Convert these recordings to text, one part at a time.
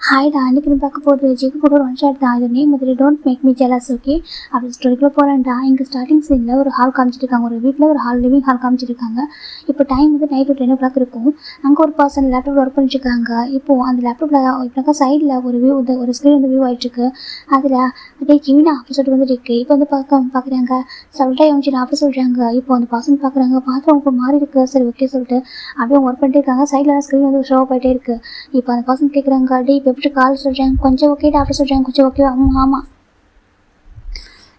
ஹாய்டா, அன்னைக்கு நான் பார்க்க போகிறது ஜிக்கு கூட ஒரு ஒன் ஷாட் தான். இது நேம் மாதிரி don't make me jealous. Okay, அப்படி ஸ்டோரிக்குள்ளே போகலான்டா. இங்கே ஸ்டார்டிங் சீனில் ஒரு ஹால் காமிச்சிருக்காங்க. ஒரு வீட்டில் ஒரு ஹால், லிவிங் ஹால் காமிச்சிருக்காங்க. இப்போ டைம் வந்து நைட்டு 10 o'clock இருக்கும். அங்கே ஒரு பர்சன் லேப்டாப் ஒர்க் பண்ணிட்டுருக்காங்க. இப்போது அந்த லேப்டாப்பில் இப்போக்கா சைடில் ஒரு வியூ வந்து ஒரு ஸ்க்ரீன் வந்து வியூ ஆகிட்டுருக்கு. அதில் அப்படியே ஜிமினா அப்படி சொல்லிட்டு வந்துட்டு இருக்கு. இப்போ வந்து பார்க்குறாங்க சொல்லிட்டே வந்துச்சு அப்படி சொல்கிறாங்க. இப்போ அந்த பர்சன் பார்க்குறாங்க, பார்த்து அவங்களுக்கு மாறி இருக்குது. சரி ஓகே சொல்லிட்டு அப்படியே ஒர்க் பண்ணிட்டு இருக்காங்க. சைடில் ஸ்க்ரீன் வந்து ஷோ ஆகிட்டே இருக்குது. இப்போ அந்த பர்சன் கேட்குறாங்க, டே இப்போ எப்படி கால் சொல்கிறாங்க, கொஞ்சம் ஓகேடா அப்படி சொல்கிறாங்க. கொஞ்சம் ஓகே ஆமாம்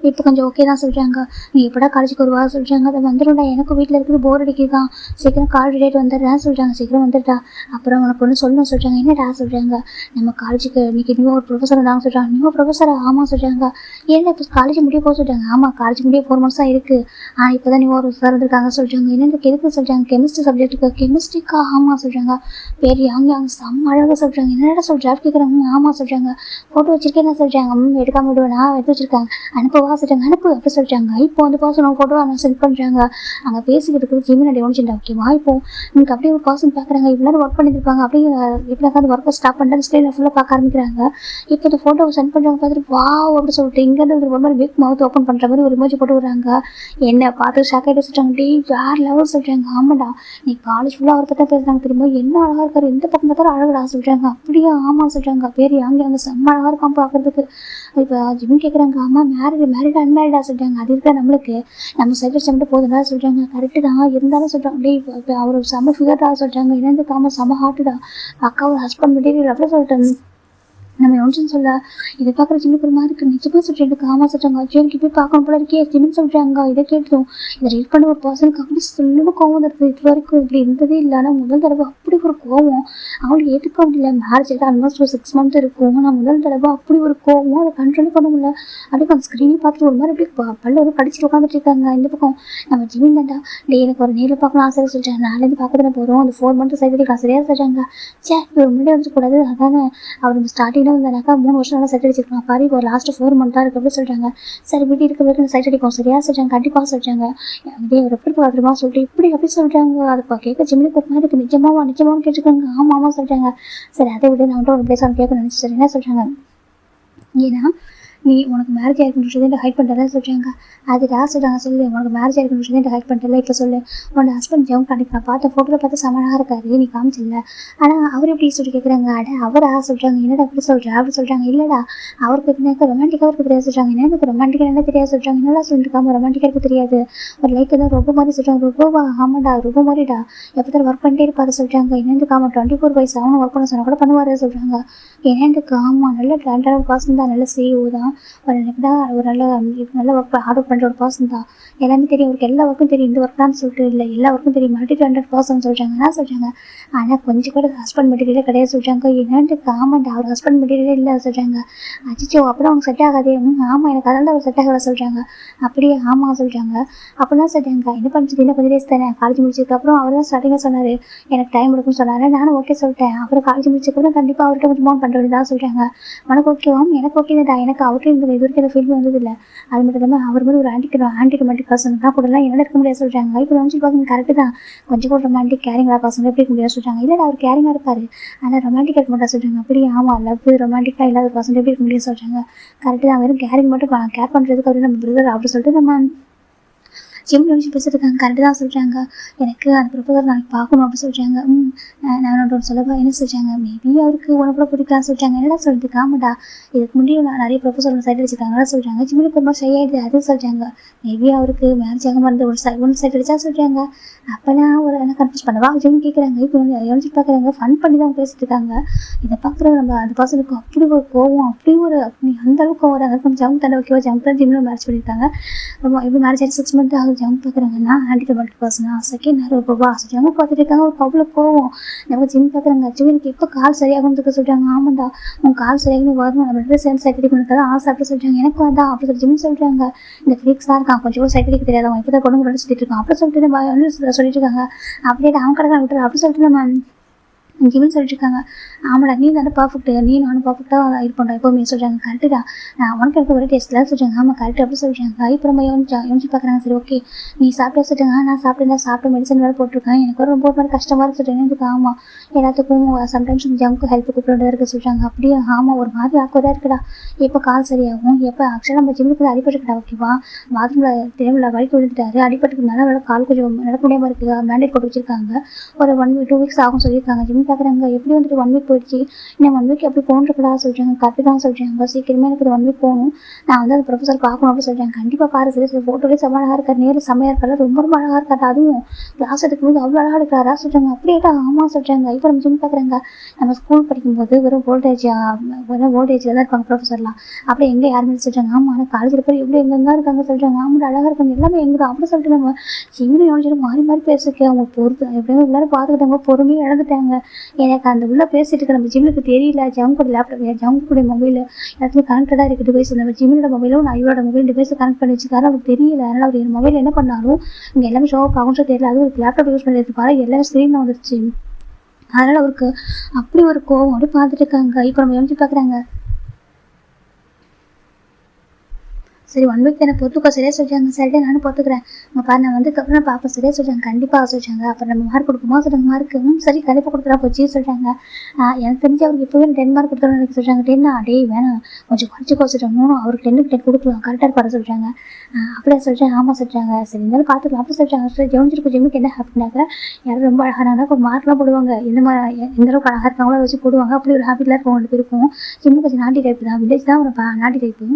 இப்போ கொஞ்சம் ஓகே தான் சொல்கிறாங்க. நீ எப்படா காலேஜுக்கு வருவா சொல்கிறாங்க. அதை வந்துடும்டா, எனக்கு வீட்டில் இருக்குது போர் அடிக்குதான், சீக்கிரம் காலேஜ் டேட் வந்துடுறேன் சொல்கிறாங்க. சீக்கிரம் வந்துடுறா, அப்புறம் உனக்கு ஒன்று சொல்லணும் சொல்கிறாங்க. என்னடா சொல்கிறாங்க, நம்ம காலேஜுக்கு இன்றைக்கி நியூ ஒரு ப்ரொஃபஸர் வந்தாங்க சொல்கிறாங்க. நியூ ப்ரொஃபஸரா? ஆமாம் சொல்கிறாங்க. ஏன்னா இப்போ காலேஜ் முடிய போக சொல்கிறாங்க. ஆமாம், காலேஜ் முடிய 4 months தான் இருக்குது. ஆனால் இப்போ தான் நியூ ஒரு சார் வந்துருக்காங்க சொல்கிறாங்க. என்னென்ன எதுக்கு சொல்கிறாங்க, கெமிஸ்ட்ரி சப்ஜெக்ட்டுக்கு. கெமிஸ்ட்ரிக்கா? ஆமாம் சொல்கிறாங்க. பேர் யாங்க செம்ம அழகாக சொல்கிறாங்க. என்னடா சொல்கிறா கேட்குறாங்க. ஆமாம் சொல்கிறாங்க. ஃபோட்டோ வச்சுருக்கேன் என்ன சொல்கிறாங்க. எடுக்காம விடுவேன், நான் எடுத்து வச்சுருக்காங்க. அனுப்பவா சொல்கிறாங்க. அனுப்பு அப்படி சொல்கிறாங்க. இப்போ வந்து பர்சன் ஃபோட்டோ அவங்க சென்ட் பண்ணுறாங்க. அங்கே பேசிக்கிட்டு ஜிமினா கவனிச்சுட்டா. ஓகேவா, இப்போ எனக்கு அப்படியே ஒரு பர்சன் பார்க்குறாங்க. இவ்வளோ ஒர்க் பண்ணியிருப்பாங்க. அப்படியே எப்படி அந்த ஒர்க்கை ஸ்டாப் பண்ணிட்டு ஸ்க்ரீனில் ஃபுல்லாக பார்க்க ஆரம்பிக்கிறாங்க. இப்போ இந்த ஃபோட்டோவை சென்ட் பண்ணுறாங்க. பார்த்துட்டு வா அப்படி சொல்லிட்டு இங்கேருந்து ஒரு மாதிரி பிக் மவுத் ஓப்பன் பண்ணுற மாதிரி ஒரு இமோஜி போட்டு விடுறாங்க. என்ன பார்த்து ஷாக் ஆகிட்டு சொல்கிறாங்க. டே வேறு லெவல் சொல்கிறாங்க. ஆமாடா, நீ காலேஜ் ஃபுல்லாக அவரை பற்றி பேசுகிறாங்க தெரியுமா, என்ன அழகாக இருக்காரு, எந்த பக்கம் பார்த்தாலும் அழகடா சொல்கிறாங்க. அப்படியே ஆமாம் சொல்கிறாங்க. பேர் அங்கே செம்ம அழகாக இருக்கான் பார்க்குறதுக்கு. இப்போ ஜிமின் கேட்குறாங்க. ஆமா மேரிடா அன்மேரிடா சொல்கிறாங்க. அது இருக்கா நம்மளுக்கு, நம்ம சைடில் செம்ட்டு போதுடா சொல்கிறாங்க. கரெக்டு தான், இருந்தாலும் சொல்கிறாங்க. டே இப்போ அவர் செம்ம ஃபிகர்டா சொல்கிறாங்க. என்னது காம செம்ம ஹார்ட்டுடா, அக்கா ஒரு ஹஸ்பண்ட் மெட்டீரியல் அப்படி சொல்லிட்டு நம்ம யோசிச்சுன்னு சொல்ல. இதை பார்க்குற ஜிம்மிக்கு ஒரு மாதிரி இருக்குது. நிஜமாக சொல்கிறேன், எனக்கு ஆமாம் சொல்கிறாங்க. அஜய் எனக்கு போய் பார்க்கணும் போல இருக்கே ஜிமின்னு சொல்கிறாங்க. இதை கேட்டதும் இதை ரீட் பண்ண ஒரு பர்சனுக்கு அப்படி சொல்லணும் கோவம் இருக்குது. இது வரைக்கும் இப்படி இருந்ததே இல்லை. ஆனால் முதல் தடவை அப்படி ஒரு கோவம் அவங்களுக்கு ஏற்றுக்க முடியல. மேரேஜ் ஆகிட்டு ஆல்மோஸ்ட் ஒரு 6 months இருக்கும். ஆனால் முதல் தடவை அப்படி ஒரு கோவம், அதை கண்ட்ரோல் பண்ண முடியல. அப்படியே அந்த ஸ்க்ரீனை பார்த்துட்டு ஒரு மாதிரி அப்படியே பல்ல ஒரு கடிச்சிட்டு உட்காந்துட்டு இருக்காங்க. இந்த பக்கம் நம்ம ஜிமின் தாண்டா, டே எனக்கு ஒரு நேரில் பார்க்கலாம் ஆசை சொல்கிறேன், நாலேருந்து பார்க்க தானே போகிறோம், அந்த 4 months சைடு சரியாக சொல்கிறாங்க. சே இவர் முன்னாடி வந்துடக்கூடாது, அதானே அவர் ஸ்டார்டிங் வந்தாக்கா 3 வருஷம் நல்லா செட் அடிச்சிருக்காங்க பாரு, இப்போ லாஸ்ட் 4 months தான் இருக்குது அப்படின்னு சொல்கிறாங்க. சரி வீட்டு இருக்க வரைக்கும் சைட் அடிக்கும் சரியா சொல்கிறாங்க. கண்டிப்பாக சொல்கிறாங்க. அதே ஒரு எப்படி பார்த்துருமா சொல்லிட்டு இப்படி அப்படி சொல்கிறாங்க. அதை கேட்க ஜிம்மிக்கு ஒரு மாதிரி இருக்குது. நிஜமானு கேட்டுருக்காங்க. ஆமாம் சொல்கிறாங்க. சரி அதை விட நான் ஒரு பிளேஸ் அவன் கேட்க நினச்சி சரி என்ன சொல்கிறாங்க, ஏன்னா நீ உனக்கு மேரேஜ் ஆகிருக்குன்னு விஷயத்தை ஹைட் பண்ணுறதா சொல்கிறாங்க. அதுடா சொல்கிறாங்க. சொல்லு, உனக்கு மேரேஜ் ஆகிருக்குன்னு விஷயத்தை ஹைட் பண்ணுறல இப்போ சொல்லு. உன்னோட ஹஸ்பண்ட் ஜெவன் கண்டிப்பாக நான் பார்த்த ஃபோட்டோவில் பார்த்து சமனாக இருக்காரு, நீ காமிச்சில்ல. ஆனால் அவர் எப்படி சொல்லி கேட்குறாங்க. அவரா சொல்கிறாங்க. என்னடா அப்படி சொல்கிறா அப்படி சொல்கிறாங்க. இல்லைடா அவருக்கு எனக்கு ரொமான்டிக்காக இருக்க தெரியாது சொல்கிறாங்க. என்ன எனக்கு ரொமான்டிக்காக என்ன தெரியாது சொல்கிறாங்க. என்னடா சொல்லியிருக்காம ரொமான்டிக்காக இருக்க தெரியாது, ஒரு லைக் தான் ரொம்ப மாதிரி சொல்கிறாங்க. ரொம்பவா? ஆமாடா ரொம்ப மாதிரிடா, எப்போ தான் ஒர்க் பண்ணிட்டே இருப்பாரு சொல்கிறாங்க. என்னென்னு காம 24 வயசு அவனும் ஒர்க் பண்ண சொன்னால் கூட பண்ணுவார் சொல்கிறாங்க. என்னென்னு ஆமாம், நல்ல டேலண்டான பர்சன் தான், நல்ல CEO தான், ஒரு நல்ல ஒர்க் ஹார்ட் பண்ணுற ஒரு பர்சன் தான். எல்லாமே தெரியும், அவருக்கு எல்லா ஒர்க்கும் தெரியும். இந்த ஒர்க் தான் சொல்லிட்டு இல்லை, எல்லா ஒர்க்கும் தெரியும். மல்டி டேலண்டட் பர்சன் சொல்கிறாங்க. என்ன சொல்கிறாங்க, ஆனால் கொஞ்சம் கூட ஹஸ்பண்ட் மெட்டீரியலே கிடையாது சொல்கிறாங்க. என்னென்னு ஆமாண்டா, அவர் ஹஸ்பண்ட் மெட்டீரியலே இல்லை சொல்கிறாங்க. அச்சிச்சோ அப்புறம் அவங்க செட் ஆகாதே. ஆமாம் எனக்கு அதனால அவர் செட் ஆகலை சொல்கிறாங்க. அப்படியே ஆமாம் சொல்கிறாங்க. அப்படிலாம் சொல்கிறாங்க. என்ன பண்ணுறது, இன்னும் கொஞ்சம் டேஸ் தானே, காலேஜ் முடிச்சதுக்கப்புறம் அவர் தான் ஸ்டார்டிங்காக சொன்னார் எனக்கு டைம் எடுக்கும்னு சொன்னார். நானும் ஓகே சொல்லிட்டேன். அப்புறம் காலேஜ் முடிச்சதுக்கப்புறம் கண்டிப்பாக அவர்கிட்ட கொஞ்சம் மோன் பண்ணுறது தான் சொல்கிறாங்க. உனக்கு ஓகேவாம், எனக்கு ஓகே தான், எனக்கு அவர்கிட்ட இருந்தது இது வரைக்கும் அந்த ஃபீல் வந்ததில்லை. அது மட்டும் இல்லாமல் அவர் மாதிரி ஒரு ஆன்டி ரொமான்டிக் பர்சன் தான் கூடலாம் என்ன இருக்க முடியாது சொல்கிறாங்க. இப்போ வந்து பார்க்க கரெக்டு தான், கொஞ்சம் கூட ரொமான்டிக் கேரிங்காக பர்சன் எப்படி இருக்க முடியாது சொல்கிறாங்க. இல்லை அவர் கேரிங்காக இருப்பார், ஆனால் ரொமான்டிக்காக இருக்க மாட்டா சொல்கிறாங்க. அப்படியே ஆமாம், லவ் ரொமான்டிக்காக இல்லாத பர்சன் எப்படி இருக்க முடியாது சொல்கிறாங்க. கரெக்டு தான், வெறும் கேரிங் மட்டும் கேர் பண்ணுறதுக்கு அவர் நம்ம பிரதர் அப்படி சொல்லிட்டு நம்ம ஜிம் நிமிஷம் பேசிட்டுருக்காங்க. கரெக்டு தான் சொல்கிறாங்க. எனக்கு அந்த ப்ரொஃபஸர் நாளைக்கு பார்க்கணும் அப்படின்னு சொல்கிறாங்க. நான் ஒன்று சொல்லவா என்ன சொல்கிறாங்க, மேபி அவருக்கு உனக்கு கூட பிடிக்கலாம் சொல்கிறாங்க. என்னடா சொல்லிட்டு காமடா, இதுக்கு முன்னாடி நான் நிறைய ப்ரொஃபஸர் சைட் அடிச்சிருக்காங்களா சொல்கிறாங்க. ஜிம்முக்கு ரொம்ப செய்யாது அது சொல்கிறாங்க. மேபி அவருக்கு மேரேஜ் ஆக மறந்து ஒரு சைட் அடிச்சா சொல்கிறாங்க. அப்போ நான் ஒரு என்ன கன்ஃபியூஸ் பண்ணவா ஜிம் கேட்குறாங்க. இப்போ வந்து யோசிச்சு பார்க்குறாங்க, ஃபன் பண்ணி தான் பேசிட்டு இருக்காங்க. இதை பார்க்குற நம்ம அந்த பர்சனுக்கு அப்படி ஒரு கோவம், அப்படி ஒரு அந்த அளவுக்கு வராங்க. நம்ம ஜம்ப் தண்டை ஓகேவா, ஜம்ப் தான் ஜிம்மில் மேரேஜ் பண்ணியிருக்காங்க. ரொம்ப எப்படி மேரேஜ் ஆகி 6 months ஆகுது. ஜம்ப் பார்க்குறாங்கன்னா ஆன்டி ரொமான்டிக் பர்சனா, செகண்ட் நேரம் இப்போவா ஜம்ப் பார்த்துட்டு இருக்காங்க. ஒரு அவ்வளோ கோவம். நம்ம ஜிம் பார்க்குறாங்க. ஆக்சுவலி எனக்கு எப்போ கால் சரியாகும்னு இருக்க சொல்கிறாங்க. ஆமாண்டா உன் கால் சரியாகி வரணும், நம்ம 2 சேர்ந்து சைட் அடிக்கணும் தான் ஆசை அப்படி சொல்கிறாங்க. எனக்கு அதான் அப்படி சொல்லி ஜிம் சொல்கிறாங்க. இந்த ஃப்ரீக்ஸாக இருக்கான், கொஞ்சம் கூட சைட் அடிக்க தெரியாது, அவன் இப்போ தான் பொண்ணுங்க சொல்லிட்டு இருக்கான் அப்படி சொல்லிட்டு சொல்லிட்டு இருக்காங்க. அப்படியே அவங்க கடை விட்டுரு அப்படி சொல்லிட்டு நம்ம ஜிம்னு சொல்லிட்டு இருக்காங்க. ஆமாடா நீ தானே பர்ஃபெக்ட், நீ நானும் பர்ஃபெக்டாக இருப்போம்டா எப்போவுமே சொல்கிறாங்க. கரெக்டுடா, நான் உனக்கு எனக்கு ஒரே டேஸ்ட்லாம் சொல்கிறாங்க. ஆமாம் கரெக்ட் அப்படி சொல்கிறாங்க. இப்போ நம்ம யோசிச்சு பார்க்குறாங்க. சரி ஓகே நீ சாப்பிட்டா சொல்கிறாங்க. நான் சாப்பிட்டு மெடிசன் வேறு போட்டிருக்கேன். எனக்கு ஒரு ரொம்ப ஒரு மாதிரி கஷ்டமாக இருக்கு சொல்கிறேன். எனக்கு ஆமாம் எல்லாத்துக்கும் சம்டைம்ஸ் ஜம்க்கு ஹெல்ப் கூப்பிட்டு இருக்குது சொல்கிறாங்க. அப்படியே ஆமாம் ஒரு மாதிரி ஆக்குவதாக இருக்குடா. எப்போ கால் சரியாகும், எப்போ ஆக்சுவலாக நம்ம ஜிம்முக்கு அடிபட்டுக்கிட்டா ஓகேவா, பாத்ரூமில் தேவையில்ல வலிக்கு விழுந்துட்டாரு, அடிபட்டுக்கிறதுனால கால் கொஞ்சம் நடக்க முடியாமல் இருக்குது, பேண்டேட் போட்டு வச்சிருக்காங்க. ஒரு 2 வீக்ஸ் ஆகும் சொல்லியிருக்காங்க. ஜிம் பார்க்குறாங்க. எப்படி வந்துட்டு 1 வீக் போயிடுச்சு, இன்னும் 1 வீக் எப்படி போகணுன்றா சொல்கிறாங்க. கரெக்டு தான் சொல்கிறாங்க. சீக்கிரமே எனக்கு 1 வீக் போகணும், நான் வந்து அந்த ப்ரொஃபஸர் பார்க்கணும் அப்படின்னு சொல்கிறாங்க. கண்டிப்பாக பாரு சரி சரி ஃபோட்டோலேயே செம்ம அழகாக இருக்கார், நேரில் செம்மையாக இருக்காரு, ரொம்ப ரொம்ப அழகாக இருக்காரு, அதுவும் கிளாஸ் எடுக்கும்போது அவ்வளோ அழகாக எடுக்கிறாரா சொல்கிறாங்க. அப்படியேட்டா ஆமாம் சொல்கிறாங்க. இப்போ நம்ம ஜிம் பார்க்குறாங்க. நம்ம ஸ்கூல் படிக்கும்போது வெறும் வோல்டேஜில் தான் இருப்பாங்க ப்ரொஃபஸர்லாம். அப்படியே எங்கே யாருமே சொல்கிறாங்க. ஆமாம் ஆனால் காலேஜில் போய் எப்படி எங்கெங்கே இருக்காங்க சொல்கிறாங்க. ஆமாம் அழகாக இருக்காங்க எல்லாமே எங்கே தான் அப்படி சொல்லிட்டு நம்ம ஜிம்மில் யோசிச்சுட்டு மாறி மாறி பேசிருக்கேன். அவங்க பொறுத்து எப்படியும் எல்லாரும் பார்த்துக்கிட்டாங்க, பொறுமையாக இழந்துட்டாங்க. எனக்கு அந்த உள்ள பேசிட்டு இருக்க நம்ம ஜிம்முக்கு தெரியல. ஜம்கோட லேப்டாப் ஜம்கோட மொபைல் எல்லாத்துலேயும் கனெக்டடாக இருக்குது டிவைஸ். நம்ம ஜிம்மோட மொபைலும் நான் இவரோட மொபைல் டிவைஸ் கனெக்ட் பண்ணி வச்சுக்காரு. அவருக்கு தெரியல. அதனால் அவர் என் மொபைல் என்ன பண்ணாலும் இங்கே எல்லாமே ஷோ ஆஃப் ஆகும்னு தெரியல. அதுவும் ஒரு லேப்டாப் யூஸ் பண்ணிட்டு பாரு எல்லாமே ஸ்க்ரீனில் வந்துருச்சு. அதனால் அவருக்கு அப்படி ஒரு கோவம் அப்படி பார்த்துட்டு இருக்காங்க. இப்போ நம்ம யோசிச்சு பார்க்குறாங்க. சரி 1 வீக் எனக்கு பொறுத்துக்கோ சரியாக சொல்லிட்டாங்க. சரிடா நானும் பொறுத்துக்கிறேன். உங்கள் பாரு நான் வந்ததுக்கப்புறம் நான் பார்ப்பேன் சரியாக சொல்லிட்டாங்க. கண்டிப்பாக சொல்லிட்டாங்க. அப்புறம் நம்ம மார்க் கொடுக்குமா சொல்கிறாங்க. மார்க்கு சரி கண்டிப்பாக கொடுக்குறா போச்சு சொல்கிறாங்க. எனக்கு தெரிஞ்சு அவருக்கு இப்போவே 10 மார்க் கொடுத்துருன்னு எனக்கு சொல்கிறாங்க. 10 டே வேணாம் கொஞ்சம் குறைச்சிக்கோ சொல்கிறாங்க. அவருக்கு 10க்கு 10 கொடுக்கலாம் கரெக்டாக இருப்பாரு சொல்கிறாங்க. அப்படியே சொல்கிறேன். ஆமாம் சொல்கிறாங்க. சரி இருந்தாலும் பார்த்துக்கலாம் அப்படி சொல்கிறாங்க. சரி ஜெவன்சிருக்கு ஜிம்முக்கு என்ன ஹாப்பினாக்க யாரும் ரொம்ப அழகானா ஒரு மார்க்லாம் போடுவாங்க. எந்த அளவுக்கு அழகாக இருக்காங்களோ அதை வச்சு போடுவாங்க. அப்படி ஒரு ஹாப்பிலாம் இருக்கும் 2 பேருக்கும். ஜிம்மு கொஞ்சம் நாட்டி டைப்பு தான், வில்லேஜ் தான் ஒரு நாட்டி டைப்பு.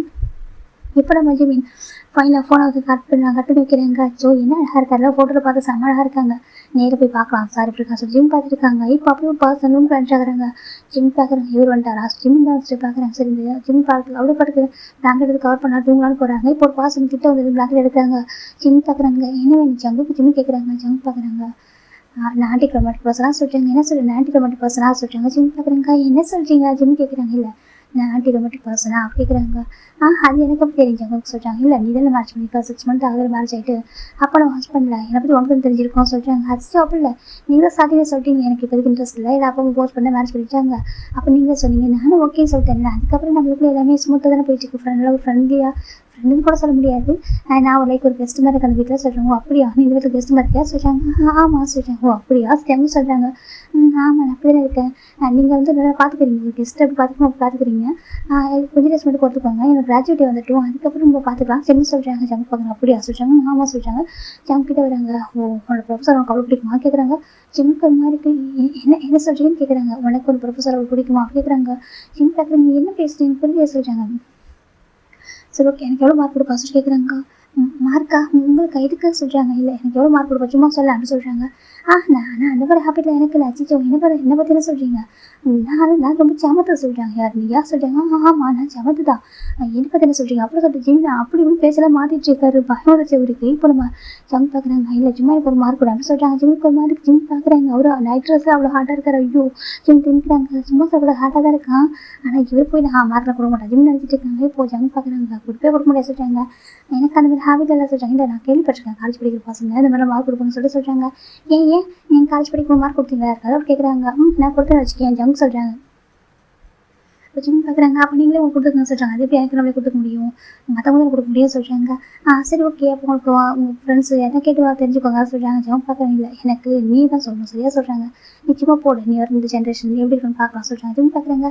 இப்போ நம்ம ஜிமின் ஃபைனலாக ஃபோனை வந்து கட் பண்ணி வைக்கிறேங்க. ஸோ என்ன அழகாக இருக்காரு, ஃபோட்டோவில் பார்த்து செம்ம அழகாக இருக்காங்க. நேரில் போய் பார்க்கலாம் சார் இப்படி இருக்கா சொல்லி ஜிம் பார்த்துருக்காங்க. இப்போ அப்படியே ஒரு பர்சன் ரூம் ஃப்ரெண்ட்ஸ் ஆகிறாங்க. ஜிம் பார்க்குறாங்க. இவர் வந்துட்டாரா ஜிம் தான் வச்சுட்டு பார்க்குறாங்க. சரி இந்த ஜிம் பார்த்து அப்படியே படுத்து பிளாங்கெட் எடுத்து கவர் பண்ணா தூங்கலான்னு போகிறாங்க. இப்போ ஒரு பர்சன் கிட்ட வந்து பிளாங்கெட் எடுக்கிறாங்க. ஜிம் பார்க்குறாங்க. என்ன வேணும் ஜங்குக்கு ஜிம் கேட்குறாங்க. ஜம் பார்க்குறாங்க. நான் ஆன்டிக்ரோமேட்டிக் பர்சனாக சொல்கிறாங்க. என்ன சொல்கிறேன் ஆன்டிக்ரோமேட்டிக் பர்சனாக சொல்கிறாங்க. ஜிம் பார்க்குறாங்க. என்ன சொல்கிறீங்க ஜிம் கேட்குறாங்க. இல்லை நான் ஆன்டிக்ரோமேட்டிக் பர்சனாக கேட்குறாங்க. அது எனக்கு அப்படி தெரிஞ்சாங்க சொல்கிறாங்க. இல்லை நீ தானே மேரேஜ் பண்ணியிருக்கா 6 மந்த் ஆகுது மேரேஜ் ஆகிட்டு. அப்போ நம்ம ஹஸ்பண்டில் என்னை பற்றி உனக்கு தெரிஞ்சிருக்கோம் சொல்கிறாங்க. அது அப்படி இல்லை நீங்களும் ஸ்டார்டிங்கில் சொல்லிட்டீங்க எனக்கு இப்போதைக்கு இன்ட்ரெஸ்ட் இல்லை, இல்லை அப்போ போஸ்ட் பண்ண மேரேஜ் பண்ணிட்டாங்க. அப்போ நீங்கள் சொன்னீங்க நானும் ஓகே சொல்லிட்டேன். அதுக்கப்புறம் நம்மளுக்கு எல்லாமே ஸ்மூத்தாக தானே போயிட்டு ஃப்ரெண்டில் ஒரு ஃப்ரெண்ட்லியாக ஃப்ரெண்டுன்னு கூட சொல்ல முடியாது. நான் ஒரு லைக் ஒரு கெஸ்ட் மாதிரி அந்த வீட்டில் சொல்கிறாங்க. அப்படியா நீ இந்த வீட்டில் கெஸ்ட் மாதிரி இருக்கியா சொல்கிறாங்க. ஆமாம் சொல்கிறாங்க. அப்படியா சரிங்க சொல்கிறாங்க. ஆமாம் நான் அப்படி தானே இருக்கேன். நீங்கள் வந்து நல்லா பார்த்துக்கிறீங்க ஒரு கெஸ்ட் அப்படி பார்த்துக்கிறீங்க. கொஞ்சம் டேஸ் மட்டும் கொடுத்துக்கோங்க என்னோட கிராஜுவேட்டி வந்துட்டும் அதுக்கப்புறம் நம்ம பார்த்துக்கலாம் சரின்னு சொல்கிறாங்க. ஜங்க் பார்க்குறாங்க. அப்படியா சொல்கிறாங்க. ஆமாம் சொல்கிறாங்க. ஜங்க் கிட்ட வராங்க. உன்னோட ப்ரொஃபஸர் உனக்கு அவ்வளோ பிடிக்குமா கேட்குறாங்க. ஜிம்க்கு ஒரு மாதிரி என்ன சொல்கிறீங்கன்னு கேட்குறாங்க. உனக்கு ஒரு ப்ரொஃபஸர் அவ்வளோ பிடிக்குமா கேட்குறாங்க. ஜிம் பார்க்குறாங்க. என்ன பேசுறீங்க புரிய சொல்கிறாங்க. சரி ஓகே எனக்கு எவ்வளோ மார்க் கொடுப்பா சொல்லி கேட்குறாங்க. மார்க்கா உங்களுக்கு எதுக்கு சொல்கிறாங்க. இல்லை எனக்கு எவ்வளோ மார்க் கொடுப்பா சும்மா சொல்ல அப்படின்னு சொல்கிறாங்க. நான் அந்த மாதிரி ஹாப்பிட்டில் எனக்கு இல்லை. அச்சிச்சோ என்ன பற்றி என்ன சொல்கிறீங்க. நான் ரொம்ப சமத்தை சொல்கிறாங்க. யார் நீயா சொல்கிறாங்க. ஆமாம் நான் சமத்து தான். என்னை பற்றி என்ன சொல்கிறீங்க அப்புறம் சொல்லிட்டு ஜிம் அப்படி இப்படி பேசலாம் மாற்றிட்டு இருக்காரு. பயம் வச்சு அவருக்கு. இப்போ நம்ம ஜம் பார்க்குறாங்க. இல்லை சும்மா எனக்கு ஒரு மார்க் கூட அப்படின்னு சொல்கிறாங்க. ஜிம்முக்கு ஒரு மார்க் ஜிம் பார்க்குறாங்க. அவர் நைட் ட்ரெஸ்ஸில் அவ்வளோ ஹார்ட்டாக இருக்காரு. ஐயோ ஜிம் திணிக்கிறாங்க. சும்மா அவ்வளோ ஹார்ட்டாக தான் இருக்கான். ஆனால் இவர் போய் நான் மார்க்கில் கொடுக்க மாட்டேன் ஜிம் நினச்சிட்டு இருக்காங்க. இப்போ ஜம் பார்க்குறாங்க. கொடுக்க முடியாது சொல்கிறாங்க. எனக்கு அந்த மாதிரி ஹாபிட் எல்லாம் சொல்கிறாங்க. இல்லை நான் கேள்விப்பட்டிருக்கேன் காலேஜ் படிக்கிற பசங்க இந்த மாதிரி மார்க் கொடுப்போம்னு சொல்கிறாங்க. ஏன் நீங்கள் காலேஜ் படிக்கும் மார்க் கொடுத்தீங்களா இருக்காது அப்படி கேட்குறாங்க. நான் கொடுத்தேன்னு வச்சுக்கேன் ஜங்க் சொல்கிறாங்க. இப்போ ஜிம் பார்க்குறாங்க. அப்போ நீங்களே உங்களுக்கு கொடுத்துருங்கன்னு சொல்கிறாங்க. அது எப்படி எனக்கு நம்மளே கொடுக்க முடியும், மற்றவங்க கொடுக்க முடியும்னு சொல்கிறாங்க. சரி ஓகே அப்போ உங்களுக்கு உங்கள் ஃப்ரெண்ட்ஸு என்ன கேட்டு தெரிஞ்சுக்கோங்க சொல்கிறாங்க. ஜம் பார்க்குறாங்க. இல்லை எனக்கு நீ தான் சொல்லணும் சரியாக சொல்கிறாங்க. நிச்சயமாக போடு நீ வர இந்த ஜென்ரேஷன் எப்படி இருக்குன்னு பார்க்கலாம் சொல்கிறாங்க. ஜிம் பார்க்குறாங்க.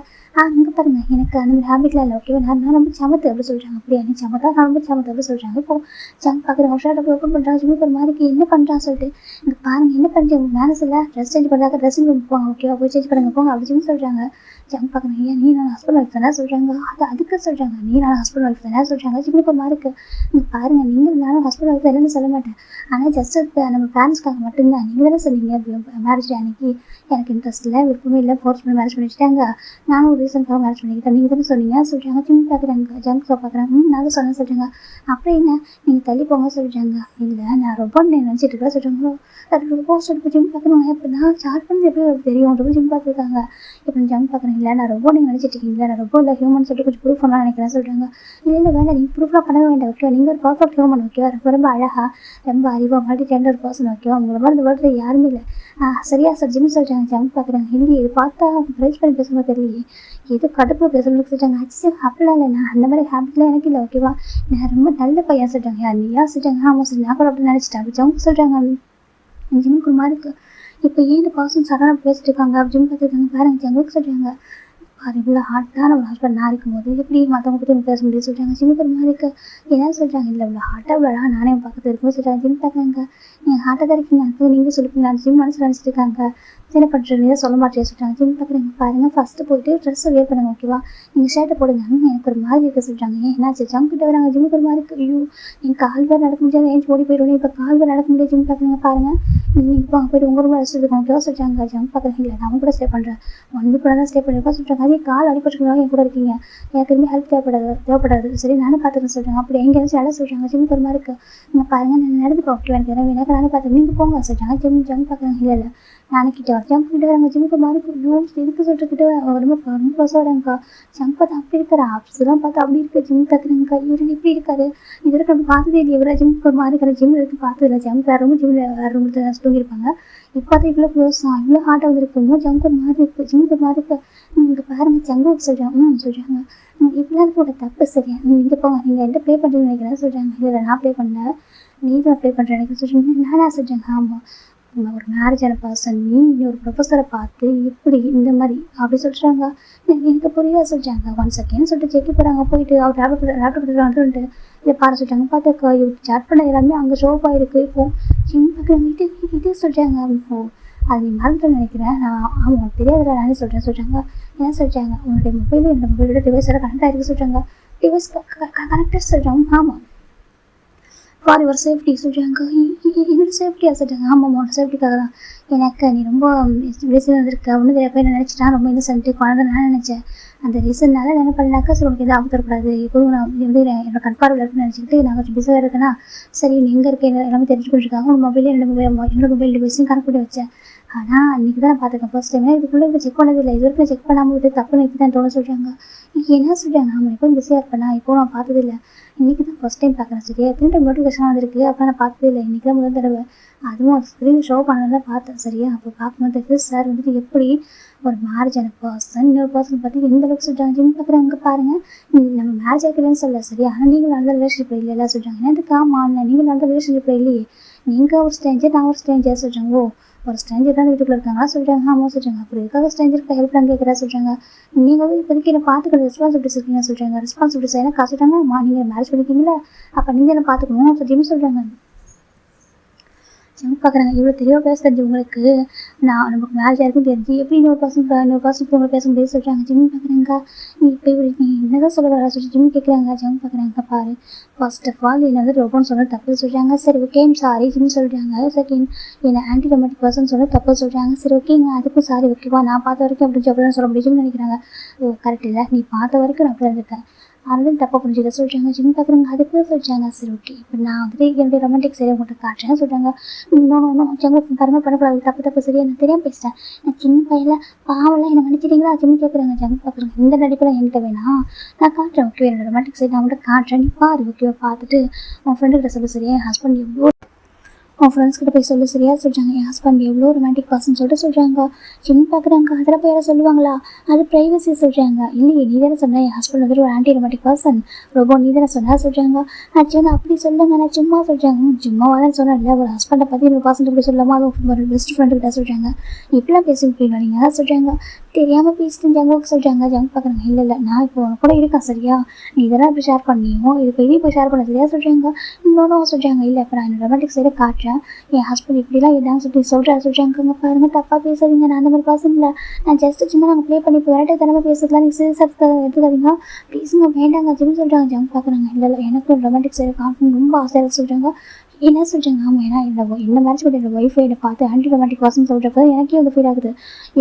இங்கே பாருங்கள் எனக்கு அந்த மாதிரி ஹேபிட்லாம் இல்லை ஓகேவா. நான் ரொம்ப சமத்து அப்படி சொல்கிறாங்க. அப்படியா நீ சமத்தா நான் ரொம்ப சமத்து அப்படி சொல்கிறாங்க. இப்போ ஜம் பார்க்குறாங்க. ஒரு ஷர்ட் அப்படி ஓப்பன் பண்ணுறாங்க. ஜிம்முக்கு ஒரு மாதிரிக்கு என்ன பண்ணுறான்னு சொல்லிட்டு இங்கே பாருங்கள் என்ன பண்ணுறீங்க உங்கள் மேனஸ் இல்லை ட்ரெஸ் சேஞ்ச் பண்ணுறாங்க ட்ரெஸ்ஸிங் ரூம் போங்க ஓகேவா போய் சேஞ்ச் பண்ணுங்க போங்க அப்படி ஜிம் சொல்கிறாங்க. ஜம் பார்க்குறாங்க. ஏன் நீ நான் ஹஸ்பண்ட் ஒய்ஃப் தானே சொல்கிறாங்க. அதுக்கு சொல்கிறாங்க. நீ நான் ஹஸ்பண்ட் ஒய்ஃப் தானே சொல்கிறாங்க. ஜிம்முக்கு ஒரு மாதிரிக்கு இங்கே பாருங்கள் நீங்கள் நானும் ஹஸ்பண்ட் ஒய்ஃப் இல்லைன்னு சொல்ல மாட்டேன். ஆனால் ஜஸ்ட் நம்ம பேரண்ட்ஸ்க்காக மட்டும்தான். நீங்கள் தானே சொன்னீங்க மேரேஜ் அன்னைக்கு எனக்கு இன்ட்ரெஸ்ட் இல்லை விருப்பமே இல்லை ஃபோர்ஸ் பண்ணி மேரேஜ் பண்ணி வச்சுட்டாங்க. நானும் ஒரு ரீசனுக்காக மேரேஜ் பண்ணிக்கிட்டேன் நீங்கள் தானே சொன்னீங்க சொல்கிறாங்க. ஜிம் பார்க்குறாங்க. ஜங்க் பார்க்குறாங்க. நான் தான் சொன்னேன் சொல்கிறாங்க. அப்புறம் என்ன நீங்கள் தள்ளி போங்க சொல்கிறாங்க. இல்லை நான் ரொம்ப நினச்சிட்டு இருக்கேன் சொல்கிறாங்க. ரொம்ப சொல்லிட்டு ஜிம் பார்க்குறாங்க. இப்போ நான் ஸ்டார்ட் பண்ணது எப்படி தெரியும் ரொம்ப ஜிம் பார்த்துருக்காங்க. இப்போ ஜம் பார்க்குறேன். இல்லை நான் ரொம்ப நீங்கள் நினச்சிட்டு இருக்கீங்களா, நான் ரொம்ப இல்லை ஹியூமன் சொல்லிட்டு கொஞ்சம் ப்ரூஃப் பண்ணலாம் நினைக்கிறேன் சொல்கிறாங்க. இல்லை வேண்டாம், நீங்கள் ப்ரூஃப்லாம் பண்ணவே வேண்டாம் ஓகேவா, நீங்கள் ஒரு பர்ஃபெக்ட் ஹியூமன் ஓகேவா, ரொம்ப ரொம்ப அழகாக ரொம்ப அறிவாக மல்டி டேலண்டட் பர்சன் ஓகேவா, உங்களை மாதிரி இந்த வேர்ல்டில் யாருமே இல்லை. சரியா சார் ஜிம் சொல்கிறாங்க. ஜிம் பார்க்குறாங்க. ஹிந்தி இது பார்த்தா ப்ரைஸ் பண்ணி பேசும்போது தெரியலையே, ஏதோ கடுப்பில் பேசுகிறதுக்கு சொல்கிறாங்க. அச்சு அப்படிலாம் இல்லை, நான் அந்த மாதிரி ஹேபிட்லாம் எனக்கு இல்லை ஓகேவா, நான் ரொம்ப நல்ல பையன் சொல்கிறாங்க. யார் நீயா சொல்கிறாங்க. ஆமாம் சார் நான் கூட அப்படி நினச்சிட்டேன். அப்படி ஜிம் சொல்கிறாங்க. ஜிம்முக்கு ஒரு மாதிரி இருக்குது. இப்போ ஏன் இந்த பர்சன் சடனாக பேசிட்டு இருக்காங்க ஜிம் பார்த்துருக்காங்க பாருங்க. ஜங்களுக்கு சொல்கிறாங்க பாரு இவ்வளோ ஹார்ட்டான ஒரு ஹஸ்பண்ட் நான் இருக்கும்போது எப்படி மற்றவங்க பற்றி பேச முடியும் சொல்கிறாங்க. ஜிம்முக்கு ஒரு மாதிரி இருக்குது. என்ன சொல்கிறாங்க, இல்லை இவ்வளோ ஹார்ட்டாக இவ்வளோ அழகாக நானே பக்கத்தில் இருக்கும்போது சொல்கிறாங்க. ஜிம் பார்க்குறாங்க. நீங்கள் ஹார்ட்டாக தான் இருக்கீங்க, அது நீங்கள் சொல்லிப்பீங்களா, ஜிம் மனசில் நினச்சிட்டு இருக்காங்க. என்ன பண்ணுறது சொல்ல மாட்டேன் சொல்கிறாங்க. ஜிம் பார்க்குறீங்க பாருங்கள், ஃபஸ்ட்டு போயிட்டு ட்ரெஸ்ஸை வேர் பண்ணுங்க ஓகேவா, நீங்கள் ஷர்ட்டை போடுங்க. எனக்கு ஒரு மாதிரி இருக்க சொல்கிறாங்க. ஏன் என்னாச்சு ஜங்க் கிட்ட வராங்க. ஜிம்முக்கு ஒரு மாதிரி இருக்குது. ஐயோ என் கால் வேறு நடக்க முடியாது, ஏன் ஓடி போயிடுவேன், இப்போ கால் வேறு நடக்க முடியாது. ஜிம் பார்க்குறீங்க பாருங்கள், நீங்கள் இப்போ அங்கே போய்ட்டு உங்கள் ரூமில் ரெஸ்ட் எடுக்கும் ஓகேவா சொல்கிறாங்க. ஜங்க் பார்க்குறீங்க. இல்லை நான் கூட ஸ்டே பண்ணுறேன், 1 வீக் கூட தான் ஸ்டே பண்ணிருக்கா சொல்கிறாங்க. அதே கால் அடிப்பட்டுருக்காங்க, என் கூட இருக்கீங்க, எனக்கு எதுவுமே ஹெல்ப் தேவைப்படாது சரி நானும் பார்த்துக்கன்னு சொல்கிறாங்க. அப்படி எங்கே இருந்துச்சு எல்லாம் சொல்கிறாங்க. ஜிம்முக்கு ஒரு மாதிரி இருக்குது. நீங்கள் பாருங்கள் நான் நடந்துப்போம் ஓகேவா, எனக்கு நானே பார்த்து நீங்கள் போங்க சொல்கிறாங்க. ஜங்க் பார்க்குறாங்க. இல்லை இல்லை நானே கிட்ட வரேன். ஜங்க் கிட்ட வராங்க. ஜிம்முக்கு மாதிரி இதுக்கு சொல்லிட்டு ரொம்ப ரொம்ப க்ளோஸாக வராங்கக்கா. ஜங்க் பார்த்து அப்படி இருக்கிறா, ஆப்ஸ்லாம் பார்த்து அப்படி இருக்குது. ஜிம் பார்க்குறாங்கக்கா. இவர் எப்படி இருக்காரு, இது வரைக்கும் நம்ம பார்த்ததே இல்லை. இவரை ஜிம்முக்கு ஒரு மாதிரி இருக்கிற ஜிம் இருக்குது பார்த்ததில்ல. ஜங்க் வேறு ரூம் ஜிம்மில் வேறு ரூம் தூங்கியிருப்பாங்க. இப்போ பார்த்தா இவ்வளோ க்ளோஸாக இவ்வளோ ஹார்ட்டாக வந்துருக்குமோ ஜங்க் ஒரு மாதிரி இருக்குது. ஜிம்முக்கு ஒரு மாதிரி இருக்குது. இங்கே பாருங்கள் ஜங்கு சொல்கிறாங்க. சொல்கிறாங்க இப்படிலாம் கூட தப்பு சரியா, நீங்கள் போங்க, நீங்கள் எந்த ப்ளே பண்ணுறீங்கன்னு நினைக்கிறேன் சொல்கிறாங்க. இல்லை நான் ப்ளே பண்ணல, நீ தான் ப்ளே பண்ணுறேன் எனக்கு சொல்கிறீங்க. நானா சொல்கிறாங்க. ஆமாம் ஒரு மேரேஜான பர்சன் நீ ஒரு ப்ரொஃபஸரை பார்த்து இப்படி இந்த மாதிரி அப்படி சொல்கிறாங்க. எனக்கு புரியல சொல்கிறாங்க. 1 செகண்ட் சொல்லிட்டு செக் போகிறாங்க. போயிட்டு அவர் லேப்டாப் வந்துட்டு இதை பாரு சொல்கிறாங்க. பார்த்தாக்கா இவர் சாட் பண்ண எல்லாமே அங்கே ஷோப் ஆகிருக்கு. இப்போது ஜிம் பார்க்குறாங்க. இதே சொல்கிறாங்க. இப்போது அது நீ மறந்துட்டு நினைக்கிறேன். நான் ஆமாம் தெரியாதுல நானே சொல்கிறாங்க. என்ன சொல்கிறாங்க, உன்னுடைய மொபைலில் இந்த மொபைலோட டிவைஸோட கனெக்ட் ஆகிருக்கு சொல்கிறாங்க. டிவைஸ் கனெக்டட் சொல்கிறாங்க. ஆமாம் ஃபார் யுவர் சேஃப்டி சொல்கிறாங்க. என்னோட சேஃப்டியாக சொல்கிறாங்க. ஆமாம் உன்னோட சேஃப்டிக்காக தான். எனக்கு நீ ரொம்ப ரீசன் வந்திருக்க ஒன்றும் தெரியாப்ப என்ன நினச்சிட்டா ரொம்ப இன்னசென்ட்டு குழந்தை நான் நினச்சேன். அந்த ரீசன்னால என்ன பண்ணாக்கா சரி உனக்கு எதுவும் ஆபத்து தரக்கூடாது, எப்போதும் நான் வந்து என்னோட கண்பார்வையில் இருக்குன்னு நினச்சிக்கிட்டு நான் கொஞ்சம் பிஸியாக இருக்கேன்னா சரி நீ எங்கே இருக்க எல்லாமே தெரிஞ்சுக்கிட்டுருக்காங்க. உங்கள் மொபைலே என்னோட மொபைல் டிவைஸையும் கனெக்ட் பண்ணி வச்சேன். ஆனால் இன்றைக்கி தான் நான் பார்த்துருக்கேன் ஃபர்ஸ்ட் டைம். இதுக்குள்ளே இப்போ செக் பண்ணதில்லை, இது வரைக்கும் செக் பண்ணாமல் விட்டு தப்புன்னு இப்போ தான் தோண சொல்கிறாங்க. என்ன சொல்கிறாங்க, ஆமாம் எப்போவும் பிஸியாக இருப்பேனா, இப்போ நான் பார்த்ததில்லை, இன்றைக்கி தான் ஃபஸ்ட் டைம் பார்க்குறேன் சரியா, எத்தனை டைம் நோட்டிஃபிகேஷன் வந்திருக்கு அப்போ நான் பார்த்ததே இல்லை, இன்றைக்கி தான் முதல் தடவை. அதுவும் ஸ்க்ரீன் ஷோ பண்ணதான் பார்த்தேன் சரியா. அப்போ பார்க்கும்போது தெரியுது சார் வந்துட்டு எப்படி ஒரு மேரேஜான பர்சன் இன்னொரு பர்சன் பற்றி எந்த அளவுக்கு சொல்கிறாங்க. ஜிம் பார்க்குறவங்க பாருங்கள் நம்ம மேரேஜ் ஆகிக்கலன்னு சொல்ல சரியா, ஆனால் நீங்கள் நடந்த ரிலேஷன்ஷிப்பில் இல்லை எல்லாம் சொல்கிறாங்க. எனக்கு ஆமாம் இல்லை நீங்கள் நடந்த ரிலேஷன்ஷிப்பில் இல்லையே, நீங்கள் ஒரு ஸ்ட்ரேஞ்சர் நான் ஒரு ஸ்ட்ரேஞ்சர் சொல்கிறாங்க. ஓ ஒரு ஸ்ட்ரேஞ்சர் தான் வீட்டுக்குள்ளே இருக்காங்களா சொல்கிறாங்க. ஆமாம் சொல்கிறாங்க. அப்படி இருக்காக ஸ்ட்ரேஞ்சருக்கு ஹெல்ப் பண்ண கேட்குறா சொல்கிறாங்க. நீங்கள் வந்து இப்போதைக்கு என்ன பார்த்துக்கிற ரெஸ்பான்சிபிலிட்டிஸ் இருக்கீங்க சொல்கிறாங்க. ரெஸ்பான்சிபிலிட்டிஸ் எனக்கு சொல்கிறாங்க. ஆமாம் நீங்கள் மேரேஜ் பண்ணிக்கிங்களா அப்போ நீங்கள் என்ன பார்த்துக்கணும் அப்படின்னு சொல்கிறாங்க. ஜிம் பார்க்குறாங்க. இவ்வளோ தெளிவாக பேச தெரிஞ்சு உங்களுக்கு நான் நமக்கு மேரேஜ் ஆயிருக்கும் தெரிஞ்சு எப்படி இன்னொரு பர்சன் உங்களை பேச முடியாது சொல்கிறாங்க. ஜிம் பார்க்குறாங்க. இப்போ இப்படி நீ என்ன தான் சொல்ல வர சொல்லி ஜிம் கேட்குறாங்க. ஜிம் பார்க்குறாங்க. பாரு ஃபர்ஸ்ட் ஆஃப் ஆல் என்ன வந்து ரொம்பன்னு சொல்ல தப்பு சொல்கிறாங்க. சரி ஓகே சாரி ஜிம் சொல்கிறாங்க. செகண்ட் என்ன ஆன்டி ரொமாட்டிக் பர்சன் சொல்ல தப்பு சொல்கிறாங்க. சரி ஓகேங்க அதுக்கும் சாரி ஓகேவா, நான் பார்த்த வரைக்கும் அப்படி அப்படின்னு சொல்ல முடியும்னு நினைக்கிறாங்க. ஓ கரெக்ட் இல்லை, நீ பார்த்த வரைக்கும் நான் அப்படி இருந்திருக்கேன் அதனால தப்பாக புரிஞ்சுக்க சொல்கிறாங்க. ஜிம் பார்க்குறாங்க. அதுக்கு சொல்கிறாங்க. சரி ஓகே இப்போ நான் வந்துட்டு என்னுடைய ரொமான்டிக் சரி உங்கள்கிட்ட காட்டுறேன்னு சொல்கிறாங்க. இன்னொன்று ஜங்க பாருங்க பண்ணக்கூடாது தப்பு சரியா நான் தெரியாமல் பேசிட்டேன், நான் சின்ன பையனில் பாவெல்லாம் என்ன மன்னிச்சிட்டிங்களா ஜிம் கேட்குறாங்க. ஜங்க பார்க்குறாங்க. இந்த நடிப்பில் என்கிட்ட வேணாம் நான் காட்டுறேன் ஓகே என்னோட ரொமான்டிக் சைடு நான் உங்கள்கிட்ட காட்டுறேன் நீ பாரு ஓகேவா, பார்த்துட்டு உன் ஃப்ரெண்டுக்கிட்ட சொல்லு சரியா, என் ஹஸ்பண்ட் எவ்வளோ உன் ஃப்ரெண்ட்ஸ் கிட்ட போய் சொல்லு சரியா சொல்கிறாங்க. என் ஹஸ்பண்ட் எவ்வளோ ரொமான்டிக் பர்சன் சொல்லிட்டு சொல்கிறாங்க. ஜிம் பார்க்குறாங்க. அதில் போய் யாரும் சொல்லுவாங்களா, அது ப்ரைவசி சொல்கிறாங்க. இல்லையே நீ தானே சொன்ன என் ஹஸ்பண்ட் வந்துட்டு ஒரு ஆன்டி ரொமான்டிக் பர்சன் ரொம்ப நீ தானே சொன்னா சொல்கிறாங்க. நான் சொன்ன அப்படி சொல்லுங்க நான் சும்மா சொல்கிறாங்க. சும்மாவாக தான் சொன்னேன் இல்லை ஒரு ஹஸ்பண்டை பற்றி ஒரு பர்சன் இப்படி சொல்லாமல் அதுவும் ஒரு பெஸ்ட் ஃப்ரெண்டுக்கிட்ட சொல்கிறாங்க. இப்படிலாம் பேசிவிட்டீங்களா நீங்கள் தான் சொல்கிறாங்க. தெரியாமல் பேசிட்டு ஜங்குக்கு சொல்கிறாங்க. ஜங்க் பார்க்குறாங்க. இல்லை நான் இப்போ உனக்கு கூட இருக்கேன் சரியா, நீ இதெல்லாம் இப்படி ஷேர் பண்ணியும் இது பெரிய இப்போ ஷேர் பண்ண சரியா சொல்கிறாங்க. இன்னொன்று சொல்கிறாங்க. இல்லை இப்போ நான் என்னோட ரொமான்டிக் சைடை காட்டுறேன், என் ஹஸ்பண்ட் இப்படிலாம் எதாவது சொல்லி சொல்கிறாங்க. பாருங்கள் தப்பாக பேசாதீங்க, நான் அந்த மாதிரி பர்சன் இல்லை, நான் ஜஸ்ட் சும்மா நாங்கள் ப்ளே பண்ணி இப்போ விரட்டை தரமாக பேசுறதுலாம் நீங்கள் சீரியஸாக எடுத்துக்காதீங்க ப்ளீஸுங்க வேண்டாங்க ஜிம் சொல்கிறாங்க. ஜங்க் பார்க்குறாங்க. இல்லை எனக்கு ரொமான்டிக் சைடை காட்டணும் ரொம்ப ஆசையாக சொல்கிறாங்க. என்ன சொல்கிறாங்க, ஆமாம் ஏன்னா என்ன மேரேஜ் கூட என்னோட ஒய்ஃபை என்னை பார்த்து ஆன்டிபயோட்டிக் வாசம் சொல்கிறப்ப எனக்கே வந்து ஃபீல் ஆகுது.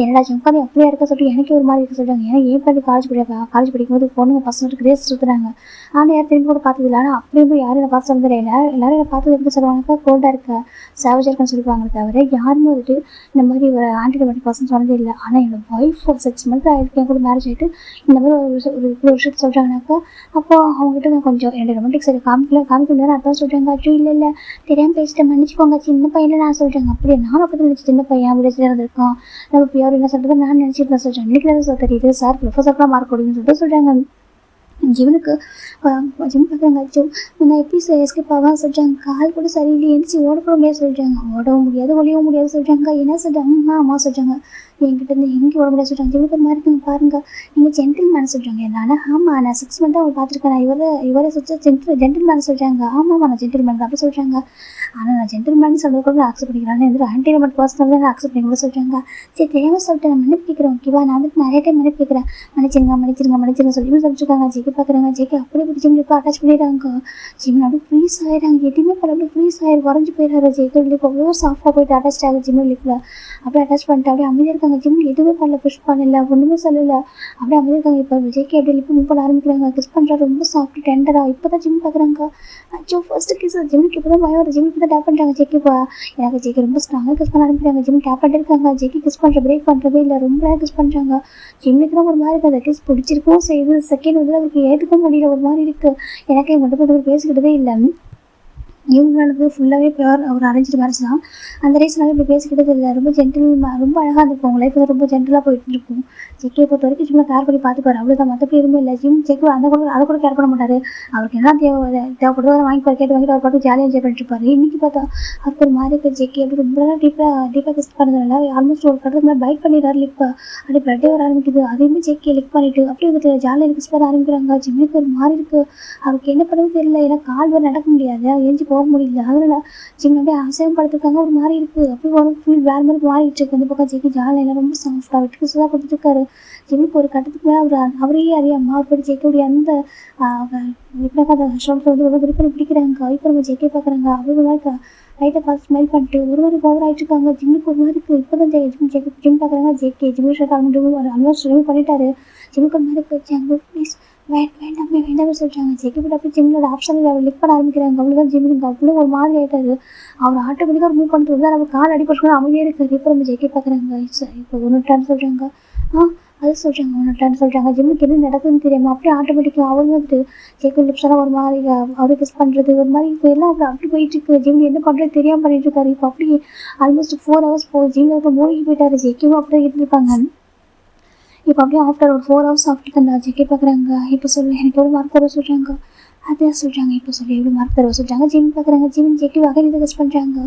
என்னடா உட்காந்து அப்படியே இருக்க சொல்லிட்டு எனக்கே ஒரு மாதிரி இருக்க சொல்கிறாங்க. ஏன்னா என் ஃப்ரெண்டு காலேஜ் படிக்கும்போது பொண்ணுங்க பசங்களுக்கு ரேஸ் சுற்றுறாங்க. ஆனால் யாரும் திரும்பி கூட பார்த்ததில்ல. ஆனால் அப்படியே யாரும் என்னை பார்த்து சொல்லுறது எல்லாரும் என்னை பார்த்து எப்படி சொல்லுவாங்கக்கா கோல்டாக இருக்க சேவஜாக இருக்குன்னு சொல்லுவாங்க தவிர யாருமே வந்துட்டு இந்த மாதிரி ஒரு ஆன்டிபயோட்டிக் வாசம் சொன்னதே இல்லை. ஆனால் என்னோட ஒய்ஃப் ஒரு 6 months ஆகிருக்கு என் கூட மேரேஜ் ஆகிட்டு இந்த மாதிரி ஒரு விஷயத்தை சொல்கிறாங்கனாக்கா அப்போ அவங்ககிட்ட நான் கொஞ்சம் என்னோட ரொமான்டிக் சைடு காமிக்கணும் அதான் சொல்கிறாங்க. அச்சோ இல்லை தெரியாமல் பேசிட்டு மன்னிச்சுக்கோங்க சின்ன பையன் நான் சொல்கிறாங்க. அப்படியே நானும் அப்படி நினச்சி சின்ன பையன் வில்லேஜில் இருந்திருக்கோம் நம்ம பியோர் என்ன சொல்கிறது நான் நினச்சிட்டு நான் சொல்கிறேன். இன்றைக்கி தான் தெரியுது சார் ப்ரொஃபஸர்லாம் மார்க் கொடுன்னு சொல்லிட்டு சொல்கிறாங்க. ஜிவனுக்கு ஜிம் பார்க்குறாங்க. நான் எப்படி எஸ்கேப் ஆகான்னு சொல்கிறாங்க. கால் கூட சரியில்லை எழுந்திரிச்சி ஓட கூட முடியாது சொல்கிறாங்க. ஓடவும் முடியாது ஒளியவும் முடியாது சொல்கிறாங்க. என்ன சொல்கிறாங்க அம்மா சொல்கிறாங்க என்கிட்ட இருந்து எங்கே ஓட முடியாது சொல்கிறாங்க. ஜிவனுக்கு மாதிரி இருக்குங்க பாருங்கள் நீங்கள் ஜென்டில்மேன் சொல்கிறாங்க. என்னால் ஆமாம் நான் 6 months அவங்க பார்த்துருக்கேன். நான் இவரை ஜென்டில்மேன் சொல்கிறாங்க. ஆமாம் நான் ஜென்டில்மேன் அப்படி சொல்கிறாங்க. ஆனால் நான் ஜென்டில்மேன் சொல்கிறது கூட நான் அக்செப்ட் பண்ணிக்கிறேன். எந்த ஆன்டிபயோட்டிக் பர்சனல் தான் நான் அக்செப்ட் பண்ணிக்க சொல்கிறாங்க. சரி தெரியாமல் சொல்லிட்டு நான் மன்னிப்பு கேட்குறேன் ஓகேவா. நான் வந்துட்டு நிறைய டைம் மன்னிப்பு கேட்குறேன். மன்னிச்சிருங்க சொல்லி சொல்லிட்டுருக்காங்க. ஜெகி பார்க்குறாங்க. ஜெகி அப்படியே இப்படி ஜிம்ல இப்போ அட்டாச் பண்ணிடுறாங்க. ஜிம்ல அப்படியே ஃப்ரீஸ் ஆகிடுறாங்க. எதுவுமே பண்ண அப்படியே ஃப்ரீஸ் ஆகி குறைஞ்சி போயிடுறாரு. ஜெகி லிப் அவ்வளோ சாஃப்டாக போயிட்டு அட்டாச் ஆகுது ஜிம்ல லிப்பில். அப்படியே அட்டாச் பண்ணிட்டு அப்படியே அமைதியாக இருக்காங்க. ஜிம்ல எதுவுமே பண்ணல புஷ் பண்ணல ஒன்றுமே சொல்லலை. அப்படியே அமைதியாக இருக்காங்க. இப்போ ஜெகி அப்படியே லிப்பு மூவ் பண்ண ஆரம்பிக்கிறாங்க. கிஸ் பண்ணுறாரு ரொம்ப சாஃப்ட் டெண்டராக. இப்போ தான் ஜிம் பார்க்குறாங்க. அச்சோ ஃபர்ஸ்ட் கிஸ் ஜிம்முக்கு இப்போ தான் பயம் வருது. ஜிம்முக்கு தான் டேப் பண்ணுறாங்க. ஜெக்கிப்பா எனக்கு ஜெகி ரொம்ப ஸ்ட்ராங்காக கிஸ் பண்ண ஆரம்பிக்கிறாங்க. ஜிம் டேப் பண்ணிட்டு இருக்காங்க. ஜெகி கிஸ் பண்ணுற பிரேக் பண்ணுறதே இல்லை. ரொம்ப நேரம் கிஸ் பண்ணுறாங்க. ஜிம்முக்கு தான் ஒரு மாதிரி இருக்குது. அந்த கிஸ் பிடிச்சிருக்கவும் செய்யுது. செகண்ட் வந்து அவருக்கு ஏற்றுக்க முடியல ஒரு மாதிரி இருக்குது. எனக்கு என் மட்டும் பேசிக்கிட்டதே இல்லை. இவங்களது ஃபுல்லாகவே பியூர் ஒரு அரேஞ்ச்டு மேரேஜ் தான். அந்த ரீசனால இப்படி பேசிக்கிட்டது இல்லை. ரொம்ப ரொம்ப அழகாக இருந்திருக்கும். உங்கள் லைஃப் வந்து ரொம்ப ஜென்டலாக போயிட்டு இருக்கும். ஜெக்கியை பொறுத்த வரைக்கும் சும்மா கேர் பண்ணி பார்த்துப்பாரு அவ்வளோதான். மற்றபடி எதுவுமே இல்லை. ஜெக்கி அதை கூட கேர் பண்ண மாட்டார். அவருக்கு என்ன தேவைப்படுதோ அதை வாங்கிப்பார். கேட்டு வாங்கிட்டு அவர் பாட்டு ஜாலியாக என்ஜாய் பண்ணிட்டு இருப்பார். இன்றைக்கி பார்த்தா அவருக்கு ஒரு மாதிரி இருக்குது. ஜெக்கி அப்படி ரொம்ப நேரம் டீப்பாக கிஸ் பண்ணதுனால ஆல்மோஸ்ட் ஒரு கட்டத்துக்கு மேலே பைட் பண்ணிடுறாரு லிப்பை. அப்படி பிளட்டே வர ஆரம்பிக்குது. அதையுமே ஜெக்கியை லிக் பண்ணிவிட்டு அப்படியே வந்துட்டு ஜாலியாக கிஸ் பண்ண ஆரம்பிக்கிறாங்க. ஜிம்முக்கு ஒரு மாதிரி இருக்குது. அவருக்கு என்ன பண்ணுறது தெரியல. ஏன்னா கால் வேறு நடக்க முடியாது. ஏஞ்சி போக முடியல. அதனால ஜிம் அப்படியே அசைவம் படுத்துருக்காங்க. ஒரு மாதிரி இருக்குது. அப்படியே ஒரு ஃபீல் வேறு மாதிரி மாறிட்டு இருக்கு. அந்த பக்கம் ஜெக்கி ஜாலியெல்லாம் ரொம்ப சாஃப்டாக விட்டு சுதாக கொடுத்துருக்காரு. ஜிம்முக்கு ஒரு கட்டத்துக்கு மேலே அவரையே அறியாமல் அவர் போய் ஜெக்கியுடைய அந்த அந்த ஷோல்டர் வந்து ரொம்ப விருப்பம் பிடிக்கிறாங்க. இப்போ நம்ம ஜெக்கி பார்க்குறாங்க. அவங்க மாதிரி லைட்டை பார்த்து ஸ்மைல் பண்ணிட்டு ஒரு மாதிரி பவர் ஆகிட்டு இருக்காங்க. ஜிம்முக்கு ஒரு மாதிரி இருக்குது. இப்போ தான் ஜிம் பார்க்குறாங்க. ஜிம் ஷர்ட் ஆல்மோஸ்ட் ரிமூவ் பண்ணிட்டாரு. ஜிம்முக்கு ஒரு மாதிரி இருக்குது. ப்ளீஸ் வேண்டாமே சொல்கிறாங்க. ஜெக்கி போட்டு அப்படியே ஜிம்லோட ஆப்ஷனில் லிக் பண்ண ஆரம்பிக்கிறாங்க. அவ்வளோதான் ஜிம்முக்கு அவ்வளோ ஒரு மாதிரி ஆகிட்டாரு. அவர் ஆட்டோமேட்டிக்காக மூவ் பண்ணிட்டு வந்து நம்ம கால் அடிப்பட்டு அமைதியாக இருக்காது. இப்போ நம்ம ஜெக்கி பார்க்குறாங்க. இப்போ ஒன்றுட்டான்னு சொல்கிறாங்க. அது சொல்கிறாங்க ஒன்றுட்டான்னு சொல்கிறாங்க. ஜிம்முக்கு என்ன நடக்குதுன்னு தெரியாமல் அப்படியே ஆட்டோமேட்டிக்காக அவங்க வந்துட்டு ஜெக்கி லிப்ஸெல்லாம் ஒரு மாதிரி அவரு கிஸ் பண்ணுறது ஒரு மாதிரி இப்போ எல்லாம் அப்படி போயிட்டுருக்கு. ஜிம்மில் என்ன பண்ணுறது தெரியாமல் பண்ணிட்டு இருக்காரு. இப்போ அப்படி ஆல்மோஸ்ட் 4 hours போகுது. ஜிம்மில் இருக்க மூழ்கி போயிட்டாரு. ஜெக்கியும் அப்படியே இருந்திருப்பாங்க. இப்போ அப்படியே ஆஃப்டர் ஒரு 4 hours ஆஃப்டர் தான் ஜெக்கி பார்க்குறாங்க. இப்போ எனக்கு எவ்வளோ மார்க் தருவ சொல்கிறாங்க. அதான் சொல்கிறாங்க. இப்போ எவ்வளோ மார்க் தருவ சொல்கிறாங்க. ஜிம் பார்க்குறாங்க. ஜெக்கி வகை கிஸ் பண்ணுறாங்க.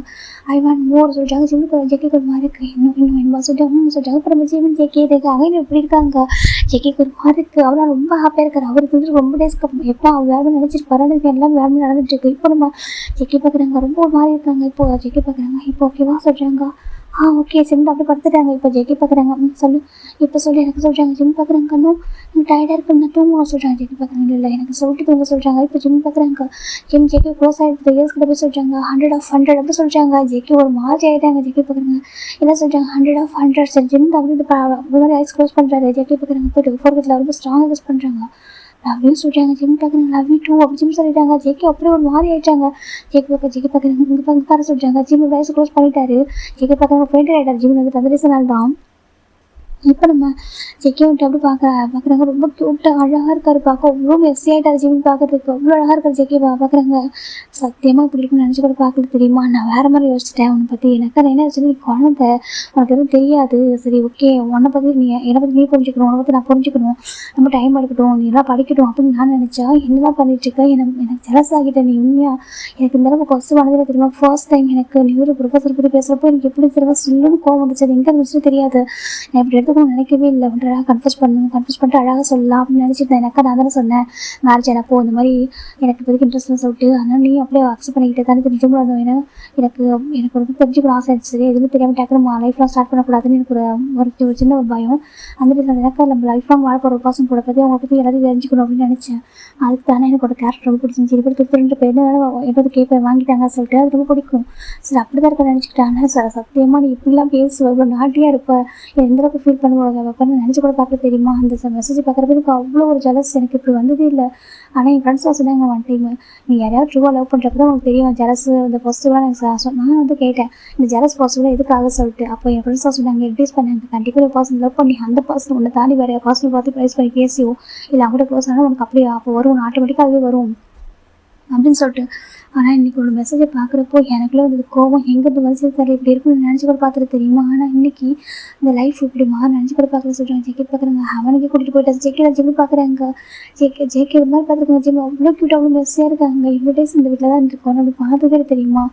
ஐ வாண்ட் மோர் சொல்கிறாங்க. ஜெக்கிக்கு ஒரு மாதிரி இருக்குது. இன்னும் வேணுமா சொல்கிறாங்க. இப்போ நம்ம ஜெக்கி இருக்கு அகைன் எப்படி இருக்காங்க. ஜெக்கிக்கு ஒரு மாதிரி இருக்குது. அவரால் ரொம்ப ஹாப்பியாக இருக்கார். அவருக்கு வந்து ரொம்ப டேஸ்க்கு எப்போ அவர் வேலை நினச்சிருப்பாரு. எல்லாம் வேலை நடந்துட்டு இருக்கு. இப்போ நம்ம ஜெக்கி பார்க்குறாங்க. ரொம்ப ஒரு மாதிரி இருக்காங்க. இப்போ ஜெக்கி பார்க்குறாங்க. இப்போ ஓகேவா சொல்கிறாங்க. ஓகே ஜிம் அப்படி படுத்துட்டாங்க. இப்போ ஜெக்கி பார்க்குறாங்க. சொல்லு எனக்கு சொல்கிறாங்க. ஜிம் பார்க்குறாங்க. எனக்கு டயர்டாக இருக்குன்னு தூங்குவோம் சொல்கிறாங்க. ஜெக்கி பார்க்குறாங்க. இல்லை எனக்கு சொல்லிட்டு தூங்க சொல்கிறாங்க. இப்போ ஜிம் பார்க்குறாங்க. ஜெக்கி க்ளோஸ் ஆகிட்டு இயர்ஸ் கிட்ட போய் சொல்கிறாங்க. 100 of 100 அப்படி சொல்கிறாங்க. ஜெக்கி ஒரு மாதிரி ஆகிட்டாங்க. ஜெக்கி பார்க்குறாங்க. என்ன சொல்கிறாங்க 100 of 100 சரி ஜிம் அப்படி மாதிரி ஐஸ் க்ளோஸ் பண்ணுறாரு. ஜெக்கி பார்க்குறாங்க. போய்ட்டு ஃபோர்கத்தில் ரொம்ப ஸ்ட்ராங்காக யூஸ் பண்ணுறாங்க. லவ்யூ சொல்கிறாங்க. ஜிம் பார்க்குறாங்க. லவ் யூ டூ அப்படி ஜிம் சொல்லிட்டாங்க. ஜெக்கி அப்படியே ஒரு மாதிரி ஆகிட்டாங்க. ஜெக்கி பார்க்குறாங்க. இங்கே பாரு சொல்கிறாங்க. ஜிம் வயசு க்ளோஸ் பண்ணிட்டாரு. ஜெக்கி பார்க்குறாங்க. ஃப்ரெண்ட் ஆகிட்டார். ஜிம் வந்து அந்த ரீசனால் தான். இப்போ நம்ம ஜெக்கி வந்துட்டு அப்படி பார்க்குறாங்க. ரொம்ப க்யூட்டாக அழகாக இருக்கார். பார்க்க அவ்வளோ மெஸ்ஸி ஆகிட்டார். ஜிம் பார்க்கறதுக்கு அவ்வளோ அழகாக இருக்கார். ஜெக்கி பார்க்குறாங்க. சத்தியமாக இப்படி இருக்குன்னு நினச்சி கூட பார்க்கல தெரியுமா. நான் வேறு மாதிரி யோசிச்சிட்டேன் உன்னை பற்றி. எனக்கு அதை என்ன வச்சு நீ குழந்தை உனக்கு எதுவும் தெரியாது. சரி ஓகே உன்னை பற்றி என்னை பற்றி நீ புரிஞ்சுக்கணும். உன்னை பற்றி நான் புரிஞ்சுக்கணும். நம்ம டைம் எடுக்கட்டும். நீ எல்லாம் படிக்கட்டும் அப்படின்னு நான் நினச்சா என்னதான் பண்ணிட்டுருக்க. எனக்கு ஜெலஸ் ஆகிட்டேன். நீ உண்மையாக எனக்கு இந்த அளவுக்கு கொஸ்ட் பண்ணதில்லை தெரியுமா. ஃபர்ஸ்ட் டைம் எனக்கு நீ ஒரு ப்ரொஃபஸர் பற்றி பேசுகிறப்போ எனக்கு எப்படி தெரியுமா சொல்லுன்னு கோவம் வந்துச்சு. அது எங்கே இருந்துச்சுன்னு தெரியாது. நான் இப்படி எடுத்து சொல்கிறதுக்கும் நினைக்கவே இல்லை. வந்து அழகாக கன்ஃபியூஸ் பண்ணிட்டு அழகாக சொல்லலாம் அப்படின்னு நினச்சிருந்தேன். எனக்கு நான் தானே சொன்னேன் மேரேஜ் எனப்போ இந்த மாதிரி எனக்கு இப்போதைக்கு இன்ட்ரெஸ்ட்லாம் சொல்லிட்டு, அதனால் நீ அப்படியே அக்செப்ட் பண்ணிக்கிட்டு தானே தெரிஞ்சும் ஏன்னா எனக்கு எனக்கு ஒரு தெரிஞ்சுக்கணும் ஆசை இருந்துச்சு. எதுவுமே தெரியாமல் டக்குனு லைஃப்லாம் ஸ்டார்ட் பண்ணக்கூடாதுன்னு எனக்கு ஒரு சின்ன ஒரு பயம். அந்த எனக்கு நம்ம லைஃப் லாங் வாழ போகிற பர்சன் கூட பற்றி அவங்களை பற்றி எல்லாத்தையும் தெரிஞ்சுக்கணும் அப்படின்னு நினச்சேன். அதுக்கு தானே எனக்கு ஒரு கேரக்டர் ரொம்ப பிடிச்சிருந்துச்சு. இப்படி திருப்பி இப்போ என்ன வேணும் எப்போது கேட்பேன் வாங்கிட்டாங்க சொல்லிட்டு அது ரொம்ப பிடிக்கும். சரி அப்படி தான் இருக்க நினச்சிக்கிட்டாங்க. சத்தியமாக நீ இப்படிலாம் பேசுவேன் இவ்வளோ நாட்டியாக இருப்ப எந்த அளவுக்கு ஃபீல் பண்ணுவாங்க வைப்பேன்னு நினச்சி கூட பார்க்க தெரியுமா? அந்த மெசேஜ் பார்க்குறப்ப எனக்கு அவ்வளோ ஒரு ஜலஸ் எனக்கு இப்படி வந்ததே இல்லை. ஆனால் என் ஃப்ரெண்ட்ஸ்லாம் சொன்னாங்க ஒன் டைம் நீ யாரையாவது ட்ரூவாக லவ் பண்ணுறப்ப தான் உங்களுக்கு தெரியும் ஜலஸ் இந்த பாசிட்டிவ்லாம் எனக்கு நான் வந்து கேட்டேன் இந்த ஜலஸ் பாசிட்டிவ்லாம் எதுக்காக சொல்லிட்டு. அப்போ என் ஃப்ரெண்ட்ஸ்லாம் சொன்னாங்க எட்வைஸ் பண்ணாங்க கண்டிப்பாக ஒரு பர்சன் லவ் பண்ணி அந்த பர்சன் உன்னை தாண்டி வேறு பர்சனை பார்த்து ப்ரைஸ் பண்ணி பேசியோ இல்லை அவங்கள்ட்ட க்ளோஸ் ஆனால் உனக்கு அப்படியே அப்போ வரும் ஆட்டோமேட்டிக்காகவே வரும் அப்படின்னு சொல்லிட்டு. ஆனால் இன்றைக்கி ஒரு மெசேஜை பார்க்குறப்போ எனக்குள்ள ஒரு கோவம் எங்கேருந்து வந்து தெரியல இப்படி இருக்குன்னு நினச்சி கூட பார்த்துட்டு தெரியுமா? ஆனால் இன்றைக்கி இந்த லைஃப் இப்படி மாறு நினச்சி கூட பார்க்குற சொல்கிறாங்க. ஜெக்கி பார்க்குறாங்க அவனுக்கே கூட்டிகிட்டு போயிட்டாச்சு. ஜெக்கி ஜிம்மி பார்க்குறாங்க. ஜேகே ஒரு மாதிரி பார்த்துருக்காங்க. ஜிம்மி அவ்வளோ க்யூட்டாக அவ்வளோ மெஸ்ஸியாக இருக்காங்க. இவ்வளோ டேஸ் இந்த வீட்டில் தான் இருக்கோம் அப்படி பார்த்ததே தெரியுமா?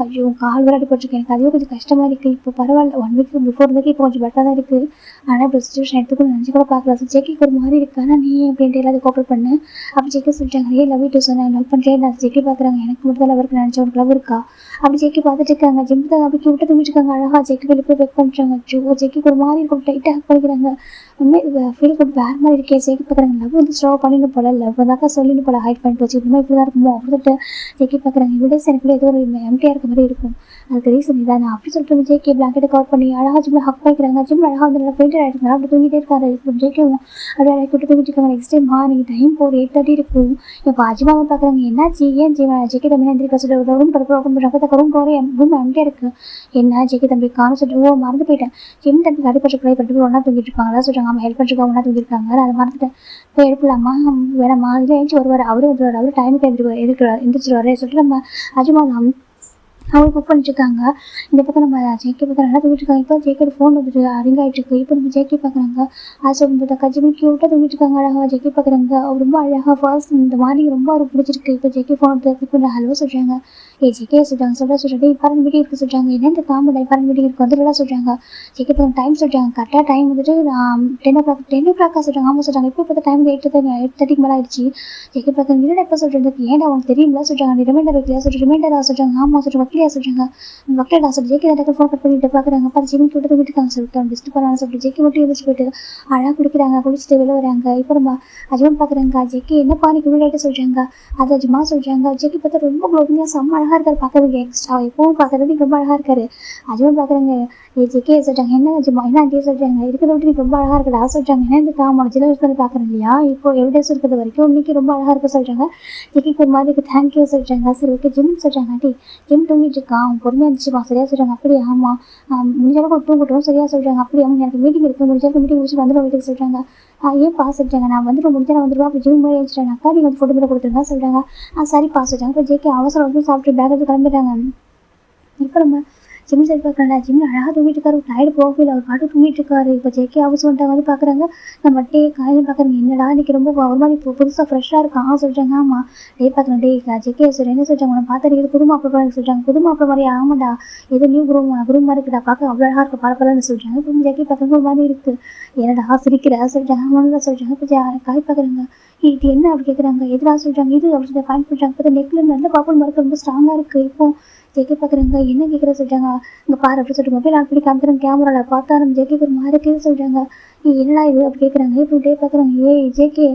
ஐயோ கால் வர அடிபட்டுருக்கேன். எனக்கு அதுவே கொஞ்சம் கஷ்டமாக இருக்குது. இப்போ பரவாயில்ல 1 வீக் பிஃபோர் இருந்ததுக்கு இப்போ கொஞ்சம் பெட்டராக தான் இருக்குது. ஆனால் இப்போ சுச்சுவேஷன் எடுத்துக்கூட நினச்சி கூட பார்க்கல. ஜெக்கிக்கு ஒரு மாதிரி இருக்குது. ஆனால் நீ அப்படின்ட்டு எல்லாத்தையும் கோஆப்ரேட் பண்ணு அப்படி ஜெக்கி சொல்லிட்டாங்க. லவ் யூ சொன்னேன் லவ் பண்ணுறேன். நான் ஜெக்கி பார்க்குறாங்க எனக்கு மட்டும் தான் லவ் இருக்கு நினச்சேன் உனக்கு லவ் இருக்கா அப்படி ஜெக்கி பார்த்துட்டு இருக்காங்க. ஜிம் தான் அப்படி விட்டு தூங்கிட்டு இருக்காங்க. அழகாக ஜெக்கி வெளியே போய் வெக் பண்ணுறாங்க. ஜெக்கிக்கு ஒரு மாதிரி இருக்கும் டைட்டாக பண்ணிக்கிறாங்க. உண்மையை ஃபீல் கூட வேறு மாதிரி இருக்கே. ஜெக்கி பார்க்குறாங்க லவ் வந்து ஸ்ட்ராவ் பண்ணிட்டு போல லவ் வந்தாக்கா சொல்லிட்டு போல ஹைட் பண்ணிட்டு வச்சு இன்னும் இப்படி தான் இருக்குமோ அப்படின்ட்டு ஜெக்கி பார்க்குறாங்க. இவ்வளோ எனக்கு ஏதோ ஒரு எம்டியாக இருக்க மாதிரி இருக்கும். அதுக்கு ரீசன் இதான் நான் அப்படி சொல்லிட்டு ஜேகே பிளாங்கெட்டை கவர் பண்ணி அழகாக ஜிம்ல ஹக் பண்ணிக்கிறாங்க. ஜிம்ல அழகாக வந்து நல்லா பெயிண்டட் ஆகிட்டு அப்படி தூங்கிட்டே இருக்காரு. இப்போ ஜேகேவும் அப்படியே அழகாக விட்டு தூங்கிட்டு இருக்காங்க. நெக்ஸ்ட் டைம் மார்னிங் டைம் 8:30 இருக்கும். இப்போ அஜிமாவை பார்க்குறாங்க. என்னாச்சு ஏன் ஜேகே தம்பி எந்திரிக்க சொல்லிட்டு ரூம் படுப்பு ஓப்பன் பண்ணுறாங்க. ரூம் போகிற ரூம் எம்டியாக இருக்குது. என்ன ஜேகே தம்பி காணும் சொல்லிட்டு மறந்து போயிட்டேன். ஜிம் தம்பி அடிப்பட்டு ப்ரை பண்ணிட்டு ஒன்றா தூங்கிட்டு இருப்பாங்களா சொல்கிறாங்க. அவங்க ஹெல்ப் பண்ணிருக்காங்க ஒன்றா தூங்கிருக்காங்க. அதை மறந்துட்டேன். போய் எடுக்கலாமா வேணாமா இல்லை எழுச்சி வருவார் அவரு டைமுக்கு எந்திரிச்சிருவாரு சொல்லிட்டு நம்ம அஜிமா அவங்க புக் பண்ணிட்டுருக்காங்க. இந்த பக்கம் நம்ம ஜேகே பக்கம் நல்லா தூங்கிட்டு இருக்காங்க. இப்போ ஜேகே ஃபோன் வந்துட்டு ரிங் ஆகிட்டு இருக்கு. இப்போ நம்ம ஜேகே பார்க்குறாங்க. அது சொல்லிட்டு கஜிமி க்யூட்டாக தூங்கிட்டு இருக்காங்க. அழகாக ஜேகே பார்க்குறாங்க. அவர் ரொம்ப அழகாக ஃபர்ஸ்ட் இந்த மாதிரி ரொம்ப அவருக்கு பிடிச்சிருக்கு. இப்போ ஜேகே ஃபோன் எடுத்து இப்போ ஹலோ சொல்கிறாங்க. ஜேகே சொல்கிறாங்க சொல்லிட்டு இம்பார்ட்டன் மீட்டிங் இருக்குது சொல்கிறாங்க. என்னென்ன காமெடி இம்பார்ட்டன் மீட்டிங் இருக்குது வந்துட்டு சொல்கிறாங்க. ஜேகே பக்கம் டைம் சொல்கிறாங்க. கரெக்டாக டைம் வந்துட்டு 10 o'clock சொல்கிறாங்க. ஆமாம் சொல்கிறாங்க. இப்போ பார்த்தா டைம் 8:30 மேலே ஆயிடுச்சு. ஜேகே பார்க்குறாங்க. என்னடா எப்போ சொல்கிறது ஏன்டா அவனுக்கு தெரியுங்களா சொல்கிறாங்க. ரிமைண்டர் வைக்கலையா சொல்லிட்டு ரிமைண்டராக சொல்கிறாங்க. ஆமாம் சொல்கிறாங்க. வக்கீலையா சொல்கிறாங்க. வக்கீலா சொல்லி ஜேகே தான் ஃபோன் கட் பண்ணிட்டு பார்க்குறாங்க. பார்த்து ஜிம்மி கிட்ட வீட்டுக்காங்க சொல்லிட்டு டிஸ்டர்ப் பண்ணான்னு சொல்லிட்டு ஜேகே மட்டும் எழுந்திரிச்சு போயிட்டு அழகாக குடிக்கிறாங்க. குடிச்சிட்டு வெளில வராங்க. இப்போ நம்ம அஜிமன் பார்க்குறாங்க. ஜேகே என்னப்பா நீ விளையாட்டு சொல்கிறாங்க. அது அஜிமா சொல்கிறாங்க. ஜேகே பார்த்தா ரொம்ப க்ளோவிங்காக செம்ம அழகாக இருக்காரு. பார்க்கறதுக்கு எக்ஸ்ட்ரா எப்பவும் பார்க்குறதுக்கு ரொம்ப அழகாக இருக்காரு. அஜிமன் பார்க்குறாங்க. ஜேகே சொல்கிறாங்க என்ன அஜிமா என்ன ஆண்டியே சொல்கிறாங்க. இருக்கிற விட்டு ரொம்ப அழகாக இருக்குடா சொல்கிறாங்க. என்ன இந்த காமன் சின்ன வயசுல பார்க்குறேன் இல்லையா இப்போ எவிடன்ஸ் இருக்கிறது வரைக்கும் இன்னைக்கு ரொம்ப அழகாக இருக்க சொல்கிறாங்க. ஜேகேக்கு ஒரு மாதிரி தேங்க்யூ சொல்கிறாங்க. சரி ஓகே ஜிம்னு சொல்கிறாங்க. ஆண்டி ஜிம் தூங்கிட்டு இருக்கான் அவன் பொறுமையாக இருந்துச்சுப்பா சரியா சொல்கிறாங்க. அப்படி ஆமாம் முடிஞ்சாலும் தூங்கட்டும் சரியா சொல்கிறாங்க. அப்படி அவங்க எனக்கு மீட்டிங் இருக்குது முடிஞ்சாலும் மீட்டிங் முடிச்சு வந்துடும் வீட்டுக்கு சொல்கிறாங்க. ஏன் பாஸ் சொல்கிறாங்க. நான் வந்துட்டு முடிஞ்சா நான் வந்துடுவா அப்படி ஜிம் மாதிரி எழுச்சிட்டாங்க. அக்கா நீங்கள் வந்து ஃபோட்டோ கூட கொடுத்துருந்தா சொல்கிறாங்க. சரி பாஸ் சொல்கிறாங்க. இப்போ ஜேகே அவசரம் வந்து சாப்பிட்டு பேக் எடுத்து கிளம்பிடுறாங்க. இப்போ நம்ம ஜிம் சரி பார்க்குறாங்க. ஜிம்மில் அழகாக தூங்கிட்டு இருக்காரு. டயர்டு போகல அவர் பாட்டு தூங்கிட்டு இருக்காரு. இப்போ ஜேகே அவசரம் வந்துட்டாங்க வந்து பார்க்குறாங்க. நம்ம டே காலையில் பார்க்குறாங்க. என்னடா இன்றைக்கி ரொம்ப ஒரு மாதிரி இப்போ புதுசாக ஃப்ரெஷ்ஷாக இருக்கான் சொல்கிறாங்க. ஆமாம் டே பார்க்குறேன். ஜேகே சொல்கிறேன் என்ன சொல்கிறாங்க உன்னை பார்த்து இது புது மாப்பிள்ளை சொல்கிறாங்க. புது மாப்பிள்ளை மாதிரி ஆமாண்டா இது நியூ குரூம் மாதிரி இருக்குடா பார்க்க அவ்வளோ அழகாக இருக்குது பரப்பலன்னு சொல்கிறாங்க. இப்போ ஜேகே பார்க்குறவங்க ஒரு மாதிரி இருக்குது. என்னடா சிரிக்கிறா சொல்கிறாங்க. ஆமாம் சொல்கிறாங்க. இப்போ காய் பார்க்குறாங்க. இது என்ன அப்படி கேட்குறாங்க. எதிராக சொல்கிறாங்க. இது அப்படி சொல்லி ஃபைன் பண்ணுறாங்க. இப்போ நெக்கில் நல்ல பாப்பல் மறக்க ரொம்ப ஸ்ட்ராங்காக இருக்குது. இப்போ ஜேகே பார்க்குறாங்க. என்ன கேட்குற சொல்கிறாங்க. இங்கே பாரு அப்படி சொல்லிட்டு மொபைல் ஆன் பண்ணி காமிக்கிறேன் கேமராவில் பார்த்தா நம்ம ஜேகேக்கு ஒரு மாதிரி இருக்குது சொல்கிறாங்க. என்னடா இது அப்படி கேட்குறாங்க. இப்போ டே பார்க்குறாங்க. ஜேகே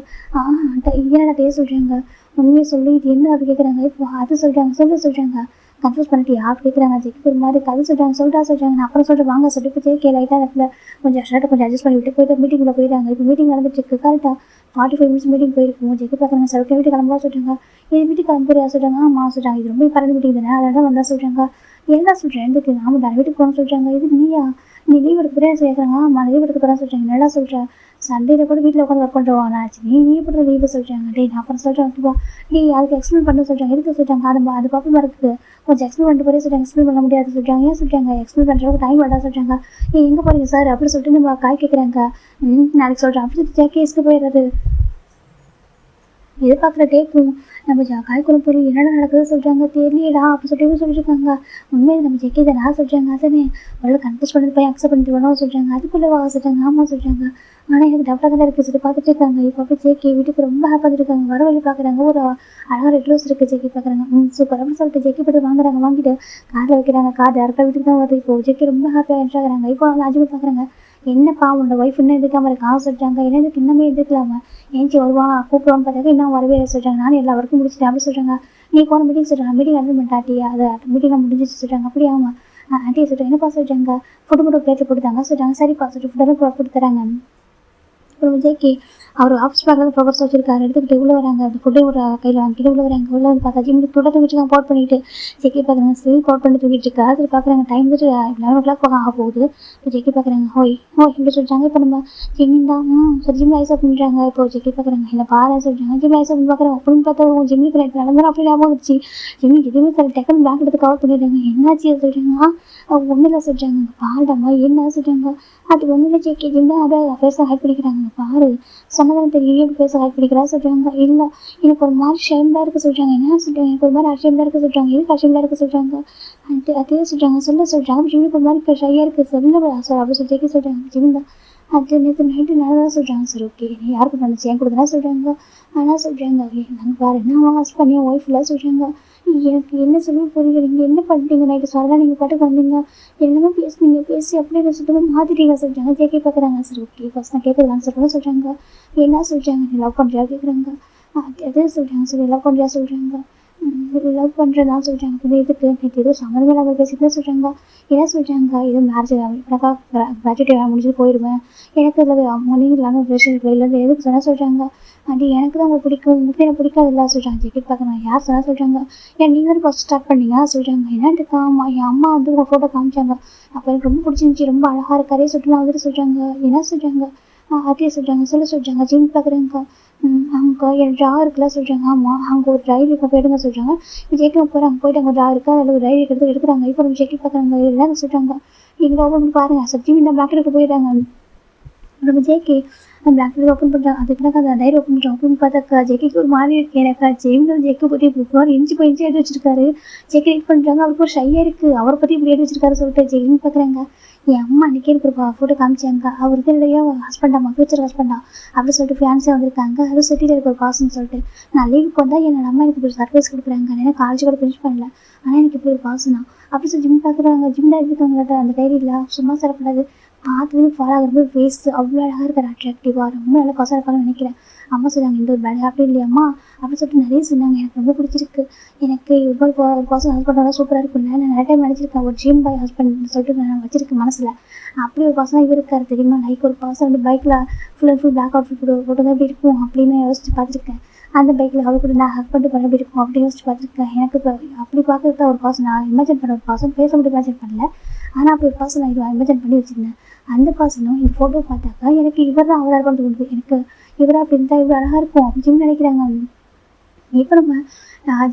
என்னடா டே சொல்கிறாங்க. உண்மையை சொல்லி இது என்ன அப்படி கேட்குறாங்க. இப்போ அது சொல்கிறாங்க சொல்கிறாங்க. கன்ஃபியூஸ் பண்ணிட்டு யார் கேட்குறாங்க. ஜேகே ஒரு மாதிரி கதை சொல்கிறாங்க. சொல்கிறாங்க நான் அப்புறம் சொல்கிறேன் வாங்க சொல்லிட்டு இப்போ ஜேகே லைட்டாக இடத்துல கொஞ்சம் ஷர்ட்டை கொஞ்சம் அட்ஜஸ்ட் பண்ணி விட்டு போயிட்டு மீட்டிங்கில் போயிட்டாங்க. இப்போ மீட்டிங் நடந்துட்டு இருக்கு. கரெக்டாக 45 minutes மீட்டிங் போயிருக்கும். ஜேகே பார்க்குறாங்க. சார் வீட்டுக்கு கிளம்பா சொல்கிறாங்க. இது வீட்டுக்கு கிளம்புறியா சொல்கிறாங்க. ஆமாம் சொல்கிறாங்க. இது ரொம்ப இம்பார்ட்டன் மீட்டிங் தானே அதெல்லாம் வந்தால் சொல்கிறாங்க. என்ன சொல்கிறேன் எதுக்கு ஆமாம் நான் வீட்டுக்கு போகணும்னு சொல்கிறாங்க. இது நீயா நீ லீவ் எடுக்க போகிறேன் சொல்கிறாங்க. ஆமாம் லீவ் எடுக்க போகிறேன் சொல்கிறாங்க. நல்லா சொல்கிறேன் சண்டேல கூட வீட்டில் உட்காந்து ஒர்க் பண்ணுறோம் ஆச்சு நீ பண்ணுற லீவு சொல்கிறாங்க. டே நான் அப்புறம் சொல்கிறேன் ஓகேவா நீ அதுக்கு எக்ஸ்பிளைன் பண்ண சொல்கிறாங்க. எதுக்கு சொல்கிறாங்க. அது பாப்பா இருக்குது கொஞ்சம் எக்ஸ்பிளைன் பண்ணிட்டு போய் சொல்கிறாங்க. எக்ஸ்பிளைன் பண்ண முடியாது சொல்கிறாங்க. ஏன் சொல்கிறாங்க. எக்ஸ்பிளைன் பண்ணுறதுக்கு டைம் வேண்டாம் சொல்கிறாங்க. எங்கே போகிறீங்க சார் அப்படி சொல்லிட்டு நம்ம காய் கேட்குறாங்க. நாளைக்கு சொல்கிறேன் அப்படி சொல்லிட்டு ஜேகே போயிடுறது. எதிர்பார்க்குற டேக்கும் நம்ம காய்கறி பொருள் என்னடா நடக்குதுன்னு சொல்கிறாங்க, தெரியலடா அப்படி சொல்லிட்டு இருக்காங்க. உண்மையில நம்ம ஜெக்கி இதை நான் சொல்கிறாங்க, அதனே அவ்வளோ கன்ஃபியூஸ் பண்ணி போய் அக்செப்ட் பண்ணிட்டு வேணும் சொல்கிறாங்க. அதுக்குள்ளே வா சொல்கிறாங்க, ஆமாம் சொல்கிறாங்க. ஆனால் எனக்கு டவுட்டாக தான் இருக்குது சொல்லி பார்த்துட்டு இருக்காங்க. இப்போ அப்படியே ஜேகே வீட்டுக்கு ரொம்ப ஹாப்பியாக இருக்காங்க. வர வழி பார்க்குறாங்க, ஒரு அழகாக ரெட் ரோஸ் இருக்குது. ஜேகே பார்க்குறாங்க, சூப்பர் அப்படின்னு சொல்லிட்டு ஜேகே போட்டு வாங்குறாங்க. வாங்கிட்டு காரில் வைக்கிறாங்க. கார் டேரக்டாக வீட்டுக்கு தான் வருது. இப்போ ஜேகே ரொம்ப ஹாப்பியாக என்ட்ராகிறாங்க. இப்போ அவங்க அஜிபி பார்க்குறாங்க, என்னப்பா உன்னோட ஒய்ஃப் இன்னும் எதுக்காம இருக்கா சொல்கிறாங்க. என்ன இதுக்கு இன்னமே எதுக்கலாமா ஏஞ்சி வருவான் கூப்பிடுவான்னு பார்த்தாக்க இன்னும் வரவே இல்லை சொல்கிறாங்க. நானும் எல்லா ஒர்க்கும் முடிச்சுட்டு அப்படி சொல்கிறாங்க. நீ போன மீட்டிங் சொல்கிறாங்க, மீட்டிங் அட்டன் பண்ணிட்டாட்டி அதை மீட்டிங் முடிஞ்சிச்சு சொல்கிறாங்க. அப்படியே ஆமாம் ஆண்டி சொல்கிறாங்க, என்னப்பா சொல்கிறாங்க, ஃபுட்டு மட்டும் பிளேட்டில் போட்டுத்தாங்க சொல்கிறாங்க. சரிப்பா சொல்லிட்டு ஃபுட்டெல்லாம் போட்டு தராங்க. அப்புறம் ஜேகே அவர் ஆஃபீஸ் பேக்கில் ப்ரொஃபர்ஸ் வச்சிருக்காரு, எடுத்துக்கிட்டு உள்ளே வராங்க. அந்த ஃபுட்டை ஒரு கையில் வாங்கிட்டு உள்ளே வராங்க. உள்ள வந்து பார்த்தா ஜிம்முக்கு துடை தூக்கிட்டு போட் பண்ணிட்டு ஜேகே பார்க்குறாங்க. ஸ்டில் போட் பண்ணி தூக்கிட்டு இருக்கா. அதில் பார்க்குறாங்க டைம் வந்துட்டு 11 o'clock ஆக போகுது. இப்போ ஜேகே பார்க்குறாங்க, ஹோய் இப்படி சொல்லிட்டாங்க. இப்போ நம்ம ஜிம்மின் தான் சரி ஜிம் ஐஸ் அப் பண்ணுறாங்க. இப்போ ஜேகே பார்க்குறாங்க, என்ன பாரு சொல்கிறாங்க. ஜிம் ஐஸ் அப் பார்க்குறாங்க. அப்படின்னு பார்த்தா ஜிம்முக்கு ரைட் நடந்தாலும் அப்படி ஞாபகம் வச்சு ஜிம்முக்கு எதுவுமே சரி டக்குன்னு பேக் எடுத்து கவர் பண்ணிடுறாங்க. என்னாச்சு சொல்கிறாங்க. ஒன்றும் இல்லை சொல்கிறாங்க. பாடமா என்ன சொல்கிறாங்க. அது ஒன்றும் இல்லை ஜேகே ஜிம் தான் அப்படியே ஃபேஸை ஹைட் பண்ணிக்கிறாங்க. பாரு சொன்னதானே தெரியும் எப்படி ஃபேஸை ஹைட் பண்ணிக்கிறா சொல்கிறாங்க. இல்லை எனக்கு ஒரு மாதிரி ஷேம்டாக இருக்குது சொல்கிறாங்க. என்ன சொல்கிறாங்க, எனக்கு ஒரு மாதிரி அஷேம்டாக இருக்குது சொல்கிறாங்க. எதுக்கு அஷேம்டாக இருக்குது சொல்கிறாங்க. அதே சொல்கிறாங்க சொல்கிறாங்க. ஜிம்முக்கு ஒரு மாதிரி ஷையாக இருக்குது சொல்ல சார் அப்படி சொல்லி ஜேகே சொல்கிறாங்க. ஜிம் தான் அது நேற்று நைட்டு நல்லா சொல்கிறாங்க. சார் ஓகே நீ யாருக்கு பண்ணுச்சு என் கொடுத்தனா சொல்கிறாங்க. ஆனால் சொல்கிறாங்க நாங்கள் பாரு என்ன வாஷ் பண்ணி என் ஒய்ஃபுலாம் சொல்கிறாங்க. எனக்கு என்ன சொல்லி புரியல, நீங்கள் என்ன பண்ணிட்டீங்க நைட்டு சார்தான் நீங்கள் பாட்டுக்கு வந்தீங்க எல்லாமே பேசுனீங்க பேசி அப்படியே என்ன சுத்தமாக மாற்றிட்டீங்க சொல்கிறாங்க. ஜேகே பார்க்குறாங்க. சார் ஓகே ஃபஸ்ட் நான் கேட்குறது ஆன்சர் சொல்கிறாங்க. என்ன சொல்கிறாங்க, நீ லவ் பண்ணுறியா கேட்குறாங்க. அதே சொல்கிறாங்க. சரி லவ் பண்ணுறியா சொல்கிறாங்க. லவ் பண்ணுறதா சொல்கிறாங்க. அப்படி எதுக்கு நேற்று ஏதோ சம்மந்தமே இல்லாமல் பேசிட்டு தான் சொல்கிறாங்க. என்ன சொல்கிறாங்க, ஏதோ மேரேஜ் எனக்கா கிராஜுவேட் முடிச்சுட்டு போயிடுவேன், எனக்கு இதில் மணி இல்லாமல் ரிலேஷன்ஷிப் இல்லைன்னு எதுக்கு சொன்னால் சொல்கிறாங்க. அப்படி எனக்கு தான் அவங்க பிடிக்கும் உங்களுக்கு எனக்கு பிடிக்காது இல்லை சொல்கிறாங்க. ஜெக்கெட் பார்க்குறேன் யார் சொன்னால் சொல்கிறாங்க. ஏன் நீங்கள் தான் ஃபஸ்ட் ஸ்டார்ட் பண்ணீங்க சொல்கிறாங்க. என்னட்டுக்கா அம்மா என் அம்மா வந்து உங்கள் ஃபோட்டோ காமிச்சாங்க, அப்போ எனக்கு ரொம்ப பிடிச்சிருந்துச்சி, ரொம்ப அழகாக இருக்காரே சொல்லிட்டு நான் வந்துட்டு சொல்கிறாங்க. என்ன சொல்கிறாங்க. அதே சொல்கிறாங்க. சொல்கிறாங்க. ஜிம் பார்க்குறேங்க்கா. அவங்க என் ட்ரா இருக்குல்ல சொல்கிறாங்க. ஆமாம் அங்கே ஒரு டைரி இப்போ எடுங்க சொல்கிறாங்க. ஜேகே போகிறாங்க. போயிட்டு அங்கே ட்ரா இருக்குது அதில் ஒரு டைரி எடுக்கிறாங்க. இப்போ நம்ம ஜேகே பார்க்குறாங்க. என்ன சொல்கிறாங்க. நீங்கள் ஓப்பன் பாருங்கள் சார் ஜிம் இந்த பிளாக் போயிடுறாங்க. நம்ம ஜேகே அந்த பிளாக் ஓப்பன் பண்ணுறாங்க. அதுக்கு அந்த டைரி ஓப்பன் பண்ணுறோம். ஓப்பன் பார்த்தாக்கா ஜேகேக்கு ஒரு மாதிரி இருக்குது. எனக்கு ஜெயிமில் ஜேக்கை பற்றி இப்படி இன்ச்சு போய் இன்ச்சு எடுத்து வச்சிருக்காரு. ஜேகே ரீட் பண்ணுறாங்க. அவருக்கு ஒரு ஷையாக இருக்குது, அவரை பற்றி இப்படி எடுத்து வச்சிருக்காரு சொல்லிட்டு ஜெயின்னு பார்க்குறாங்க. என் அம்மா அன்றைக்கே எனக்கு ஒரு ஃபோட்டோ காமிச்சாங்க. அவர் இல்லையா ஹஸ்பண்டாம்மா ஃபியூச்சர் ஹஸ்பண்டா அப்படி சொல்லிட்டு ஃபியான்ஸே வந்திருக்காங்க. அதுவும் சிட்டியில் இருக்க ஒரு பாசன்னு சொல்லிட்டு நான் லீவுக்கு வந்தால் என்னோட அம்மா எனக்கு இப்படி சர்ப்ரைஸ் கொடுக்குறாங்க. ஏன்னா காலேஜ் கூட ஃபினிஷ் பண்ணல, ஆனால் எனக்கு இப்படி ஒரு பாசனா அப்படி சொல்லி ஜிம் பார்க்குறாங்க. ஜிம் தான் இருக்காங்கள்ட்ட அந்த டைரியில் சும்மா சொல்லக்கூடாது. பார்த்து ஃபாலோ ஆகிற ஃபேஸ் அவ்வளோ அழகாக இருக்கார், அட்ராக்டிவாக ரொம்ப நல்ல பசங்க இருப்பாங்கன்னு நினைக்கிறேன். அம்மா சொன்னாங்க இந்த ஒரு பேட் அப்படி இல்லையாம்மா அப்படின்னு சொல்லிட்டு நிறைய சொன்னாங்க. எனக்கு ரொம்ப பிடிச்சிருக்கு. எனக்கு இவ்வளோ ஒரு பர்சன் ஹஸ்பண்டோட சூப்பராக இருக்கும்ல, நான் நிறைய டைம் நினச்சிருக்கேன் ஒரு ட்ரீம் பாய் ஹஸ்பண்ட் சொல்லிட்டு நான் வச்சிருக்கேன் மனசில். அப்படி ஒரு பர்சனாக இவர் இருக்காரு தெரியுமா. லைக் ஒரு பர்சன் வந்து பைக்கில் full and full black out போட்டு தான் எப்படி இருக்கும் அப்படின்னு யோசிச்சு பார்த்துருக்கேன். அந்த பைக்கில் அவர் கூட நான் ஹஸ்பண்ட் பண்ண எப்படி இருக்கும் அப்படின்னு யோசிச்சு பார்த்துருக்கேன். எனக்கு இப்போ அப்படி பார்க்குறத ஒரு பர்சன் நான் இமேஜின் பண்ண ஒரு பர்சன் பேச மட்டும் இமேஜின் பண்ணல, ஆனால் அப்படி ஒரு பர்சன் நான் இமேஜின் பண்ணி வச்சுருந்தேன். அந்த பர்சனும் இந்த ஃபோட்டோ பார்த்தாக்கா எனக்கு இவர் தான் அவராக இருக்கும்னு தோணுது. எனக்கு இவராக அப்படி இருந்தால் இவ்வளோ அழகாக இருக்கும் அப்படின்னு நினைக்கிறாங்க. இப்போ நம்ம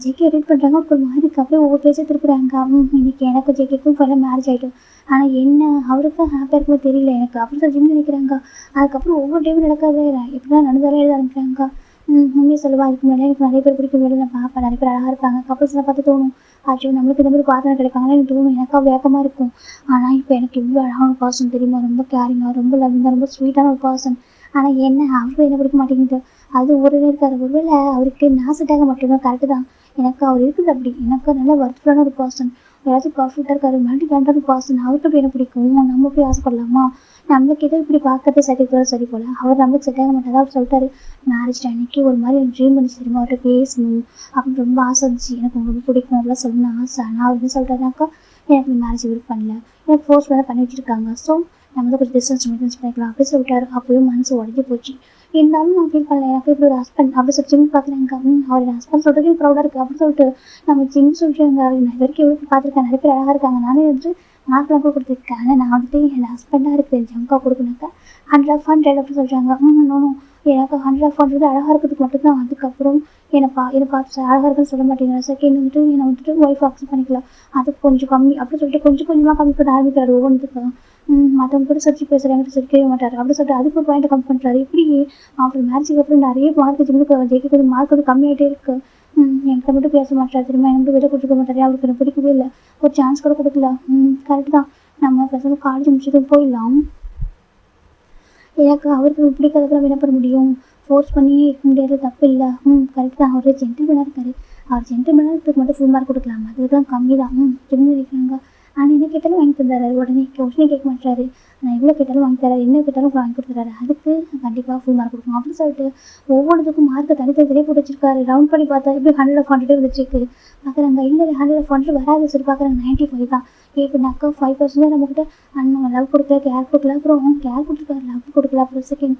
ஜேகே ரீட் பண்ணுறாங்க. அப்புறம் மாதிரிக்கு அப்படியே ஒவ்வொரு பேஜை திருப்புறாங்க. இன்னைக்கு எனக்கு ஜேகேக்கும் ஃபுல்லாக மேரேஜ் ஆகிட்டோம், ஆனால் என்ன அவருக்கும் ஹாப்பியாக இருக்குமோ தெரியல எனக்கு அப்படி தான் ஜிம் நினைக்கிறாங்க. அதுக்கப்புறம் ஒவ்வொரு டைமும் நடக்காது எப்படிலாம் நடந்தாலும் எழுத ஆரம்பிக்கிறாங்க. உண்மையை சொல்லுவா அதுக்கு முன்னாடி எனக்கு நிறைய பேர் பிடிக்கும் வேலை நான் பார்ப்பேன், நிறைய பேர் அழகாக இருப்பாங்க. கப்பல்ஸ்லாம் பார்த்து தோணும் ஆச்சோ நம்மளுக்கு இந்த மாதிரி பார்த்து கிடைப்பாங்கன்னு எனக்கு தோணும். எனக்கா வேகமாக இருக்கும். ஆனால் இப்போ எனக்கு இவ்வளோ அழகான ஒரு பர்சன் தெரியுமா, ரொம்ப கேரிங்காக ரொம்ப லவ்விங்காக ரொம்ப ஸ்வீட்டான ஒரு பர்சன். ஆனால் என்ன அவருக்கு என்ன பிடிக்க மாட்டேங்குது. அது ஒரு இருக்காரு. ஒருவேளை அவருக்கு நான் செட் ஆக மட்டும்தான் கரெக்டு தான். எனக்கு அவர் இருக்குது அப்படி எனக்கு நல்ல ஒர்த்ஃபுல்லான ஒரு பர்சன், ஏதாச்சும் பர்ஃபெக்டாக இருக்காரு, மல்டி டேலண்டான பர்சன். அவருக்கு அப்படி என்ன பிடிக்கும், நம்ம போய் ஆசைப்படலாமா. நம்மளுக்கு எதோ இப்படி பார்க்கறது சரி போல் அவர் நம்மளுக்கு செட் ஆக மாட்டார். அவர் சொல்லிட்டாரு மேரேஜ் அன்னைக்கு ஒரு மாதிரி எனக்கு ட்ரீம் பண்ணிச்சு தெரியுமா, அவர்கிட்ட பேசணும் அப்படின்னு ரொம்ப ஆசை இருந்துச்சு, எனக்கு ரொம்ப பிடிக்கும் அப்படிலாம் சொல்லணும்னு ஆசை. ஆனால் அவர் என்ன சொல்லிட்டாருனாக்கா எனக்கு மேரேஜ் விருப்பம் பண்ணல, எனக்கு ஃபோர்ஸ் பண்ணி வச்சுருக்காங்க, ஸோ நம்ம தான் கொஞ்சம் டிஸ்டன்ஸ் மெயின்டென்ஸ் பண்ணிக்கலாம் அப்படி சொல்லிட்டாரு. அப்போயும் மனசு உடஞ்சி போச்சு. இருந்தாலும் நான் ஃபீல் பண்ணல, எனக்கு இப்படி ஒரு ஹஸ்பண்ட் அப்படி சொல்லி ஜிம் பார்க்குறேங்க. அவர் என் ஹஸ்பண்ட் சொல்கிறதுக்கு ப்ரௌடாக இருக்குது அப்படின்னு சொல்லிட்டு நம்ம ஜிம் சொல்கிறாங்க. நான் இது வரைக்கும் எவ்வளோ பார்த்துருக்கேன், நிறைய பேர் அழகாக இருக்காங்க, நானே வந்து மார்க்கெலாம் கூட கொடுத்துருக்கேன். ஆனால் நான் வந்துட்டு என் ஹஸ்பண்டாக இருக்குது ஜம்கா கொடுக்குனாக்கா 100 அப்படின்னு சொல்கிறாங்க. நோனும் எனக்கு 100 அழகாக இருக்கிறதுக்கு மட்டும்தான். அதுக்கப்புறம் என்னை பார்த்து அழகாக இருக்குன்னு சொல்ல மாட்டேங்கிறேன். செகண்ட் வந்துட்டு என்னை வந்துட்டு ஒய்ஃப் அக்செப்ட் பண்ணிக்கலாம், அது கொஞ்சம் கம்மி அப்படின்னு சொல்லிட்டு கொஞ்சம் கொஞ்சமாக கம்மி பண்ண ஆரம்பிக்கிறாரு ஒவ்வொன்றுக்கும். மற்றவங்க கூட சிரிச்சு பேசுகிறாங்க சிரிக்கவே மாட்டார் அப்படின்னு சொல்லிட்டு அதுக்கு ஒரு பாயிண்ட் கம் பண்ணுறாரு. இப்படி அவர் மேரேஜுக்கு அப்புறம் நிறைய மார்க் ஜிம்முக்கு ஜெயிக்கிறது மார்க் வந்து கம்மியாகிட்டே இருக்கு. என்கிட்ட மட்டும் பேச மாட்டார், திரும்ப எனக்கு விட கொடுத்துக்க மாட்டார், அவருக்கு எனக்கு பிடிக்கவே இல்லை, ஒரு சான்ஸ் கூட கொடுக்கல. கரெக்டு தான், நம்ம பசங்க காலேஜ் முடிச்சுட்டு போயிடலாம். எனக்கு அவருக்கு பிடிக்காதப்ப நம்ம என்ன பண்ண முடியும், ஃபோர்ஸ் பண்ணி இருக்க முடியாது, தப்பு இல்லை. கரெக்டு தான், அவர் ஜென்டில்மேனாக இருக்காரு. அவர் ஜென்டில்மேனாக மட்டும் ஃபுல் மார்க் கொடுக்கலாமா, அதுதான் கம்மி தான். ஜிம்மு இருக்கிறாங்க. ஆனால் என்ன கேட்டாலும் வாங்கி தந்துடுறாரு, உடனே கேட்க மாட்டாரு. நான் எவ்வளோ கேட்டாலும் வாங்கி தராரு, என்ன கேட்டாலும் வாங்கி கொடுத்துறாரு. அதுக்கு கண்டிப்பாக ஃபுல் மார்க் கொடுக்கணும் அப்படின்னு சொல்லிட்டு ஒவ்வொன்றுக்கும் மார்க்கை தனித்தனியே போட்டு வச்சிருக்காரு. ரவுண்ட் பண்ணி பார்த்தா எப்படி 100 வந்துச்சிருக்கு பார்க்குறாங்க. இல்லை 100 வராது சொல்லி பார்க்குறாங்க. 95 தான். எப்படின்னாக்கா 5% நம்மக்கிட்ட நம்ம லவ் கொடுக்கல, கேர் கொடுக்கல, அப்புறம் கேர் கொடுத்துருக்காரு, லவ் கொடுக்கல, அப்புறம் செகண்ட்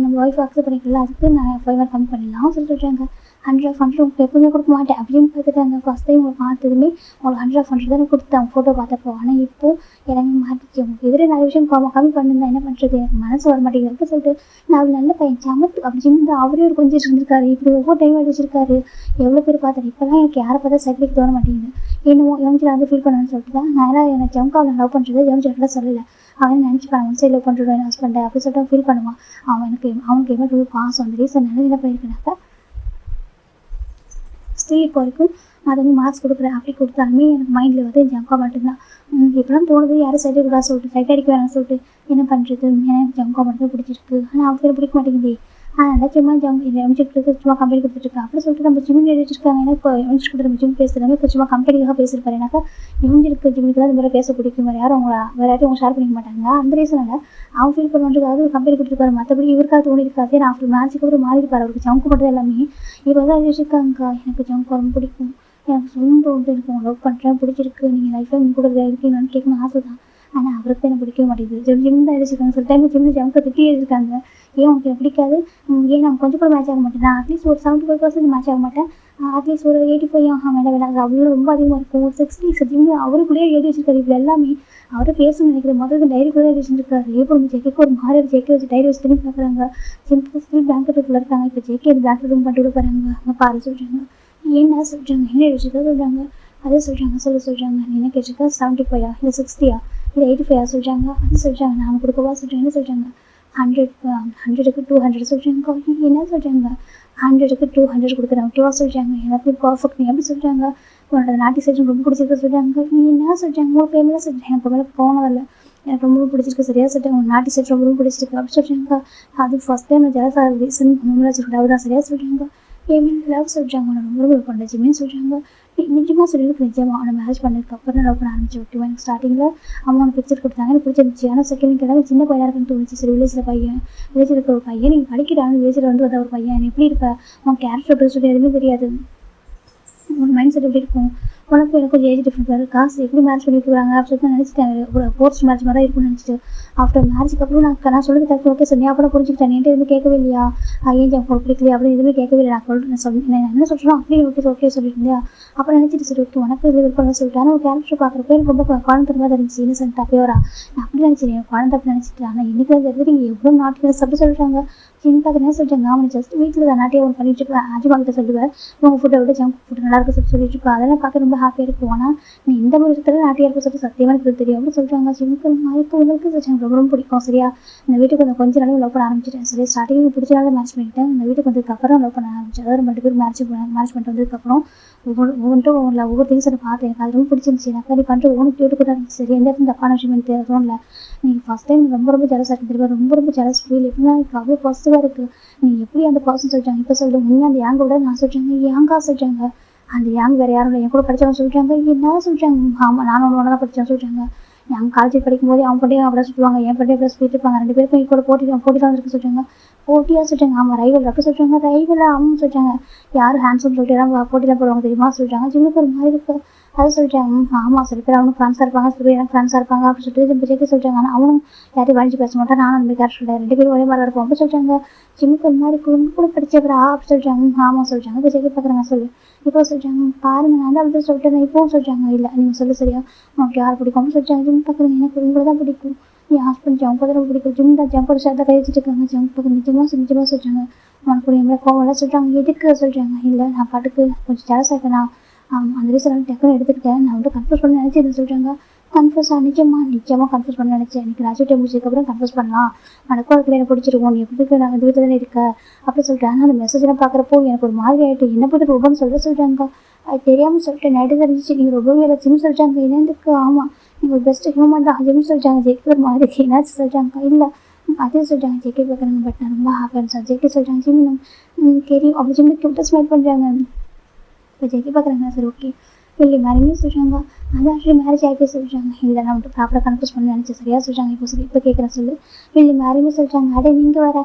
நம்ம ஒய்ஃப் அக்செப்ட் பண்ணிக்கல, அதுக்கு நான் 5 மார்க் கம்மி பண்ணிடலாம் சொல்லி சொல்கிறாங்க. 100 உங்களுக்கு எப்பவுமே கொடுக்க மாட்டேன் அப்படின்னு பார்த்துட்டாங்க. ஃபஸ்ட் டைம் உங்களுக்கு பார்த்ததுமே உங்களுக்கு 100 தான் கொடுத்தேன் ஃபோட்டோ பார்த்தப்போ. ஆனால் இப்போது எல்லாமே மாற்றிச்சு. உங்களுக்கு எதிரே நிறைய விஷயம் கம்மி பண்ணிருந்தா என்ன பண்ணுறது, எனக்கு மனசு வர மாட்டேங்குது சொல்லிட்டு நான் அவர் நல்ல பையன் சமத்து அப்படின்னு அவரே ஒரு கொஞ்சம் இருந்திருக்காரு. இப்படி ஒவ்வொரு டைம் அடிச்சிருக்காரு. எவ்வளோ பேர் பார்த்தாரு. இப்போலாம் எனக்கு யாரை பார்த்தா சைக்கிளுக்கு தோண மாட்டேங்குது. என்னமோ எவஞ்சில் வந்து ஃபீல் பண்ணணும்னு சொல்லிட்டு தான் நான் எனக்கு ஜம்காவில் லவ் பண்ணுறது எவஞ்சில் சொல்லலை. அவன் நினச்சிப்பான் ஒன் சைடில் பண்ணுறோம் என் ஹஸ்பண்டை அப்படி சொல்லிட்டு ஃபீல் பண்ணுவான். அவனுக்கு எவ்வளோ பாசம் அந்த ரீசன் என்ன பண்ணியிருக்கேனாக்கா ஸ்டில் இப்போ வரைக்கும் நான் வந்து மார்க்ஸ் கொடுக்குறேன். அப்படி கொடுத்தாலுமே எனக்கு மைண்டில் வந்து ஜம்கா மட்டும்தான். இப்போலாம் தோணுது யாரும் சைட் அடிக்கூடாது சொல்லிட்டு சைட் அடிக்க வேணாம்னு சொல்லிட்டு என்ன பண்ணுறது, எனக்கு ஜம்கா மட்டும் பிடிச்சிருக்கு. ஆனால் அவங்க பிடிக்க மாட்டேங்குது. அதனால் சும்மா எம்ஜிக்கு சும்மா கம்பெனி கொடுத்துருக்கேன் அப்படி சொல்லிட்டு நம்ம ஜிம்மில் எழுதிச்சிருக்காங்க. ஏன்னா இப்போ எம்ஜி கொடுத்து நம்ம ஜிம் பேசுகிறோமே இப்போ சும்மா கம்பெனிக்காக பேசியிருப்பாரு. ஏன்னாக்கா எம்ஜிக்கு ஜிம்முக்கு தான் இந்த மாதிரி பேச பிடிக்கும், வேறு யாரும் வேறு யாரும் அவங்க ஷேர் பண்ணிக்க மாட்டாங்க. அந்த ரீசனில் அவங்க ஃபீல் பண்ணுறதுக்காக ஒரு கம்பெனி கொடுத்துருப்பாரு. மற்றபடி இவருக்காக தோணிருக்காது. ஏன்னா அவர் மேட்சுக்கு அப்புறம் மாறியிருப்பார். அவருக்கு ஜம்கு மட்டும் எல்லாமே இப்போ தான் எழுதிச்சிருக்காங்க. எனக்கு ஜம்கு ரொம்ப பிடிக்கும், எனக்கு சொல்லணும் தோணுது, எனக்கு உங்களை லவ் பண்ணுறேன், பிடிச்சிருக்கு, நீங்கள் லைஃப்பில் உங்க கூட இருக்கீங்கன்னு கேட்கணும் ஆசை தான். ஆனால் அவருக்கு தான் எனக்கு பிடிக்கவே மாட்டேங்குது. ஜிம் தான் எழுதிச்சிருக்காங்க. சில டைம் ஜிம்மில் ஜம்கை திட்டி எழுதிருக்காங்க. ஏன் உனக்கு எனக்கு பிடிக்காது, ஏன் நான் கொஞ்சம் கூட மேட்ச் ஆக மாட்டேன், நான் அட்லீஸ்ட் ஒரு 75% மேட்ச் ஆக மாட்டேன், அட்லீஸ்ட் ஒரு 85 வேண்டாம் அவ்வளோ ரொம்ப அதிகமாக இருக்கும். ஒரு 60 ஜிம்மு அவருக்குள்ளேயே எழுதி வச்சிருக்காரு. இப்போ எல்லாமே அவரை பேசணும்னு நினைக்கிறேன். முதல்ல டைரி கூட எழுதி வச்சிருக்காரு. ஏப்ரல் ஜெகேக்கு ஒரு மாதிரி ஜெகே வச்சு டைரி வச்சு திரும்பி பார்க்குறாங்க. ஜிம்க்கு ஸ்டில் பிளாங்கெட்டுக்குள்ளே இருக்காங்க. இப்போ ஜெகே அது பிளாங்கெட் ரூம் பண்ணிட்டு போகிறாங்க. அங்கே பாரு சொல்கிறாங்க. என்ன சொல்கிறாங்க, என்ன எழுதிச்சுதான் சொல்கிறாங்க, அதே சொல்கிறாங்க. சொல்கிறாங்க நீ என்ன கேட்டிருக்கா, 75 இல்லை 60 இல்லை 85 சொல்கிறாங்க. அது சொல்கிறாங்க நான் கொடுக்கவா சொல்கிறேன். என்ன சொல்கிறாங்க, 100க்கு 200 சொல்கிறாங்க. என்ன சொல்கிறாங்க, 100க்கு 200 கொடுக்குறேன் ஓகேவா சொல்கிறாங்க. எனக்கு பர்ஃபெக்ட் நீ எப்படி சொல்கிறாங்க, உன்னோட நாட்டி சைடு ரொம்ப பிடிச்சிருக்கு சொல்கிறாங்க. நீ என்ன சொல்கிறாங்க, உங்களுக்கு பேமெல்லாம் சொல்கிறேன், எனக்கு மேலே போன வரல, எனக்கு ரொம்ப பிடிச்சிருக்கு சரியாக சொல்லிட்டு உங்கள் நாட்டி சைடு ரொம்ப பிடிச்சிருக்கு அப்படி சொல்கிறாங்க. அது ஃபஸ்ட் டைம் நான் ஜெலஸ் ஆகிற ரீசன் வச்சுருக்கேன். அவர் தான் சரியாக சொல்கிறாங்க. ஏன்னு லவ் சொல்கிறாங்க, உன்னை ரொம்ப லவ் பண்ணுறச்சுமே சொல்கிறாங்க. நிஜமாக சொல்லியிருக்கு, நிஜமாக அவனை மேரேஜ் பண்ணதுக்கு அப்புறம் லவ் பண்ண ஆரம்பிச்சு. ஓகேவா எனக்கு ஸ்டார்டிங்கில் அவங்க அவனை பிக்சர் கொடுத்தாங்க, எனக்கு பிடிச்சிருந்துச்சு. ஆனால் செகண்ட் கேட்டாலும் சின்ன பையனாக இருக்குன்னு தோணுச்சு. சரி வில்லேஜில் இருக்க ஒரு பையன், நீங்கள் படிக்கிறாங்க வில்லேஜில் வந்து ஒரு பையன் எப்படி இருப்ப, உன் கேரக்டர் எப்படி சொல்லி எதுவுமே தெரியாது, உன் மைண்ட் செட் எப்படி இருக்கும், உனக்கு எனக்கு கொஞ்சம் ஏஜ் டிஃப்ரெண்ட் வருது, காசு எப்படி மேரேஜ் பண்ணி கொடுக்குறாங்க அப்படின்னு சொல்லிட்டு நினச்சிட்டேன். ஒரு போஸ்ட் மேரேஜ் மாதிரி தான் இருக்கும்னு நினச்சிட்டு ஆஃப்டர் மேரேஜுக்கு அப்புறம் நான் சொல்லுறது கரெக்ட் ஓகே சொன்னேன். அப்புறம் புரிஞ்சுக்கிட்டேன். என்கிட்ட எதுவுமே கேட்கவே இல்லையா, ஏன் உங்களுக்கு பிடிக்கலையா அப்படின்னு எதுவுமே கேட்கவே இல்லை. நான் என்ன சொல்கிறேன் அப்படியே ஓகே சொல்லிட்டு இருந்தேன். அப்புறம் நினச்சிட்டு சரி ஓகே உனக்கு இது விருப்பம் சொல்லிட்டு. ஆனால் ஒரு கேரக்டர் பார்க்குறப்ப எனக்கு ரொம்ப குழந்தை இருந்துச்சு, இன்னசென்ட் பியூரா. நான் அப்படி நினச்சேன், என் குழந்தை அப்படி நினச்சிட்டு. ஆனால் இன்னைக்கு வந்து நீங்கள் எவ்வளோ நாட்டில் அப்படி சொல்கிறாங்க. சின்ன பார்க்க என்ன சொல்கிறாங்க, அவன் ஜஸ்ட் வீட்டில் தான் நாட்டியாக ஒன்று பண்ணிட்டு இருப்பேன். ஆஜிமா கிட்ட சொல்லுவேன் உங்கள் ஃபுட்டை விட ஜங்க் ஃபுட் நல்லா இருக்கு சொல்லிட்டு இருப்பேன். அதெல்லாம் பார்க்க ரொம்ப ஹாப்பியாக இருக்கும். ஆனால் நீ இந்த மாதிரி இடத்துல நாட்டியாக இருக்க சொல்லிட்டு சத்தியமாக எனக்கு தெரியும் அப்படின்னு சொல்கிறாங்க. சிம்பிள் மாதிரி உங்களுக்கு எனக்கு ரொம்ப பிடிக்கும். சரியா இந்த வீட்டுக்கு கொஞ்ச நாளும் லவ் பண்ண ஆரம்பிச்சிட்டேன். சரி ஸ்டார்டிங் பிடிச்சனால மேட்ச் பண்ணிட்டேன். இந்த வீட்டுக்கு வந்ததுக்கப்புறம் லவ் பண்ண ஆரம்பிச்சேன். அதாவது 2 பேரும் மேட்ச் பண்ணிட்டு வந்ததுக்கப்புறம் ஒவ்வொரு திங்ஸ் அதை பார்த்தேன். எனக்கு அது ரொம்ப பிடிச்சிருந்துச்சு. எனக்கு நீ பண்ணுற ஒன்று கியூட்டு கூட இருந்துச்சு. சரி எந்த இடத்துல தப்பான விஷயம் எனக்கு தோணல. நீங்கள் ஃபஸ்ட் டைம் ரொம்ப ஜெலஸாக இருக்கு தெரியுமா, ரொம்ப ஜெலஸ் ஃபீல் எப்படின்னா எனக்கு அவ்வளோ பாசிட்டிவாக இருக்குது. நீ எப்படி அந்த பர்சன் சொல்கிறாங்க இப்போ சொல்லிட்டு உண்மையாக அந்த யாங்க விட நான் சொல்கிறாங்க யாங்கா சொல்கிறாங்க. அந்த யாங் வேறு யாரும் இல்லை, என் கூட படித்தவங்க சொல்கிறாங்க. என்ன சொல்கிறாங்க, ஆமாம் நானும் ஒன்று தான் படித்தேன் சொல்கிறாங்க. நாங்கள் காலேஜ் படிக்கும்போது அவங்க பண்டிகை அப்படியே சுற்றுவாங்க, என் பண்டிகை அப்படியே சுற்றிட்டு இருப்பாங்க. 2 பேருக்கும் கூட போட்டி தான் இருக்கு சொல்கிறாங்க. போட்டியாக சொல்கிறாங்க. ஆமாம் ரைவல் அப்படி சொல்கிறாங்க. ரைவலாக அவங்க சொல்கிறாங்க. யாரும் ஹேண்ட்ஸும் சொல்லிட்டு தான் போட்டிலாம் போடுவாங்க தெரியுமா சொல்கிறாங்க. ஜிம்முக்கு ஒரு மாதிரி இருக்குது அதை சொல்கிறாங்க. ஆமாம் சில பேர் அவனுக்கு ஃப்ரெண்ட்ஸாக இருப்பாங்க, சில பேர் எனக்கு ஃப்ரெண்ட்ஸாக இருப்பாங்க அப்படி சொல்லிட்டு ஜிம்முக்கு சொல்கிறாங்க. ஆனால் அவனும் யாரையும் வளைஞ்சு பேச மாட்டான், நானும் அந்த மாதிரி கேரக்டர் இல்லை, 2 பேரும் ஒரே மாதிரி இருப்போம் அப்படி சொல்கிறாங்க. ஜிம்முக்கு ஒரு மாதிரி கூட படித்தவரா அப்படி சொல்கிறாங்க. ஆமாம் சொல்கிறாங்க. இப்போ ஜெகி பார்க்குறாங்க சொல்லு இப்போ சொல்கிறாங்க. பாருங்க நான் தான் அப்படி சொல்லிட்டு இப்போவும் சொல்கிறாங்க. இல்லை நீங்கள் சொல்லு சரியா உனக்கு யார் பிடிக்கும் சொல்கிறாங்க. ஜிம் பார்க்குறேன் எனக்கு உங்களை தான் பிடிக்கும், என் ஹஸ்பண்ட் ஜம்ப் தான் பிடிக்கும். ஜிம் தான் ஜம்போட ஷர்ட்டில் கை வச்சுட்டு இருக்காங்க. ஜம்ப் பார்க்க நிஜமாக சொல்கிறாங்க. உனக்கு எவ்வளோ கோவம்லாம் சொல்கிறாங்க. எதுக்கு சொல்கிறாங்க. இல்லை நான் பாட்டுக்கு கொஞ்சம் ஜலஸ் ஆகிட்டேன், நான் அந்த ரீசன் டக்குன்னு எடுத்துக்கிட்டேன், நான் வந்து கன்ஃபியூஸ் பண்ணி நினச்சி சொல்கிறாங்க. கன்ஃபியூஸ் நிச்சயமாக கன்ஃபியூஸ் பண்ண நினச்சேன். எனக்கு ராஜுகிட்ட முடிச்சதுக்கப்புறம் கன்ஃபியூஸ் பண்ணலாம். உனக்கும் அதுக்குள்ள எனக்கு பிடிச்சிருக்கும், நீ எப்படி நான் வீட்டில் தானே இருக்க அப்படின்னு சொல்லிட்டு. ஆனால் அந்த மெசேஜெலாம் பார்க்குறப்போ எனக்கு ஒரு மாதிரி ஆகிட்டு, என்ன போட்டு ரொம்பன்னு சொல்கிறாங்க. அது தெரியாமல் சொல்லிட்டு நைட்டு தெரிஞ்சிச்சு நீங்கள் ரொம்பவே இல்லை ஜிம் சொல்லிட்டாங்க. என்னதுக்கு? ஆமாம் நீங்கள் ஒரு பெஸ்ட்டு ஹியூமன் தான் ஜிம் சொல்லிட்டாங்க. ஜெயிக்க ஒரு மாதிரி என்னாச்சு சொல்லிட்டாங்க. இல்லை அதே சொல்லிட்டாங்க ஜெயிக்க பார்க்குறாங்க. பட் நான் ரொம்ப ஹாப்பியாக இருந்துச்சு. ஜெயிக்க சொல்லிட்டாங்க ஜிம் தெரியும் அப்படி ஜிம்மு கிட்ட ஸ்மைல் பண்ணுறாங்க. இப்போ ஜெயிக்க பார்க்குறாங்க. சரி ஓகே இல்லை மேரேஜே சொல்கிறாங்க. அதான் ஆக்சுவலி மேரேஜ் ஆகிட்டே சொல்கிறாங்க. இல்லை நான் வந்துட்டு ப்ராப்பராக கன்ஃபியூஸ் பண்ண நினச்சேன். சரியாக சொல்கிறாங்க. இப்போ கேட்குறேன் சொல்லு. இல்லை மேரேஜே சொல்கிறாங்க. அடே நீங்கள் வேறு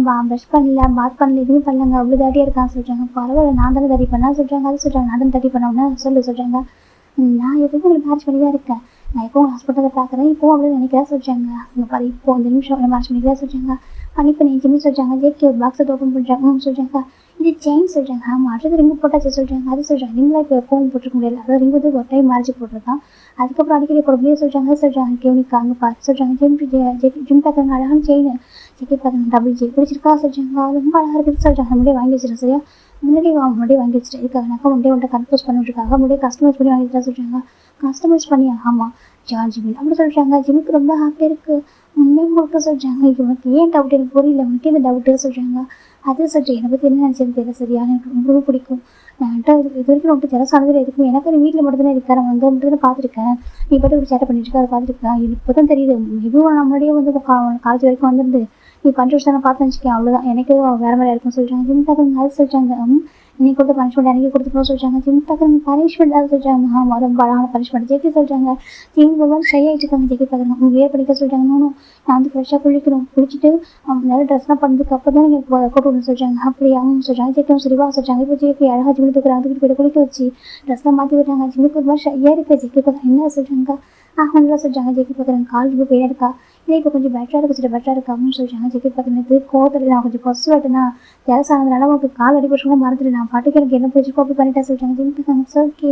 நான் ப்ரஷ் பண்ணல பாத் பண்ணல எதுவுமே பண்ணலங்க அவ்வளோ தாட்டியாக இருக்கான்னு சொல்கிறாங்க. பரவாயில்ல நான் தானே தட்டி பண்ணா சொல்கிறாங்க. அது சொல்கிறாங்க நான் தானே தட்டி பண்ணோம்னா சொல்கிறாங்க. நான் எதுவும் உங்களுக்கு மேரேஜ் பண்ணி தான் இருக்கேன். நான் இப்போ ஹாஸ்பிட்டலை பார்க்குறேன். இப்போவும் அப்படின்னு நினைக்கிறதா சொல்கிறாங்க. அங்கே பாரு இப்போ இந்த நிமிஷம் மேரேஜ் பண்ணிக்கிறதா சொல்கிறாங்க. பண்ணி ஜிம்மி சொல்கிறாங்க. ஜேகே ஒரு பாக்ஸை ஓப்பன் பண்ணுறாங்க சொல்கிறாங்க. இது செயின் சொல்கிறாங்க. ஆமாம் அடுத்தது ரிங்கு போட்டாச்சு சொல்கிறாங்க. அது சொல்கிறாங்க ரிங்லாம் இப்போ எப்பவும் போட்டுருக்க முடியாது. அதாவது ரிங்கு வந்து ஒரு டைம் மேரேஜ் போட்டுருக்கான். அதுக்கப்புறம் அடிக்கடி போட முடியாது சொல்கிறாங்க. கேவனிக்கா அங்கே பார்த்து சொல்கிறாங்க. ஜிம் பார்க்குறாங்க. அழகான செயின் ஜெக்கி பார்க்குறாங்க. டபுள் ஜி பிடிச்சிருக்கா சொல்கிறாங்க. ரொம்ப அழகாக இருக்குது சொல்கிறாங்க. முன்னாடியே வாங்கி வச்சிருக்கேன் சரியா. முன்னாடியே வாங்கி வச்சுட்டு இதுக்காக முன்னாடியே கன்ஃபியூஸ் பண்ணிட்டுருக்காங்க. முன்னாடியே கஸ்டமைஸ் பண்ணி வாங்கிட்டு சொல்கிறாங்க. கஸ்டமைஸ் பண்ணி ஆமாம் ஜிமின் அப்படி சொல்கிறாங்க. ஜிம்முக்கு ரொம்ப ஹாப்பியாக இருக்குது உண்மையும் கொடுக்க சொல்கிறாங்க. உனக்கு ஏன் டவுட் எனக்கு புரியல. உனக்கு இந்த டவுட்டு சொல்கிறாங்க. அது சொல்கிறேன் என்னை பற்றி என்ன நினச்சது தெரியல சரியா. எனக்கு ரொம்ப பிடிக்கும். நான் இது வரைக்கும் ரொம்ப ஜெலசானதில் இருக்கும். எனக்கு வீட்டில் மட்டும் தான் இருக்காரு. அவங்க மட்டும் தான் பார்த்துருக்கேன். நீ பாட்டு இப்படி சேட்டை பண்ணிட்டு அதை பார்த்துருக்கேன். இது இப்போ தான் தெரியுது. இதுவும் நான் முன்னாடியே வந்து காலேஜ் வரைக்கும் வந்துருந்து நீ பண்ணுற விஷயம் நான் பார்த்து வச்சுக்கேன். அவ்வளோதான் எனக்கு வேறு மாதிரி இருக்கும்னு சொல்கிறாங்க. ஜிம் பார்க்குறவங்க அது சொல்கிறாங்க. இன்னைக்கு கொடுத்த பனிஷ்மெண்ட் எனக்கு கொடுத்துக்கணும் சொல்கிறாங்க. ஜிம் பார்க்குறவங்க பனிஷ்மெண்ட் அது சொல்கிறாங்க. ஆமாம் ரொம்ப அழகான பனிஷ்மெண்ட் ஜெயிக்க சொல்கிறாங்க. ஜிம் ரொம்ப ஷை ஆகிட்டு இருக்காங்க. ஜெயிக்க பார்க்குறாங்க. வேறு படிக்க சொல்கிறாங்க. நான் வந்து ஃப்ரெஷ்ஷாக குளிச்சுட்டு நிறைய ட்ரெஸ்லாம் பண்ணதுக்கு அப்புறம் தான் நீங்கள் போட்டு விடணும் சொல்கிறாங்க. அப்படி அவங்க சொல்கிறாங்க. ஜெயிக்கவும் சரிவா சொல்கிறாங்க. இப்போ ஜெயிக்க அழகாக ஜிம்மு தூக்குறாங்க. அதுக்கு போய்ட்டு குளிக்க வச்சு ட்ரெஸ்லாம் மாற்றி விடுறாங்க. ஜிம்முக்கு ஒரு மாதிரி ஷையாக இருக்குது. ஜெயிக்க பார்க்குறாங்க. என்ன சொல்கிறாங்க. நல்லா சொல்கிறாங்க. ஜெயிக்க பார்க்குறாங்க. கால் ரொம்ப பெயினாக இருக்கா. இல்லை இப்போ கொஞ்சம் பெட்டராக இருக்கா அப்படின்னு சொல்கிறாங்க. ஜெயிக்க பார்க்குறது கோவத்தில் நான் கொஞ்சம் கொசு வாட்டுனா ஜலசானதுனால உங்களுக்கு கால் அடிப்பட்டு மறந்துட்டு நான் பாட்டுக்கு எனக்கு என்ன பிடிச்சிருக்கோ அப்படி பண்ணிட்டா சொல்கிறாங்க. ஜிம் பார்க்குறாங்க. சார் ஓகே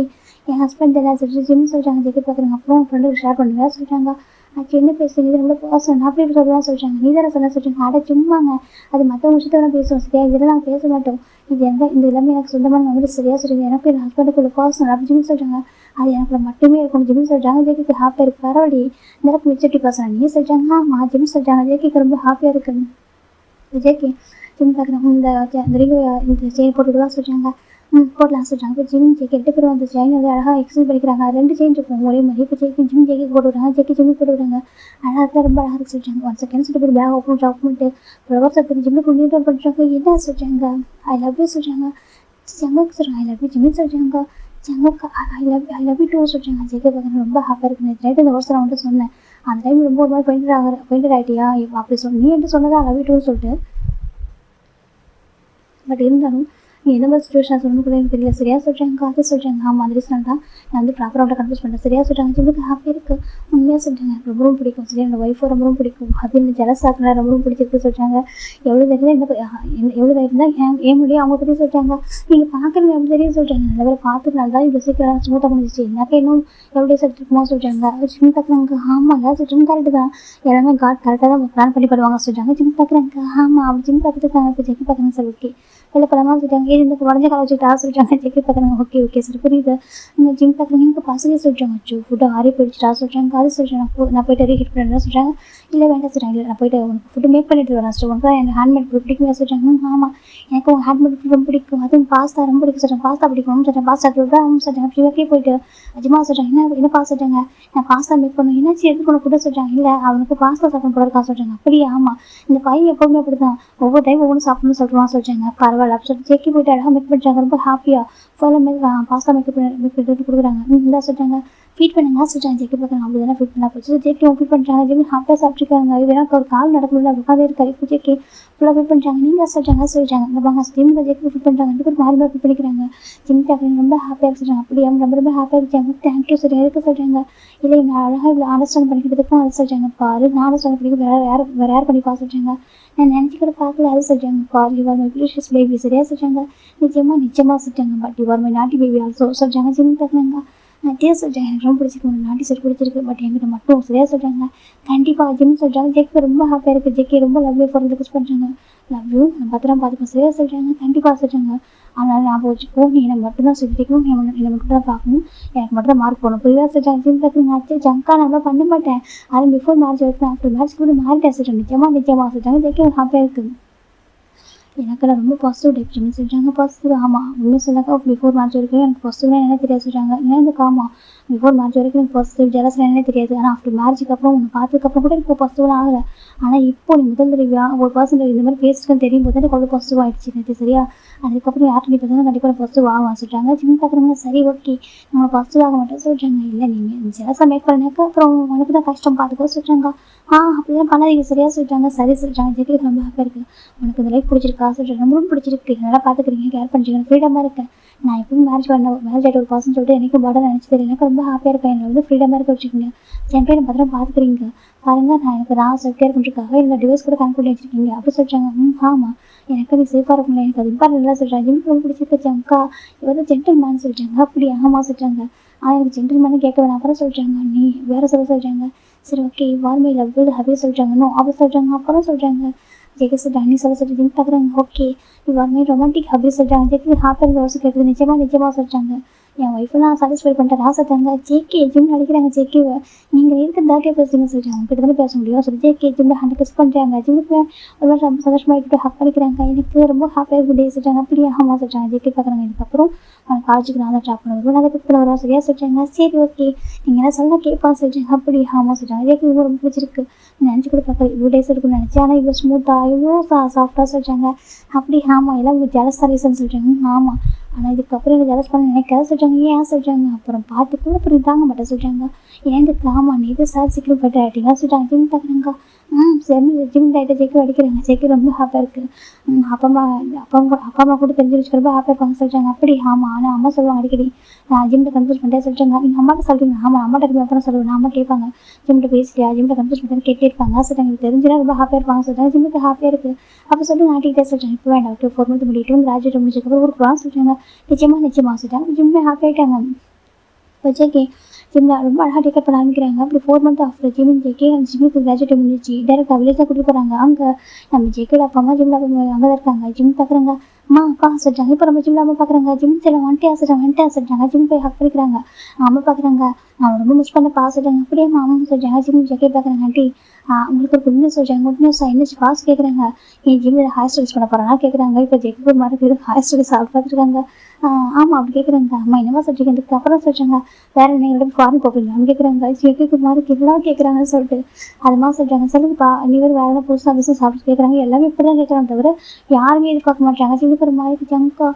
என் ஹஸ்பண்ட் என்ன சொல்லிட்டு ஜிம் சொல்கிறாங்க. ஜெயிக்க பார்க்குறாங்க. அப்புறம் ஃப்ரெண்டுக்கு ஷேர் பண்ணுவேன் சொல்கிறாங்க. ஆச்சு என்ன பேசுகிறீங்க இது ரொம்ப பர்சன் அப்படி இப்படி சொல்லலாம் சொல்கிறாங்க. நீ தானே சொல்கிறாங்க. அட சும்மாங்க அது மற்றவங்க விஷயத்த வேணால் பேசுவோம் சரியா. இதெல்லாம் நாங்கள் பேச மாட்டோம். இது இந்த எல்லாமே எனக்கு சொந்தமான மெமரி சரியாக சொல்லுங்க. எனக்கு என் ஹஸ்பண்டுக்கு ஒரு பர்சன் அப்படி ஜிம் சொல்கிறாங்க. அது எனக்கு மட்டுமே இருக்கணும் ஜிம் சொல்கிறாங்க. ஜேக்கு ஹாப்பியாக இருக்குது. பரவாயில்லையே இந்த மெச்சூரிட்டி பர்சன் நீ சொல்கிறாங்க. ஆமாம் ஜிம் சொல்கிறாங்க. ஜேக்கு ரொம்ப ஹாப்பியாக இருக்குது. ஜேகே ஜிம் பார்க்குறாங்க. இந்த ரிங்கு இந்த செயின் போட்டுக்கலாம் சொல்கிறாங்க. போடலாம் சொல்கிறாங்க. இப்போ ஜேகே 2 பேரும் அந்த செயின் வந்து அழகாக எக்ஸ்சேஞ்ச் பண்ணிக்கிறாங்க. 2 செயின் இருக்கும் ஒரே மாதிரி. இப்போ ஜேகே போட்டு விடுறாங்க. ஜிம்மி போட்டு விடுறாங்க. அழகாக ரொம்ப அழகாக சொல்கிறாங்க. 1 செகண்ட் சொல்லிட்டு போய் பேக் ஓப்பன் பண்ணிட்டு ஃப்ளவர்ஸ் எடுத்து ஜிம்முக்கு நீட்டாக பண்ணுறாங்க. என்ன சொல்கிறாங்க. ஐ லவ் யூ சொல்கிறாங்க. ஜங்குக்கு சொல்கிறாங்க. ஐ லவ் யூ ஜிம்மி சொல்கிறாங்க. ஜங்குக்கு ஐ லவ் யூ டூ சொல்கிறாங்க. ஜேகே பார்க்குறாங்க. ரொம்ப ஹாப்பியாக இருக்குது. நைட்டு இந்த வருஷம் நான் வந்து சொன்னேன். அந்த டைம் ரொம்ப ஒரு மாதிரி பெயிண்டட் ஆகிட்டியா அப்படி நீ என்று சொன்னதா ஐ லவ் யூ டூன்னு சொல்லிட்டு. பட் இருந்தாலும் நீ எந்த மாதிரி சுச்சுவேஷன் சொல்லணும் கூட எனக்கு தெரியல சரியாக சொல்கிறாங்க. அது சொல்கிறாங்க. ஆமாம் அந்த ரீசன் தான் நான் வந்து ப்ராப்பராக கன்ஃபியூஸ் பண்ணுறேன் சரியாக சொல்கிறாங்க. ஜிம்முக்கு ஹாப்பியாக இருக்குது உண்மையாக சொல்கிறாங்க. ரொம்ப பிடிக்கும் சரியா. என்னோட ஒய்ஃபை ரொம்ப பிடிக்கும். அது இந்த ஜலசாக்கில் ரொம்ப பிடிச்சிருக்கு சொல்கிறாங்க. எவ்வளோ தைரியம் எவ்வளோ தைரியம் தான் ஏன் முடியும் அவங்க பற்றி சொல்கிறாங்க. நீங்கள் பார்க்குறது எப்படி தெரியும் சொல்கிறாங்க. நல்ல பேர் பார்த்துனால தான் இப்போ சீக்கிரம் ஸ்மூத்தாக முடிஞ்சிச்சு. எனக்கு இன்னும் எவ்வளோ டேஸ் எடுத்துக்குமோ சொல்கிறாங்க. ஜிம் பார்க்குறாங்க. ஆமாம் ஜிம் கரெக்டு தான் எல்லாமே கரெக்டாக தான் பிளான் பண்ணி பண்ணுவாங்க சொல்கிறாங்க. ஜிம் பார்க்குறாங்க. ஆமாம் அப்படி ஜிம் பார்த்துருக்காங்க. இப்போ ஜெக்கி பார்க்குறாங்க. சார் ஓகே இல்லை படமாக சொல்லிட்டாங்க. இந்த உடஞ்ச காலை வச்சுக்கிட்டா சொல்கிறாங்க. ஜெக்கி பார்க்குறாங்க. ஓகே சார் புரியுது. இந்த ஜிம் பார்க்குறாங்க. எனக்கு பசங்க சொல்கிறாங்க. ஃபுட்டு ஆறி போயிடுச்சுட்டா சொல்கிறாங்க. அது சொல்கிறாங்க. நான் போய்ட்டு ரீஹீட் பண்ணுறேன் சொல்கிறாங்க. இல்லை வேண்டாம் சொல்கிறாங்க. இல்லை நான் போய்ட்டு உனக்கு ஃபுட்டு மேக் பண்ணிட்டு வரேன் சார். உனக்கு எனக்கு ஹேண்ட்மேட் ஃபுட் பிடிக்குமே சொல்கிறாங்க. ஆமாம் எனக்கு உங்கள் ஹேண்ட்மேட் ஃபுட் ரொம்ப பிடிக்கும். அதுவும் பாஸ்தா ரொம்ப பிடிக்கும் சொல்கிறாங்க. பாஸ்தா பிடிக்கும் சொல்கிறேன். பாஸ்தா சொல்கிறாங்க. அப்படி ஓகே போயிட்டு அஜிமா சொல்கிறாங்க. என்ன பாஸ்தா சொல்கிறாங்க. நான் பாஸ்தா மேக் பண்ணணும் என்னாச்சு எடுத்துக்கணும் ஃபுட்டு சொல்கிறாங்க. இல்லை அவனுக்கு பாஸ்தா சாப்பிட போல இருக்கா சொல்கிறாங்க. அப்படியே ஆமாம் இந்த பையன் எப்போவுமே அப்படி தான் ஒவ்வொரு டைம் ஒவ்வொன்று சாப்பிடணும்னு சொல்லுவான் சொல்கிறாங்க. பரவாயில்ல அப்படி சொல்லிட்டு ஜெக்கி போய்ட்டு அழகாக மேக் பண்ணுறாங்க. ரொம்ப ஹாப்பியாக ஃபுல்லாக பாஸ்தா மேக் பண்ணிட்டு கொடுக்குறாங்க. இந்த சொல்கிறாங்க. ஃபீட் பண்ணுங்க சொல்கிறாங்க. ஜெக்கி பார்க்குறாங்க. அப்படி தானே ஃபீட் பண்ணா போச்சு. ஜெக்கி ஃபீட் பண்ணுறாங்க. ஜெக்கி ஹாப்பியாக சாப்பிட்ருக்காங்க. இது எனக்கு ஒரு கால் நடக்கணும்ல உட்காந்து இருக்காரு. இப்போ ஜெக்கி ஃபுல்லாக ஃபீட் பண்ணுறாங்க. நீங்கள் சொல்கிறாங்க. இந்த பாங்க ஜிம்மில் ஜெக்கி ஃபீட் பண்ணுறாங்க. 2 பேர் மாறி ஃபீட் பண்ணிக்கிறாங்க. ஜிம் பார்க்குறாங்க. ரொம்ப ஹாப்பியாக சொல்கிறாங்க. அப்படியே ரொம்ப ஹாப்பியாக இருக்காங்க. தேங்க்யூ சொல்கிறாங்க. எதுக்கு சொல்கிறாங்க. இல்லை நான் அழகாக இவ்வளோ அண்டர்ஸ்டாண்ட் பண்ணிக்கிறதுக்கும் அது சொல்கிறாங்க. பாரு நான் அண்டர்ஸ்டாண்ட் பண்ணிக்க வேறு யார் பண்ணிப்பா சொல்கிறாங்க. நான் நினச்சிக்கிற பார்க்கல அது சொல்கிறாங்க. பாரு you are my precious baby சரியாக சொல்கிறாங்க. நிச்சயமாக சொல்கிறாங்க. பட் யூ ஆர் மை நாட்டி பேபி ஆல்சோ சொல்கிறாங்க. ஜிம் பார்க்குறாங்க. அதே சொல்கிறாங்க. எனக்கு ரொம்ப பிடிச்சிருக்கு. உனக்கு நாட்டி சரி பிடிச்சிருக்கு. பட் என்கிட்ட மட்டும் சரியாக சொல்கிறாங்க. கண்டிப்பாக ஜிம் சொல்கிறாங்க. ஜெக்கி ரொம்ப ஹாப்பியாக இருக்குது. ஜெக்கி ரொம்ப லவ்லியாக ஃபார் ரிக்வெஸ்ட் பண்ணுறாங்க. லவ் யூ, நான் பத்திரம் பார்த்துப்போம் சரியா சொல்கிறாங்க. கண்டிப்பாக சொல்கிறாங்க. அதனால் ஞாபகம் வச்சுக்கோ, நீ என்னை மட்டும் தான் சொல்லிக்கணும், நீ என்னை மட்டும் தான் பார்க்கணும், எனக்கு மட்டும் தான் மார்க் போடணும் புரியுதா சொல்கிறாங்க. ஜிம் பார்க்குறீங்க ஆச்சு ஜங்கா நல்லா பண்ண மாட்டேன், அது பிஃபோர் மேரேஜ் வரைக்கும் ஆஃப்டர் மேரேஜ்க்கு கூட மாறிட்டேன் சொல்கிறேன். நிஜமாக சொல்கிறாங்க. ஜெயிக்க ஹாப்பியாக இருக்குது. எனக்கு நான் ரொம்ப பாசிட்டிவ் டைப் ஜிம்னு சொல்கிறாங்க. பாசிட்டிவ் ஆமாம் உண்மை சொன்னாக்கா பிஃபோர் மேரேஜ் வரைக்கும் எனக்கு பாசிட்டிவ்னா என்ன தெரியாது சொல்கிறாங்க. ஏன்னா எனக்கு ஆமாம் பிஃபோர் மேரேஜ் வரைக்கும் எனக்கு பாசிட்டிவ் ஜெலஸ்லாம் என்னன்னே தெரியாது. ஆனால் ஆஃப்டர் மேரேஜுக்கு அப்புறம் உன்னை பார்த்ததுக்கப்புறம் கூட எனக்கு பாசிட்டிவ்லாம் ஆகலை. ஆனால் இப்போ நீ முதல் தடவையாக ஒரு பர்சன் இந்த மாதிரி பேசிட்டுன்னு தெரியும் போது எனக்கு அவ்வளோ பாசிட்டிவ் ஆகிடுச்சு எனக்கு சரியா. அதுக்கப்புறம் யார்கிட்ட நீ பார்த்தா கண்டிப்பாக பாசிட்டிவ் ஆகும் சொல்கிறாங்க. ஜிம் பார்க்குறவங்க சரி ஓகே நம்ம பாசிட்டிவ் ஆக மாட்டேன் சொல்கிறாங்க. இல்லை நீங்கள் ஜெலஸாக மேக் பண்ணாக்கா அப்புறம் உனக்கு தான் கஷ்டம் பார்த்துக்கோ சொல்கிறாங்க. அப்படிலாம் பண்ணாதீங்க சரியா சொல்கிறாங்க. சரி சொல்கிறாங்க. ஜெயிக்கிறதுக்கு ரொம்ப ஹாப்பியாக இருக்குது. உனக்கு இந்த லைஃப் பிடிச்சிருக்கா சொல்கிறாங்க. ரொம்ப பிடிச்சிருக்கு, நல்லா பார்த்துக்கிறீங்க, கேர் பண்ணிக்கிறீங்க, ஃப்ரீடமாக இருக்கேன். நான் எப்பவும் மேரேஜ் ஆகிட்ட ஒரு பர்சன் சொல்லிட்டு எனக்கும் படம் நினச்சி தெரியல. எனக்கு ரொம்ப ஹாப்பியாக இருக்கேன். என்னை வந்து ஃப்ரீடமாக இருக்க வச்சுக்கோங்க. என் பேர் பத்திரம் பார்த்துக்கிறீங்க பாருங்கள். நான் சேஃப்டியாக இருக்குன்றதுக்காக இல்லை டிவைஸ் கூட கனெக்ட் பண்ணி வச்சுருக்கீங்க அப்படி சொல்கிறாங்க. ஆமாம் எனக்கு நீ சேஃபாக இருக்கும்ல, எனக்கு அது இம்பார்ட்டன் நல்லா சொல்கிறாங்க. எனக்கு ரொம்ப பிடிச்சிருக்கு ஜங்கா, இவர் ஜென்டில்மேன் சொல்கிறாங்க. அப்படி ஆமாம் சொல்கிறாங்க. எனக்கு ஜென்டில்மேனு கேட்க வேணாம் அப்புறம் சொல்கிறாங்க. நீ வேறு சொல்கிறாங்க. சரி ஓகே வார்மை லவ் ஹாப்பியாக சொல்கிறாங்க. நோ அப்படி சொல்கிறாங்க. அப்புறம் சொல்கிறாங்க ஜெகே சொல்கிறாங்க. நீ சொல்லிட்டு ஜிம் பார்க்குறாங்க. ஓகே வார்மை ரொமான்டிக் அப்படி சொல்கிறாங்க. ஜெகே ஹாப்பியாக யோசி கேட்குது. நிஜமாக சொல்கிறாங்க. என் ஒய்ஃபெல்லாம் சாட்டிஸ்ஃபை பண்ணிட்டு சொல்கிறாங்க. ஜேகே ஜிம் நடிக்கிறாங்க. ஜேகேவை நீங்கள் எதுக்கு தாட்டியாக பேசுங்க சொல்கிறாங்க. உங்ககிட்ட தானே பேச முடியும் சொல்லி ஜேகே ஜிம்மில் 100 கிஸ் பண்ணுறாங்க. ஜிம்முக்கு ஒரு மாதிரி ரொம்ப சந்தோஷமாக ஹக் பண்ணிக்கிறாங்க. எனக்கு ரொம்ப ஹாப்பியாக இருக்குது டே சொல்கிறாங்க. அப்படியே ஆமாம் சொல்கிறாங்க. ஜேகே பார்க்குறாங்க. இதுக்கப்புறம் காலேஜுக்கு நான் தான் ட்ராப் பண்ணுவேன், நான் அதை பிக் பண்ண வரோம் சரியா சொல்கிறாங்க. சரி ஓகே நீங்கள் என்ன சொல்லலாம் கேட்பான்னு சொல்கிறாங்க. அப்படி ஆமாம் சொல்கிறாங்க. ஜேகே இவ்வளோ ரொம்ப பிடிச்சிருக்கு, நினச்சி கூட பார்க்கல இவ்வளோ டேஸ் இருக்குன்னு நினச்சேன். ஆனால் இவ்வளோ ஸ்மூத்தாக இவ்வளோ சாஃப்டாக சொல்கிறாங்க. அப்படி ஆமாம் எல்லாம் உங்களுக்கு ஜலஸ் ரீசன் சொல்கிறாங்க. ஆமாம் ஆனால் இதுக்கப்புறம் எனக்கு ஜலஸ் பண்ண நினைக்காத சொல்கிறாங்க. ஏன் சொல்கிறாங்க. அப்புறம் பார்த்துக்கூட அப்புறம் தாங்க மாட்டேன் சொல்கிறாங்க. ஏன் ஆமாம் நீ இது சார் சீக்கிரம் போய்ட்டு ஆகிட்டீங்க சொல்கிறாங்க. ஜிம் பார்க்குறாங்க. சரி ஜிம் டைட்டை ஜெயிக்க அடிக்கிறாங்க. ஜெயிக்க ரொம்ப ஹாப்பியாக இருக்குது. அப்பா அம்மா கூட தெரிஞ்சு வச்சுக்க ரொம்ப ஹாப்பியாக இருப்பாங்க சொல்கிறாங்க. அப்படி ஆமாம் ஆனால் அம்மா சொல்லுவாங்க அடிக்கடி ஜிம்மில் கன்ஃபியூஸ் பண்ணிட்டே சொல்கிறாங்க. நீங்கள் அம்மாட்ட சொல்கிறீங்க. ஆமாம் அம்மாட்ட இருக்க அப்புறம் சொல்லுவேன். அம்மா கேட்பாங்க ஜிம்மில் பேசிட்டியா ஜிம்மில் கன்ஃபியூஸ் பண்ணிட்டு கேட்டே இருப்பாங்க சொல்கிறாங்க. எனக்கு தெரிஞ்சுனா ரொம்ப ஹாப்பியாக இருப்பாங்க சொல்கிறாங்க. ஜிம்முக்கு ஹாப்பியாக இருக்குது அப்போ சொல்லி ஆட்டிக்கிட்டே சொல்கிறாங்க. இப்போ வேண்டாம் 4 மந்த் முடியட்டும் கிராஜுவேட் முடிச்சதுக்கப்புறம் ஒரு ப்ரான் சொல்கிறாங்க. நிச்சயமாக சொல்கிறாங்க. ஜிம்மில் ஹாப்பி ஆகிட்டாங்க. இப்போ ஜேகே ஜிம்மில் ரொம்ப அழகாக டேக்கப் பண்ண ஆரம்பிக்கிறாங்க. அப்படி 4 மந்த் ஆஃப்டர் ஜேகே அந்த ஜிம்முக்கு கிராஜுவேட் முடிஞ்சிச்சு. டேரக்டாக வில்லேஜ் தான் கூட்டிட்டு போகிறாங்க. அங்கே நம்ம ஜேகேட அப்பா அம்மா ஜிம்மில் அங்கே தான் இருக்காங்க. ஜிம் பார்க்குறாங்க. அப்பா சொல்கிறாங்க. இப்போ நம்ம ஜிம்மில் அம்மா பார்க்குறாங்க. ஜிம் செல்ல வந்துட்டே சொல்கிறாங்க. ஜிம் போய் ஹக் பண்ணிக்கிறாங்க. அம்மா பார்க்குறாங்க. அவன் ரொம்ப மிஸ் பண்ண சொல்கிறாங்க. அப்படியே அம்மா சொல்கிறாங்க. ஜிம் ஜேகே பார்க்குறாங்க. ஆண்டி உங்களுக்கு ஒரு குட் நியூஸ் சொல்கிறாங்க. குட் நியூஸாக என்ன காசு கேட்குறாங்க. என் ஜிம்மில் ஹேர் ஸ்டைல்ஸ் பண்ண போகிறாங்க கேட்குறாங்க. இப்போ ஜேகே ஒரு மாதிரி ஹேர் ஸ்டைல்ஸ் பார்த்துருக்காங்க. ஆமாம் அப்படி கேட்குறாங்க. அம்மா என்னமா சொல்கிறீங்க. இதுக்கு அப்புறம் சொல்கிறாங்க வேறு நீங்கள் ஃபாரின் போகிறீங்களான்னு கேட்குறாங்க. ஜேகேக்கு மாதிரி எல்லாம் கேட்குறாங்கன்னு சொல்லிட்டு அதுமா சொல்கிறாங்க. சொல்லுங்கப்பா நீ வேறு புதுசாக பிஸ்னஸ் சாப்பிட்டு கேட்குறாங்க. எல்லாமே இப்படி தான் கேட்குறாங்க தவிர யாருமே எதிர்பார்க்க மாட்டாங்க. சின்ன ஒரு மாதிரி ஜங்கா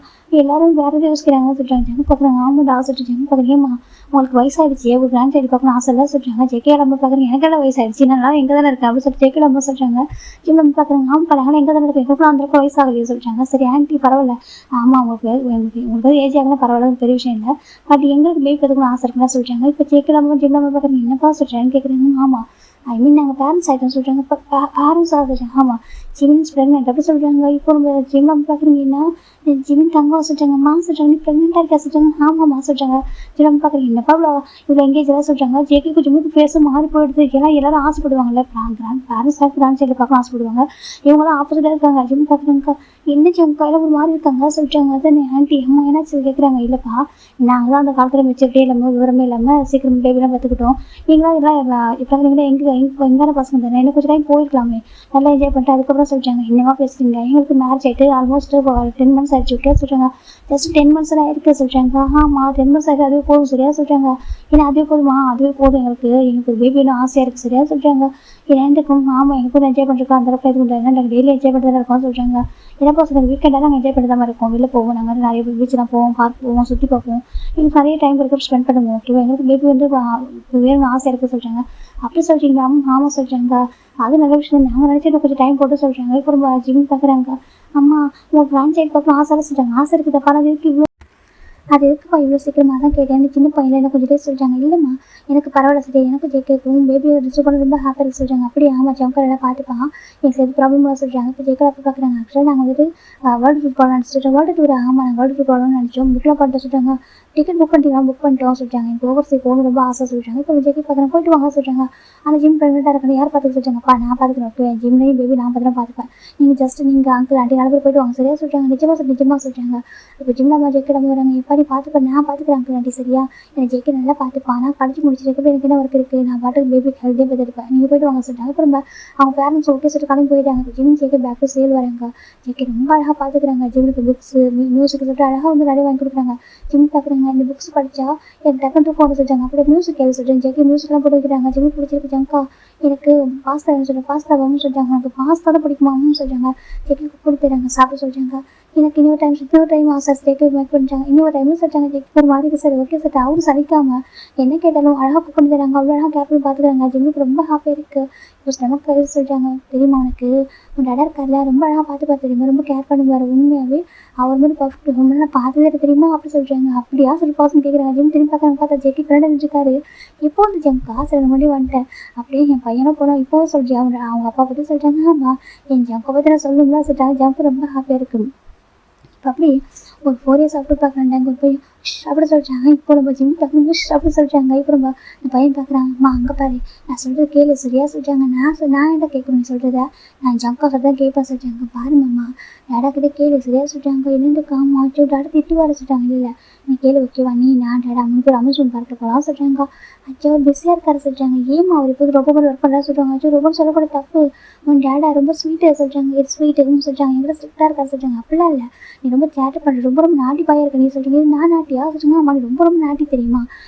எல்லாரும் வேறு எதாவது யோசிக்கிறாங்கன்னு சொல்கிறாங்க. ஜங்க பார்க்குறாங்க. ஆமாம் சொல்லிட்டு ஜங்க பார்க்குறீங்கம்மா உங்களுக்கு வயசாகிடுச்சு ஒரு கிராண்ட் சைடு பார்க்கணும் ஆசை எல்லாம் சொல்கிறாங்க. ஜெகே நம்ம பார்க்குறீங்க. எனக்கு எல்லாம் வயசாகிடுச்சு நான் எங்கே தானே இருக்கேன் அப்படின்னு சொல்லிட்டு ஜெகே நம்ம சொல்கிறாங்க. ஜிம் நம்ம பார்க்குறாங்க. ஆமாம் பழகலாம் எங்கே தானே இருக்கேன் எங்களுக்குலாம் அந்த வயசாகலையே சொல்கிறாங்க. சரி ஆண்டி பரவாயில்ல ஆமாம் உங்களுக்கு ஏஜ் ஆகலாம் பரவாயில்ல பெரிய விஷயம் இல்லை. பட் எங்களுக்கு பேபி கற்றுக்கணும் ஆசை இருக்குன்னு சொல்கிறாங்க. இப்போ ஜெகே நம்ம ஜிம் நம்ம பார்க்குறீங்க. என்னப்பா சொல்கிறேன்னு கேட்குறாங்க. ஆமாம் நாங்கள் பேரண்ட்ஸ் ஆகிட்டோம் சொல்கிறாங்க. இப்போ பேரண்ட்ஸ் ஆகிடுறாங்க. ஆமாம் ஜிமின்ஸ் ப்ரெக்னென்ட் அப்படி சொல்கிறாங்க. இப்போ நம்ம ஜிம் நம்ம பார்க்குறீங்கன்னா ஜிமின் தங்கம் சொல்கிறாங்க. சொல்கிறாங்க நீ ப்ரெக்னெண்ட்டாக இருக்கா சொல்கிறாங்க. ஆமாம்மா சொல்கிறாங்க. ஜிம் நம்ம பார்க்குறீங்க. என்னப்பா இவ்வளோ எங்கேஜ் எல்லாம் சொல்கிறாங்க. ஜேகேக்கு ஜிம்முக்கு பேச மாறி போயிடுது. எல்லாரும் ஆசைப்படுவாங்கல்ல பேரண்ட்ஸ் கிராண்ட் சைடில் பார்க்க ஆசைப்படுவாங்க. இவங்களாம் ஆப்போசிட்டாக இருக்காங்க. ஜிம் பார்க்குறாங்க. என்ன ஜிம் கையில் ஒரு மாதிரி இருக்காங்க சொல்கிறாங்க. அதான் ஆண்டி அம்மா என்னாச்சு கேட்குறாங்க. இல்லைப்பா நாங்கள் தான் அந்த காலத்தில் மெச்சூரிட்டி இல்லாமல் விவரமே இல்லாமல் சீக்கிரம் பேபிலாம் பார்த்துக்கிட்டோம். நீங்களாம் இதெல்லாம் இப்போ நீங்களே எங்கான பசங்க தானே இன்னும் கொஞ்சம் டைம் போயிருக்கலாமே நல்லா என்ஜாய் பண்ணிட்டு அதுக்கப்புறம் சொல்கிறாங்க. என்னமா பேசுறீங்க எங்களுக்கு மேரேஜ் ஆகிட்டு ஆல்மோஸ்ட் 10 months ஆகிடுச்சு விட்டே சொல்கிறாங்க. ஜஸ்ட் 10 months தான் ஆயிருக்கு சொல்கிறாங்க. ஆமாம் 10 months ஆகிட்டு அதுவே போதும் சரியா சொல்கிறாங்க. ஏன்னா அதுவே போதுமா அதுவே போதும் எங்களுக்கு பேபி இன்னும் ஆசையாக இருக்குது சரியா சொல்கிறாங்க. ஏன்ட்டுக்கும் ஆமாம் எங்களுக்கும் என்ஜாய் பண்ணுறோம் அந்த அளவுக்கு இது பண்ணுறாங்க. நாங்கள் டெய்லி என்ஜாய் பண்ணுறதா இருக்கோம்னு சொல்கிறாங்க. என்னப்பா சொல்கிறாங்க. வீக்கெண்டாக நாங்கள் என்ஜாய் பண்ணி தான் இருக்கோம். வெளில போவோம் நாங்கள் நிறைய பீச்செலாம் போவோம் பார்க் போவோம் சுற்றி பார்ப்போம். எங்களுக்கு நிறைய டைம் இருக்க ஸ்பெண்ட் பண்ணுவோம். ஓகேவா எங்களுக்கு பேபி வந்து வேணும்னு ஆசையாக இருக்குது சொல்கிறாங்க. அப்படி சொல்கிறீங்களா ஆமாம் சொல்கிறாங்க. அது நல்ல விஷயம் நாங்கள் நினச்சிட்டு கொஞ்சம் டைம் போட்டு சொல்கிறாங்க. இப்போ ரொம்ப ஜிம் பார்க்குறாங்க. அம்மா உங்களுக்கு கிராண்ட் சைடு பார்க்கணும் ஆசை சொல்கிறாங்க. ஆசை இருக்குது பணம் இருக்கு இவ்வளோ அது எதுக்குப்பா இவ்வளோ சீக்கிரமாக தான் கேட்டேன். அந்த சின்ன பையன் என்ன கொஞ்சம் டேஸ் சொல்லிட்டாங்க. இல்லைம்மா எனக்கு பரவாயில்ல சரி, எனக்கு ஜேகேக்கும் பேபி ரிசீவ் பண்ண ரொம்ப ஹாப்பியாக இருக்கு சொல்கிறாங்க. அப்படியே ஆமாம் ஜம்கர் எல்லாம் பார்த்துப்பான், எனக்கு எது ப்ராப்ளம்லாம் சொல்கிறாங்க. இப்போ ஜேக்கர் அப்போ பார்க்குறாங்க. ஆக்சுவலாக நாங்கள் வந்துட்டு வேர்ல்டு ஃபுட் போகலான்னு நினச்சிட்டு வேர்ல்டு டூர். ஆமாம் நாங்கள் வேர்ல்டு ஃபுட் போகலான்னு நினச்சோம், புக்கில் பண்ணிட்டு சொல்லிட்டாங்க. டிக்கெட் புக் பண்ணிட்டீங்களா? புக் பண்ணிட்டோம் சொல்லிட்டாங்க. எனக்கு ஓவர்சீ போகணும் ரொம்ப ஆசை சொல்லிட்டாங்க. இப்போ ஜேகே பார்க்குறேன், போயிட்டு வாங்க சொல்கிறாங்க. ஆனால் ஜிம் ப்ரெக்னெண்ட்டாக இருக்கணும், யார் பார்த்துக்க சொல்லிட்டாங்கப்பா? நான் பார்த்துக்கிறேன், ஓகே ஜிம்லையும் பேபி நான் பார்த்துப்பேன், நீங்கள் ஜஸ்ட் நீங்கள் அங்கிள் ஆண்டி 4 பேர் போயிட்டு வாங்க சரியா சொல்லிட்டாங்க. நிஜமாக சொல்லிட்டாங்க. இப்போ ஜிம்ல அம்மா ஜேக்கே நம்ம வராங்க. எப்படி பார்த்துப்பேன், நான் பார்த்துக்கிறேன் அங்கிள் ஆண்டி சரியா, எனக்கு ஜேக்கே நல்லா பார்த்துப்பான். ஆனால் படிச்சு முடிச்சிருக்கப்போ எனக்கு என்ன ஒர்க் இருக்குது, நான் பாட்டுக்கு பேபி ஹெல்த்தியாக பார்த்துருப்பேன், நீங்கள் போயிட்டு வாங்க சொல்லிட்டாங்க. அப்புறம் அவங்க பேரண்ட்ஸ் ஓகே சொல்லிட்டு கிளம்பி போயிட்டாங்க. ஜிம் ஜேக்கே பேக் டு சேல் வராங்க. ஜேக்கே ரொம்ப அழகாக பார்த்துக்கிறாங்க. ஜிம்முக்கு புக்ஸு மியூசிக் சொல்லிட்டு அழகாக வந்து நிறைய வாங்கி கொடுக்குறாங்க. ஜிம் பார்க்குறாங்க, இந்த புக்ஸ் படித்தா எனக்கு டக்குனு தூக்கம் வந்து சொல்லிட்டாங்க. அப்படியே மியூசிக் கேள்வி சொல்லிட்டு ஜேக்கே மியூசிக்லாம் போட்டு வைக்கிறாங்க. ஜிம்முக்கு பிடிச்சிருக்கு ஜங்கா, எனக்கு பாஸ்தா சொல்லிட்டு பாஸ்தா வேணும்னு சொல்லிட்டாங்க. எனக்கு பாஸ்தா தான் பிடிக்குமான்னு சொல்லிட்டாங்க. ஜேக்கே கொடுத்துறாங்க சாப்பிட சொல்லிட்டாங்க. எனக்கு இன்னொரு டைம் சார் ஜேக்கே மேக் பண்ணிட்டாங்க. இன்னொரு டைம்னு சொல்லிட்டாங்க. ஜேக்கே ஒரு மாதிரி சார் ஓகே சார் அவரும் சலிக்காமல் என்ன கேட்டாலும் அழகாக குக் பண்ணி தராங்க. அவ்வளோ அழகாக கேர் பண்ணி பார்த்துக்கிறாங்க. ஜிம்முக்கு ரொம்ப ஹாப்பியாக இருக்குது. இப்போ ஸ்டமக் கறி சொல்லிட்டாங்க. தெரியுமா உனக்கு உன் டேடா இருக்கார்ல ரொம்ப அழகாக பார்த்து தெரியுமா, ரொம்ப கேர் பண்ணுவார் உண்மையாகவே, அவர் மாதிரி பர்ஃபெக்ட் ரொம்ப நான் பார்த்ததே தெரியுமா அப்படி சொல்லிட்டாங்க. அப்படியா சொல்லி பாசம் கேட்குறாங்க. ஜிம் திரும்பி பார்க்குறாங்க. பார்த்தா ஜேக்கி ஃப்ரெண்ட் இருக்காரு. எப்போ வந்து ஜிம் காசு ரெண்டு மணி வந்துட்டேன் அப்படியே என் பையனும் போனோம். இப்போவும் சொல்லிட்டு அவங்க அப்பா பற்றி சொல்லிட்டாங்க. ஆமாம் என் ஜம்கை பற்றி நான் சொல்லணும்னா சொல்லிட்டாங்க. ஜம்க்கு ரொம்ப ஹாப்பியாக இருக்குது. இப்போ அப்படி ஒரு 4 இயர்ஸ் அப்படி பார்க்குறாங்க. அங்கே போய் அப்படி சொல்லிட்டாங்க. இப்போ நம்ம ஜிம் பார்க்கணும் அப்படி சொல்லிட்டாங்க. இப்போ நம்ம இந்த பையன் பார்க்குறாங்க. அம்மா அங்கே பாரு நான் சொல்கிறது கேளு சரியா சொல்லிட்டாங்க. நான் என்ன கேட்கணும் நீ சொல்கிறத, நான் ஜம்கா சொல்கிறத கேட்பேன் சொல்லிட்டாங்க. பாருங்கம்மா டேடா கிட்டே கேளு சரியா சொல்லிட்டாங்க. என்னென்று காமாச்சு டேடா திட்டு வர சொல்லிட்டாங்க. இல்லை நீ கேளு ஓகேவா, நீ நான் டேடா அவனுக்கு ஒரு அம்யூஸ்மெண்ட் பார்க்க போகலாம் சொல்லிட்டாங்க. அச்சோ அவர் பிஸியாக இருக்காரு சொல்லிட்டாங்க. ஏமா அவர் இப்போ ரொம்ப ஒர்க் பண்ணுறா சொல்லிட்டாங்க. அச்சோ ரொம்ப சொல்லக்கூட தப்பு, உன் டேடா ரொம்ப ஸ்வீட்டாக சொல்லிட்டாங்க. இது ஸ்வீட்டுன்னு சொல்லிட்டாங்க. எங்கிட்ட ஸ்ட்ரிக்டாக இருக்காரு சொல்லிட்டாங்க. அப்படிலாம் இல்லை, நீ ரொம்ப சேட்டை பண்ணுற, ரொம்ப நாட்டி பாயாக இருக்க நீ சொல்கிறீங்க. நான் நாட்டியா சொல்லிட்டாங்க. அம்மா நீ ரொம்ப நாட்டி தெரியுமா,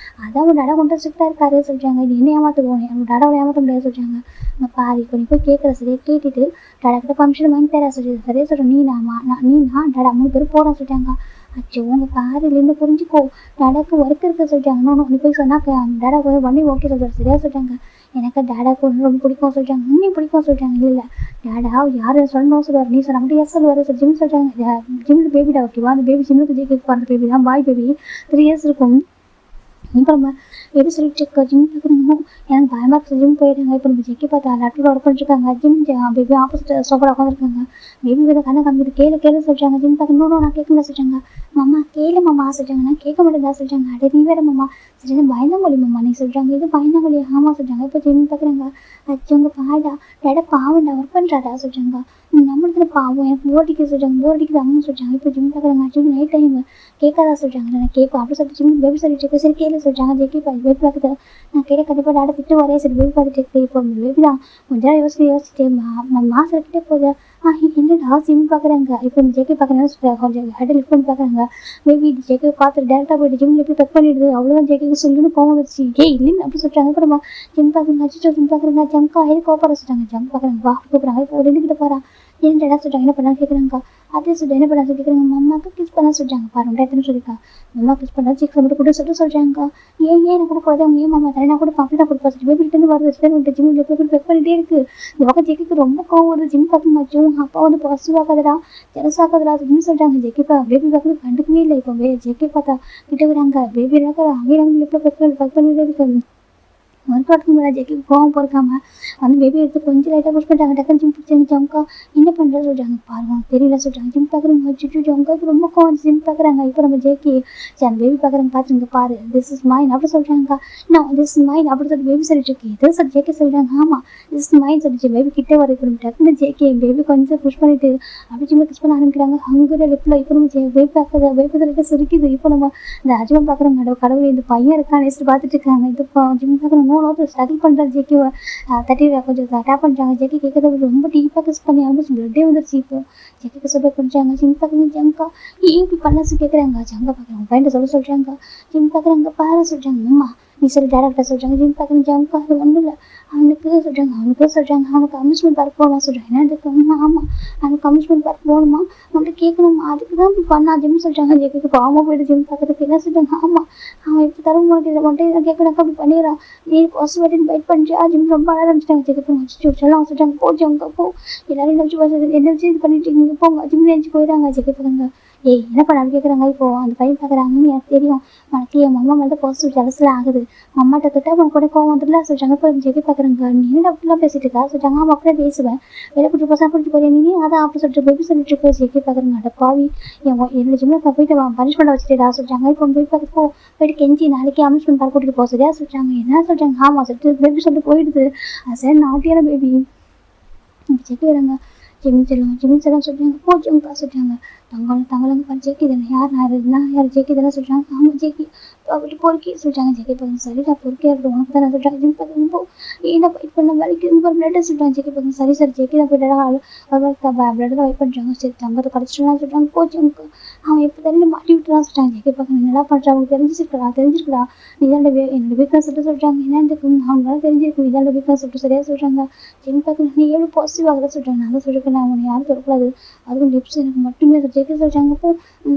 அதான் உன் டேடா கொண்டு ஸ்ட்ரிக்டாக இருக்காரு சொல்லிட்டாங்க. இது என்ன ஏமாற்றுவோம், உன் டேடாவை ஏமாற்ற முடியாது சொல்லிட்டாங்க. நான் பாரு இப்போ நீ போய் கேட்குற சரியா, கேட்டுட்டு டேடா கிட்ட பர்மிஷன் வாங்கி தரா சொல்லி சரியா சொல்கிறேன். நீ நான் டேடா 3 பேரும் போகிறோம் சொல்லிட்டாங்க. அச்சோ உங்கள் பாருலேருந்து புரிஞ்சுக்கோ, டேடாக்கு ஒர்க் இருக்க சொல்லிட்டாங்க. இன்னொன்று நீ போய் சொன்னால் டேடா போய் பண்ணி ஓகே சொல்கிறார் சரியா சொல்லிட்டாங்க. எனக்கு டேடாக்கு ஒன்று ரொம்ப பிடிக்கும் சொல்லிட்டாங்க. இன்னும் பிடிக்கும் சொல்லிட்டாங்க. இல்லை டேடா யார் சொல்லணும் சொல்லுவார், நீ சொல்ல மட்டும் எஸ் சொல்லுவார் சார் ஜிம் சொல்லிட்டாங்க. ஜிம்மில் பேபிடா ஓகேவா, அந்த பேபி ஜிம்முக்கு ஜேக்கு போகிற பேபி தான், பாய் பேபி 3 இயர்ஸ் இருக்கும். இப்போ நம்ம எப்படி சொல்லிட்டு ஜிம் பார்க்குறாங்க. எனக்கு பயமாக இருக்குது. ஜிம் போயிட்டாங்க. இப்போ நம்ம ஜெக்கி பார்த்தா லேப்டாப்பில் ஒர்க் பண்ணிட்டுருக்காங்க. ஜிம் பேபி ஆப்போசிட் சோஃபாவில் உட்காந்துருக்காங்க. பேபி வந்து கண்ணை காமிக்கிட்டு கேளு சொல்லிட்டாங்க. ஜிம் பார்க்கணும் நான் கேட்க முடியாது சொல்லிட்டாங்க. மாமா கேளு மாமா சொல்லிட்டாங்க. நான் கேட்க மாட்டேதா சொல்லிட்டாங்க. அடே நீ வேறு மாமா சரி பயந்தாங்கொழி மாமா நீ சொல்லிட்டாங்க. இது பயந்தாங்கொழி ஆமாம் சொல்லிட்டாங்க. இப்போ ஜிம் பார்க்குறாங்க. அச்சவங்க பாடா டேடா பாவண்டா ஒர்க் பண்ணுறாடா சொல்லிட்டாங்க. நம்மளுக்கு பாவம் எனக்கு போர்டிக்கு சொல்லிட்டாங்க. போர்டிக்கு அம்மா சொல்லிட்டாங்க. இப்போ ஜிம் பார்க்குறாங்க. ஜிம் நைட் டைம் கேட்காதா சொல்லிட்டாங்க. நான் கேட்பேன் அப்படி சொல்லிட்டு ஜிம் பேபி சொல்லிட்டு சரி கேளு சொல்லிட்டாங்க. ஜெக்கி பேபி பார்க்குது. நான் கேட்க கண்டிப்பாக டேடா திட்டு வரே சரி பேபி பார்த்துட்டு இப்போ பேபி தான் கொஞ்சம் யோசிச்சுட்டு மாசக்கிட்டே போகுது. என்னடா ஜிம் பார்க்குறாங்க. இப்போ ஜெக்கி பார்க்குறாங்க. கொஞ்சம் ஹெட் லிஃப்ட் பண்ணி பார்க்குறாங்க. மேபி ஜெக்கி பார்த்துட்டு டேரெக்டாக போய்ட்டு ஜிம்மில் எப்படி பெக் பண்ணிடுது அவ்வளோதான். ஜெக்கிக்கு சொல்லிட்டு கோவம் வந்துச்சு. இல்லைன்னு அப்படி சொல்லிட்டாங்க. இப்போ நம்ம ஜிம் பார்க்குறாங்க. அச்சிச்சோ ஜிம் பார்க்குறாங்க. ஜம்கா எது கோப்பற சொல்லிட்டாங்க. ஜம் பார்க்குறாங்க. வா கூப்பிட்றாங்க. இப்போ 2 கிட்ட போகிறா. ஏன் டேடா சொல்லிட்டாங்க. என்ன பண்ணான்னு கேட்குறாங்க. அதே சொல்லிட்டு என்ன பண்ண சொல்லி கேட்குறாங்க. அம்மாவுக்கு கிஸ் பண்ண சொல்லிட்டாங்க. பாருங்க எத்தனை சொல்லியிருக்கா அம்மா கிஸ் பண்ணா சிக்ஸ் மட்டும் கூட சொல்லிட்டாங்க. ஏன் எனக்கு கொடுக்கூடாது, அவங்க ஏன் மாமா தரேன் நான் கூட அப்படி தான் கொடுப்பா சொல்லி பேபிகிட்டேருந்து வருது. ஜிம் பெக் பண்ணிட்டே இருக்குது. இந்த பக்கம் ஜெக்கிக்கு ரொம்ப கோவம் வருது. ஜிம் பார்க்குமாச்சும் அப்பா வந்து பாசிட்டிவ் ஆகாதடா ஜெலஸாகாதடா அப்படின்னு சொல்லிட்டாங்க. ஜெக்கி பேபி பார்க்குறது கண்டுக்கவே இல்லை. இப்போ ஜெக்கி பார்த்தா கிட்ட வராங்க. பேபி அவங்க லிஃப்ட்டில் பெக் பண்ணிட்டே இருக்காங்க. ஒர்க் அவுட்க்கு மேலே ஜெக்கி கோவம் பொறுக்காமல் வந்து பேபி எடுத்து கொஞ்சம் லைட்டாக புஷ் பண்ணிட்டாங்க. டக்குனு ஜிம் பிடிச்சாங்க. ஜம்கா என்ன பண்ணுறது சொல்லிட்டாங்க. பாருங்க தெரியல சொல்லிட்டாங்க. ஜிம் பார்க்குறாங்க. சுட்டு ஜம்காவுக்கு ரொம்ப கோவம் ஜிம் பார்க்குறாங்க. இப்போ நம்ம ஜேக்கி சரி அந்த பேபி பார்க்குறாங்க. பார்த்துருங்க பாரு திஸ் இஸ் மைன் அப்படி சொல்லிட்டாங்க. நான் திஸ் இஸ் மைன் அப்படி சொல்லி பேபி சொல்லிட்டு இருக்கு. எதோ சார் ஜேக்கி சொல்லிட்டாங்க. ஆமாம் திஸ் இஸ் மைன் சொல்லிச்சு. பேபி கிட்டே வர இப்போ டக்குனு ஜேக்கி பேபி கொஞ்சம் புஷ் பண்ணிட்டு அப்படி ஜிம்மில் கிஸ் பண்ண ஆரம்பிக்கிறாங்க. அங்கே லிஃப்ட்டில் இப்போ நம்ம பேபி பார்க்குறது பேபி சொல்லிட்டு சிரிக்குது. இப்போ நம்ம இந்த அஜிமன் பார்க்குறாங்க. கடவுள் இந்த பையன் இருக்கான்னு நெக்ஸ்ட் பார்த்துட்டு இருக்காங்க. இது ஜிம் பார்க்குறாங்க. ஸ்ட்ரகிள் பண்ணுறாரு. ஜெக்கிவை தட்டி கொஞ்சம் டேப் பண்ணுறாங்க. ஜெக்கி கேட்கறது ரொம்ப டீப்பாக கிஸ் பண்ணி ஆல்மோஸ்ட் பிளட்டே வந்துருச்சு. இப்போ ஜெக்கிக்கு சொல்ல பண்ணுறாங்க. ஜிம் பார்க்குறாங்க. ஜம்கா ஏன் இப்படி பண்ண கேட்குறாங்க. ஜங்கா பார்க்குறாங்க. பையன் சொல்கிறாங்க. ஜிம் பார்க்குறாங்க. பாரு சொல்கிறாங்க. அம்மா நீ சொல்லி டேரக்டாக சொல்கிறாங்க. ஜிம் பார்க்குறாங்க. ஜம்கா அது ஒன்றும் இல்லை அவனுக்கு சொல்கிறாங்க. அவனுக்கு அம்யூஸ்மெண்ட் பார்க் போகணுமா சொல்கிறாங்க. என்ன இருக்கு ஆமாம் அவனுக்கு அம்யூஸ்மெண்ட் பார்க் போகணுமா நம்மகிட்ட கேட்கணுமா அதுக்கு தான் இப்படி பண்ணா ஜிம் சொல்கிறாங்க. ஜெக்கிக்கு பாவமாக போய்ட்டு ஜிம் பார்க்குறதுக்கு என்ன சொல்கிறாங்க. ஆமாம் அவன் எப்படி தர மாட்டேன் மட்டும் இதை கேட்கறாங்க. அப்படி பண்ணிடுறான். நீ பாசிட்டிவ் வெயிட் பண்ணிட்டு ஜிம் ரொம்ப அழகாக ஆரம்பிச்சிட்டாங்க. ஜெக்கி சொல்லலாம் சொல்லிட்டாங்க. போ ஜம்கா போ எல்லாரும் என்ன வச்சு இது பண்ணிட்டு இங்கே போங்க ஜிம் நினச்சி போயிடறாங்க. ஜெக்கி பார்க்குறாங்க. ஏய் என்ன பண்ணாலும் கேட்குறாங்க. இப்போது அந்த பையன் பார்க்குறாங்கன்னு எனக்கு தெரியும். உனக்கு என் அம்மா மேலே பாசிட்டிவ் ஜலசில் ஆகுது. அம்மாட்ட கிட்ட உனக்கு கூட கோவம் வந்துடல சொல்கிறாங்க. இப்போ ஜெகி பார்க்குறாங்க. நீ என்ன அப்படிலாம் பேசிட்டு இருக்கா சொல்கிறாங்க. அவன் அப்படியே பேசுவேன். வெளியே கூட்டிட்டு போசா கூட்டிட்டு போறேன் நீ அதான் அப்படி சொல்லிட்டு பேபி சொல்லிட்டு இருக்க. ஜெகி பார்க்குறாங்க. அட பாவி என்னோட ஜிம்மில் போயிட்டு பனிஷ்மெண்ட் வச்சுட்டா சொல்கிறாங்க. இப்போ போய் பார்க்கப்போ போயிட்டு கெஞ்சி நாளைக்கு அம்யூஸ்மெண்ட் பார்க் கூட்டிட்டு போக சரியா சொல்கிறாங்க. என்ன சொல்கிறாங்க. ஆமாம் சொல்லிட்டு பேபி சொல்லிட்டு போயிடுது. அது சரி நாட்டியான பேபி ஜெகி வராங்க. ஜிம் செல்லம் சொல்கிறாங்க. போ ஜிம்கா சொல்கிறாங்க. தங்கலங்க பாரு ஜேக்கி தானே யார் நான் இருந்தா யார் ஜேக்கி தானே சொல்கிறாங்க. ஆமாம் ஜேக்கி அப்படி பொறுக்கி சொல்கிறாங்க. ஜேக்கி பக்கம் சரிடா பொறுக்கியா இருக்கட்டும் உனக்கு தானே சொல்கிறாங்க. ஜிம் பக்கம் போ என்ன இப்போ நம்ம வலிக்கு ரொம்ப பிளட்டை சொல்கிறாங்க. ஜேக்கி பக்கம் சரி சார் ஜேக்கி தான் போய்ட்டு பிளட்டில் வெயிட் பண்ணுறாங்க. சரி தங்கத்தை கடிச்சிட்டுலாம் சொல்கிறாங்க. போ ஜிம்க்கு அவன் எப்போ தானே மாட்டி விட்டுலாம் சொல்கிறாங்க. ஜேக்கி பக்கம் என்னடா பண்ணுறான் அவங்களுக்கு தெரிஞ்சிருக்கடா நீ தான் என்னோட வீக்னஸ் சொல்லிட்டு சொல்கிறாங்க. என்னன்னு அவங்களால தெரிஞ்சிருக்கு நீ தான் வீக்னஸ் சொல்லிட்டு சரியாக சொல்கிறாங்க. ஜிம் பக்கம் நீ எவ்வளோ பாசிட்டிவ் ஆகலாம் சொல்கிறாங்க. நான் தான் சொல்லியிருக்கேன் நான் அவனை யாரும் தொடக்கூடாது அதுவும் லிப்ஸ் எனக்கு மட்டுமே ஜேக்கி சொல்கிறாங்க. அப்போ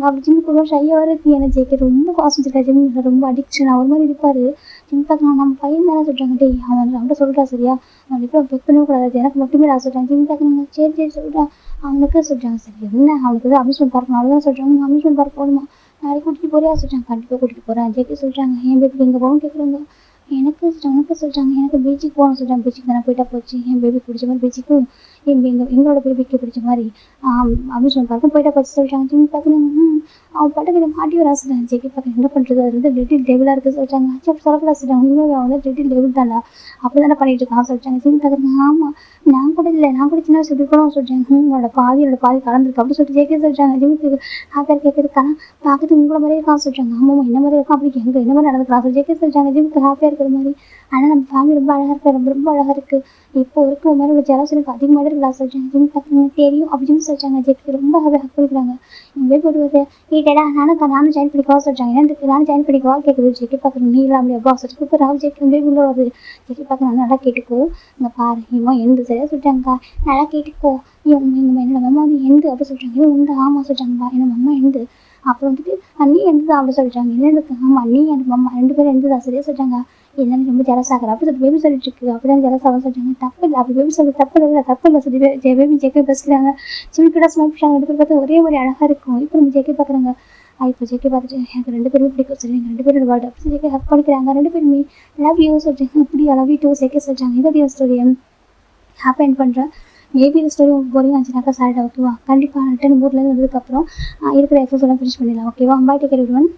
அப்படி ஜிம்முக்கு ஒரு வருஷம் ஐயா இருக்குது. எனக்கு ஜேக்கி ரொம்ப பாசம் இருக்கா ஜிம் ரொம்ப அடிக்ஷன் ஒரு மாதிரி இருப்பார். ஜிம் பார்க்கலாம் நம்ம பையன் தானே சொல்கிறாங்க. டேய் அவன்கிட்ட சொல்கிறா சரியா அவன் இப்போ பெக் பண்ணக்கூடாது எனக்கு மட்டுமே நான் சொல்கிறேன். ஜிம் பார்க்குறாங்க. சரி சொல்கிறேன் அவனுக்கு சொல்கிறாங்க. சரி என்ன அவனுக்கு அம்யூஸ்மெண்ட் பார்க்கணும் அவ்வளோதான் சொல்கிறாங்க. அம்யூஸ்மெண்ட் பார்க் போகணுமா நாளைக்கு கூட்டிகிட்டு போறியா சொல்கிறாங்க. கண்டிப்பாக கூட்டிகிட்டு போகிறேன். ஜேக்கி சொல்கிறாங்க. என் பேபிக்கு எங்கே போகணும்னு கேட்குறாங்க. உனக்கு சொல்கிறாங்க. எனக்கு பீச்சுக்கு போகணும் சொல்கிறாங்க. பீச்சுக்கு தானே போயிட்டா போச்சு என் பேபிக்கு பிடிச்ச மாதிரி பீச்சுக்கும் எங்களோட பேபிக்கு பிடிச்ச மாதிரி அம்யூஸ்மெண்ட் பார்க்கும் போயிட்டா போச்சு சொல்கிறாங்க. ஜிம் பார்க்குறாங்க. அவன் பாட்டுக்கு இதை மாட்டி வரா சொல்கிறாங்க. ஜேக்கி பார்க்க என்ன பண்ணுறது அது வந்து லிட்டில் டெவிலாக இருக்குது சொல்கிறாங்க. ஆச்சு அப்படி சொல்லக்கூடாது சொல்கிறாங்க. உண்மையாக அவன் வந்து லிட்டில் டெவில் தான்டா அப்படி தானே பண்ணிட்டு இருக்கான் சொல்கிறாங்க. ஜிம் பார்க்குறாங்க. ஆமாம் நான் கூட சின்ன வயசு இருக்கணும் சொல்கிறாங்க. என்னோட பாதி கலந்துருக்கு அப்படி சொல்லிட்டு ஜேக்கி சொல்கிறாங்க. ஜிம்முக்கு ஹாப்பியாக கேட்குறதுக்கான பார்க்குறது உங்களை மாதிரியே இருக்கான் சொல்கிறாங்க. ஆமாம் என்ன மாதிரி இருக்கான் அப்படி எங்கே என்ன மாதிரி நடந்துக்கலாம் சொல்லி ஜேக்கி சொல்கிறாங்க. ஜிம்முக்கு ஹாப்பியாக இருக்கிற மாதிரி ஆனால் நம்ம ஃபேமிலி ரொம்ப அழகாக இருக்குது ரொம்ப அழகாக இருக்குது இப்போ வரைக்கும் உன் மேலே ஜலஸ் எனக்கு அதிகமாக இருக்கலாம் சொல்கிறாங்க. ஜிம் பார்க்குறாங்க. தெரியும் அப்படின்னு சொல்கிறாங்க. ஜேக்கி ரொம்ப ஹாப்பியாக பண்ணிக்கிறாங்க. இங்கே போய்ட்டு வருது கேட்டடா நானும் ஜாயின் பண்ணிக்கவா சொல்கிறாங்க. ஏன்னா நானும் ஜாயின் பண்ணிக்கவா கேட்குது. ஜேக்கி பார்க்குறேன் நீ இல்லாமல் அப்பா சொல்லிட்டு இப்போ ராவ் ஜேக்கி பேபி உள்ளே வருது. ஜேக்கி பார்க்குறாங்க. நல்லா கேட்டுக்கோ இங்கே பாரு இவன் எந்த சரியாக சொல்கிறாங்கக்கா நல்லா கேட்டுக்கோ என்னோட அம்மா வந்து எந்த அப்படி சொல்கிறாங்க. இது உண்டு ஆமாம் சொல்கிறாங்கப்பா என்னோட அம்மா எந்த அப்புறம் வந்துட்டு அண்ணி எந்ததா அப்படி சொல்கிறாங்க. என்னதுக்கு ஆமாம் அண்ணி என் அம்மா 2 பேரும் எந்ததா சரியாக சொல்கிறாங்க. என்னன்னு ரொம்ப ஜலஸ் ஆகுற அப்படி சொல்லி பேபி சொல்லிட்டு இருக்கு. அப்படிதான் ஜலஸ் ஆகும் சொல்கிறாங்க. தப்பு இல்லை அப்படி பேபி சொல்லி தப்பு இல்லை சொல்லி பேபி ஜேக்கி பேசுகிறாங்க. சிவிக்கிட்ட ஸ்மைல் பண்ணுறாங்க. 2 பேர் பார்த்து ஒரே மாதிரி அழகாக இருக்கும். இப்போ நம்ம ஜேக்கி பார்க்குறாங்க. இப்போ ஜேக்கி பார்த்துட்டு எனக்கு 2 பேருமே பிடிக்கும் சொல்லி 2 பேரோட வேர்டு அப்படி ஜேக்கி ஹக் பண்ணிக்கிறாங்க. 2 பேருமே லவ் யூ சொல்கிறாங்க. அப்படியா லவ் யூ டூ ஜேக்கி சொல்கிறாங்க. இதோடைய ஸ்டோரி ஹாப்பி எண்ட் பண்ணுறேன். மேபி இந்த ஸ்டோரி போரிங் ஆச்சுனாக்கா சாரிடா ஓகேவா. கண்டிப்பாக ரிட்டன் ஊர்லேருந்து வந்ததுக்கப்புறம் இருக்கிற எஃபர்ட்ஸ் எல்லாம் ஃபினிஷ் பண்ணிடலாம் ஓகேவா. Bye take care everyone.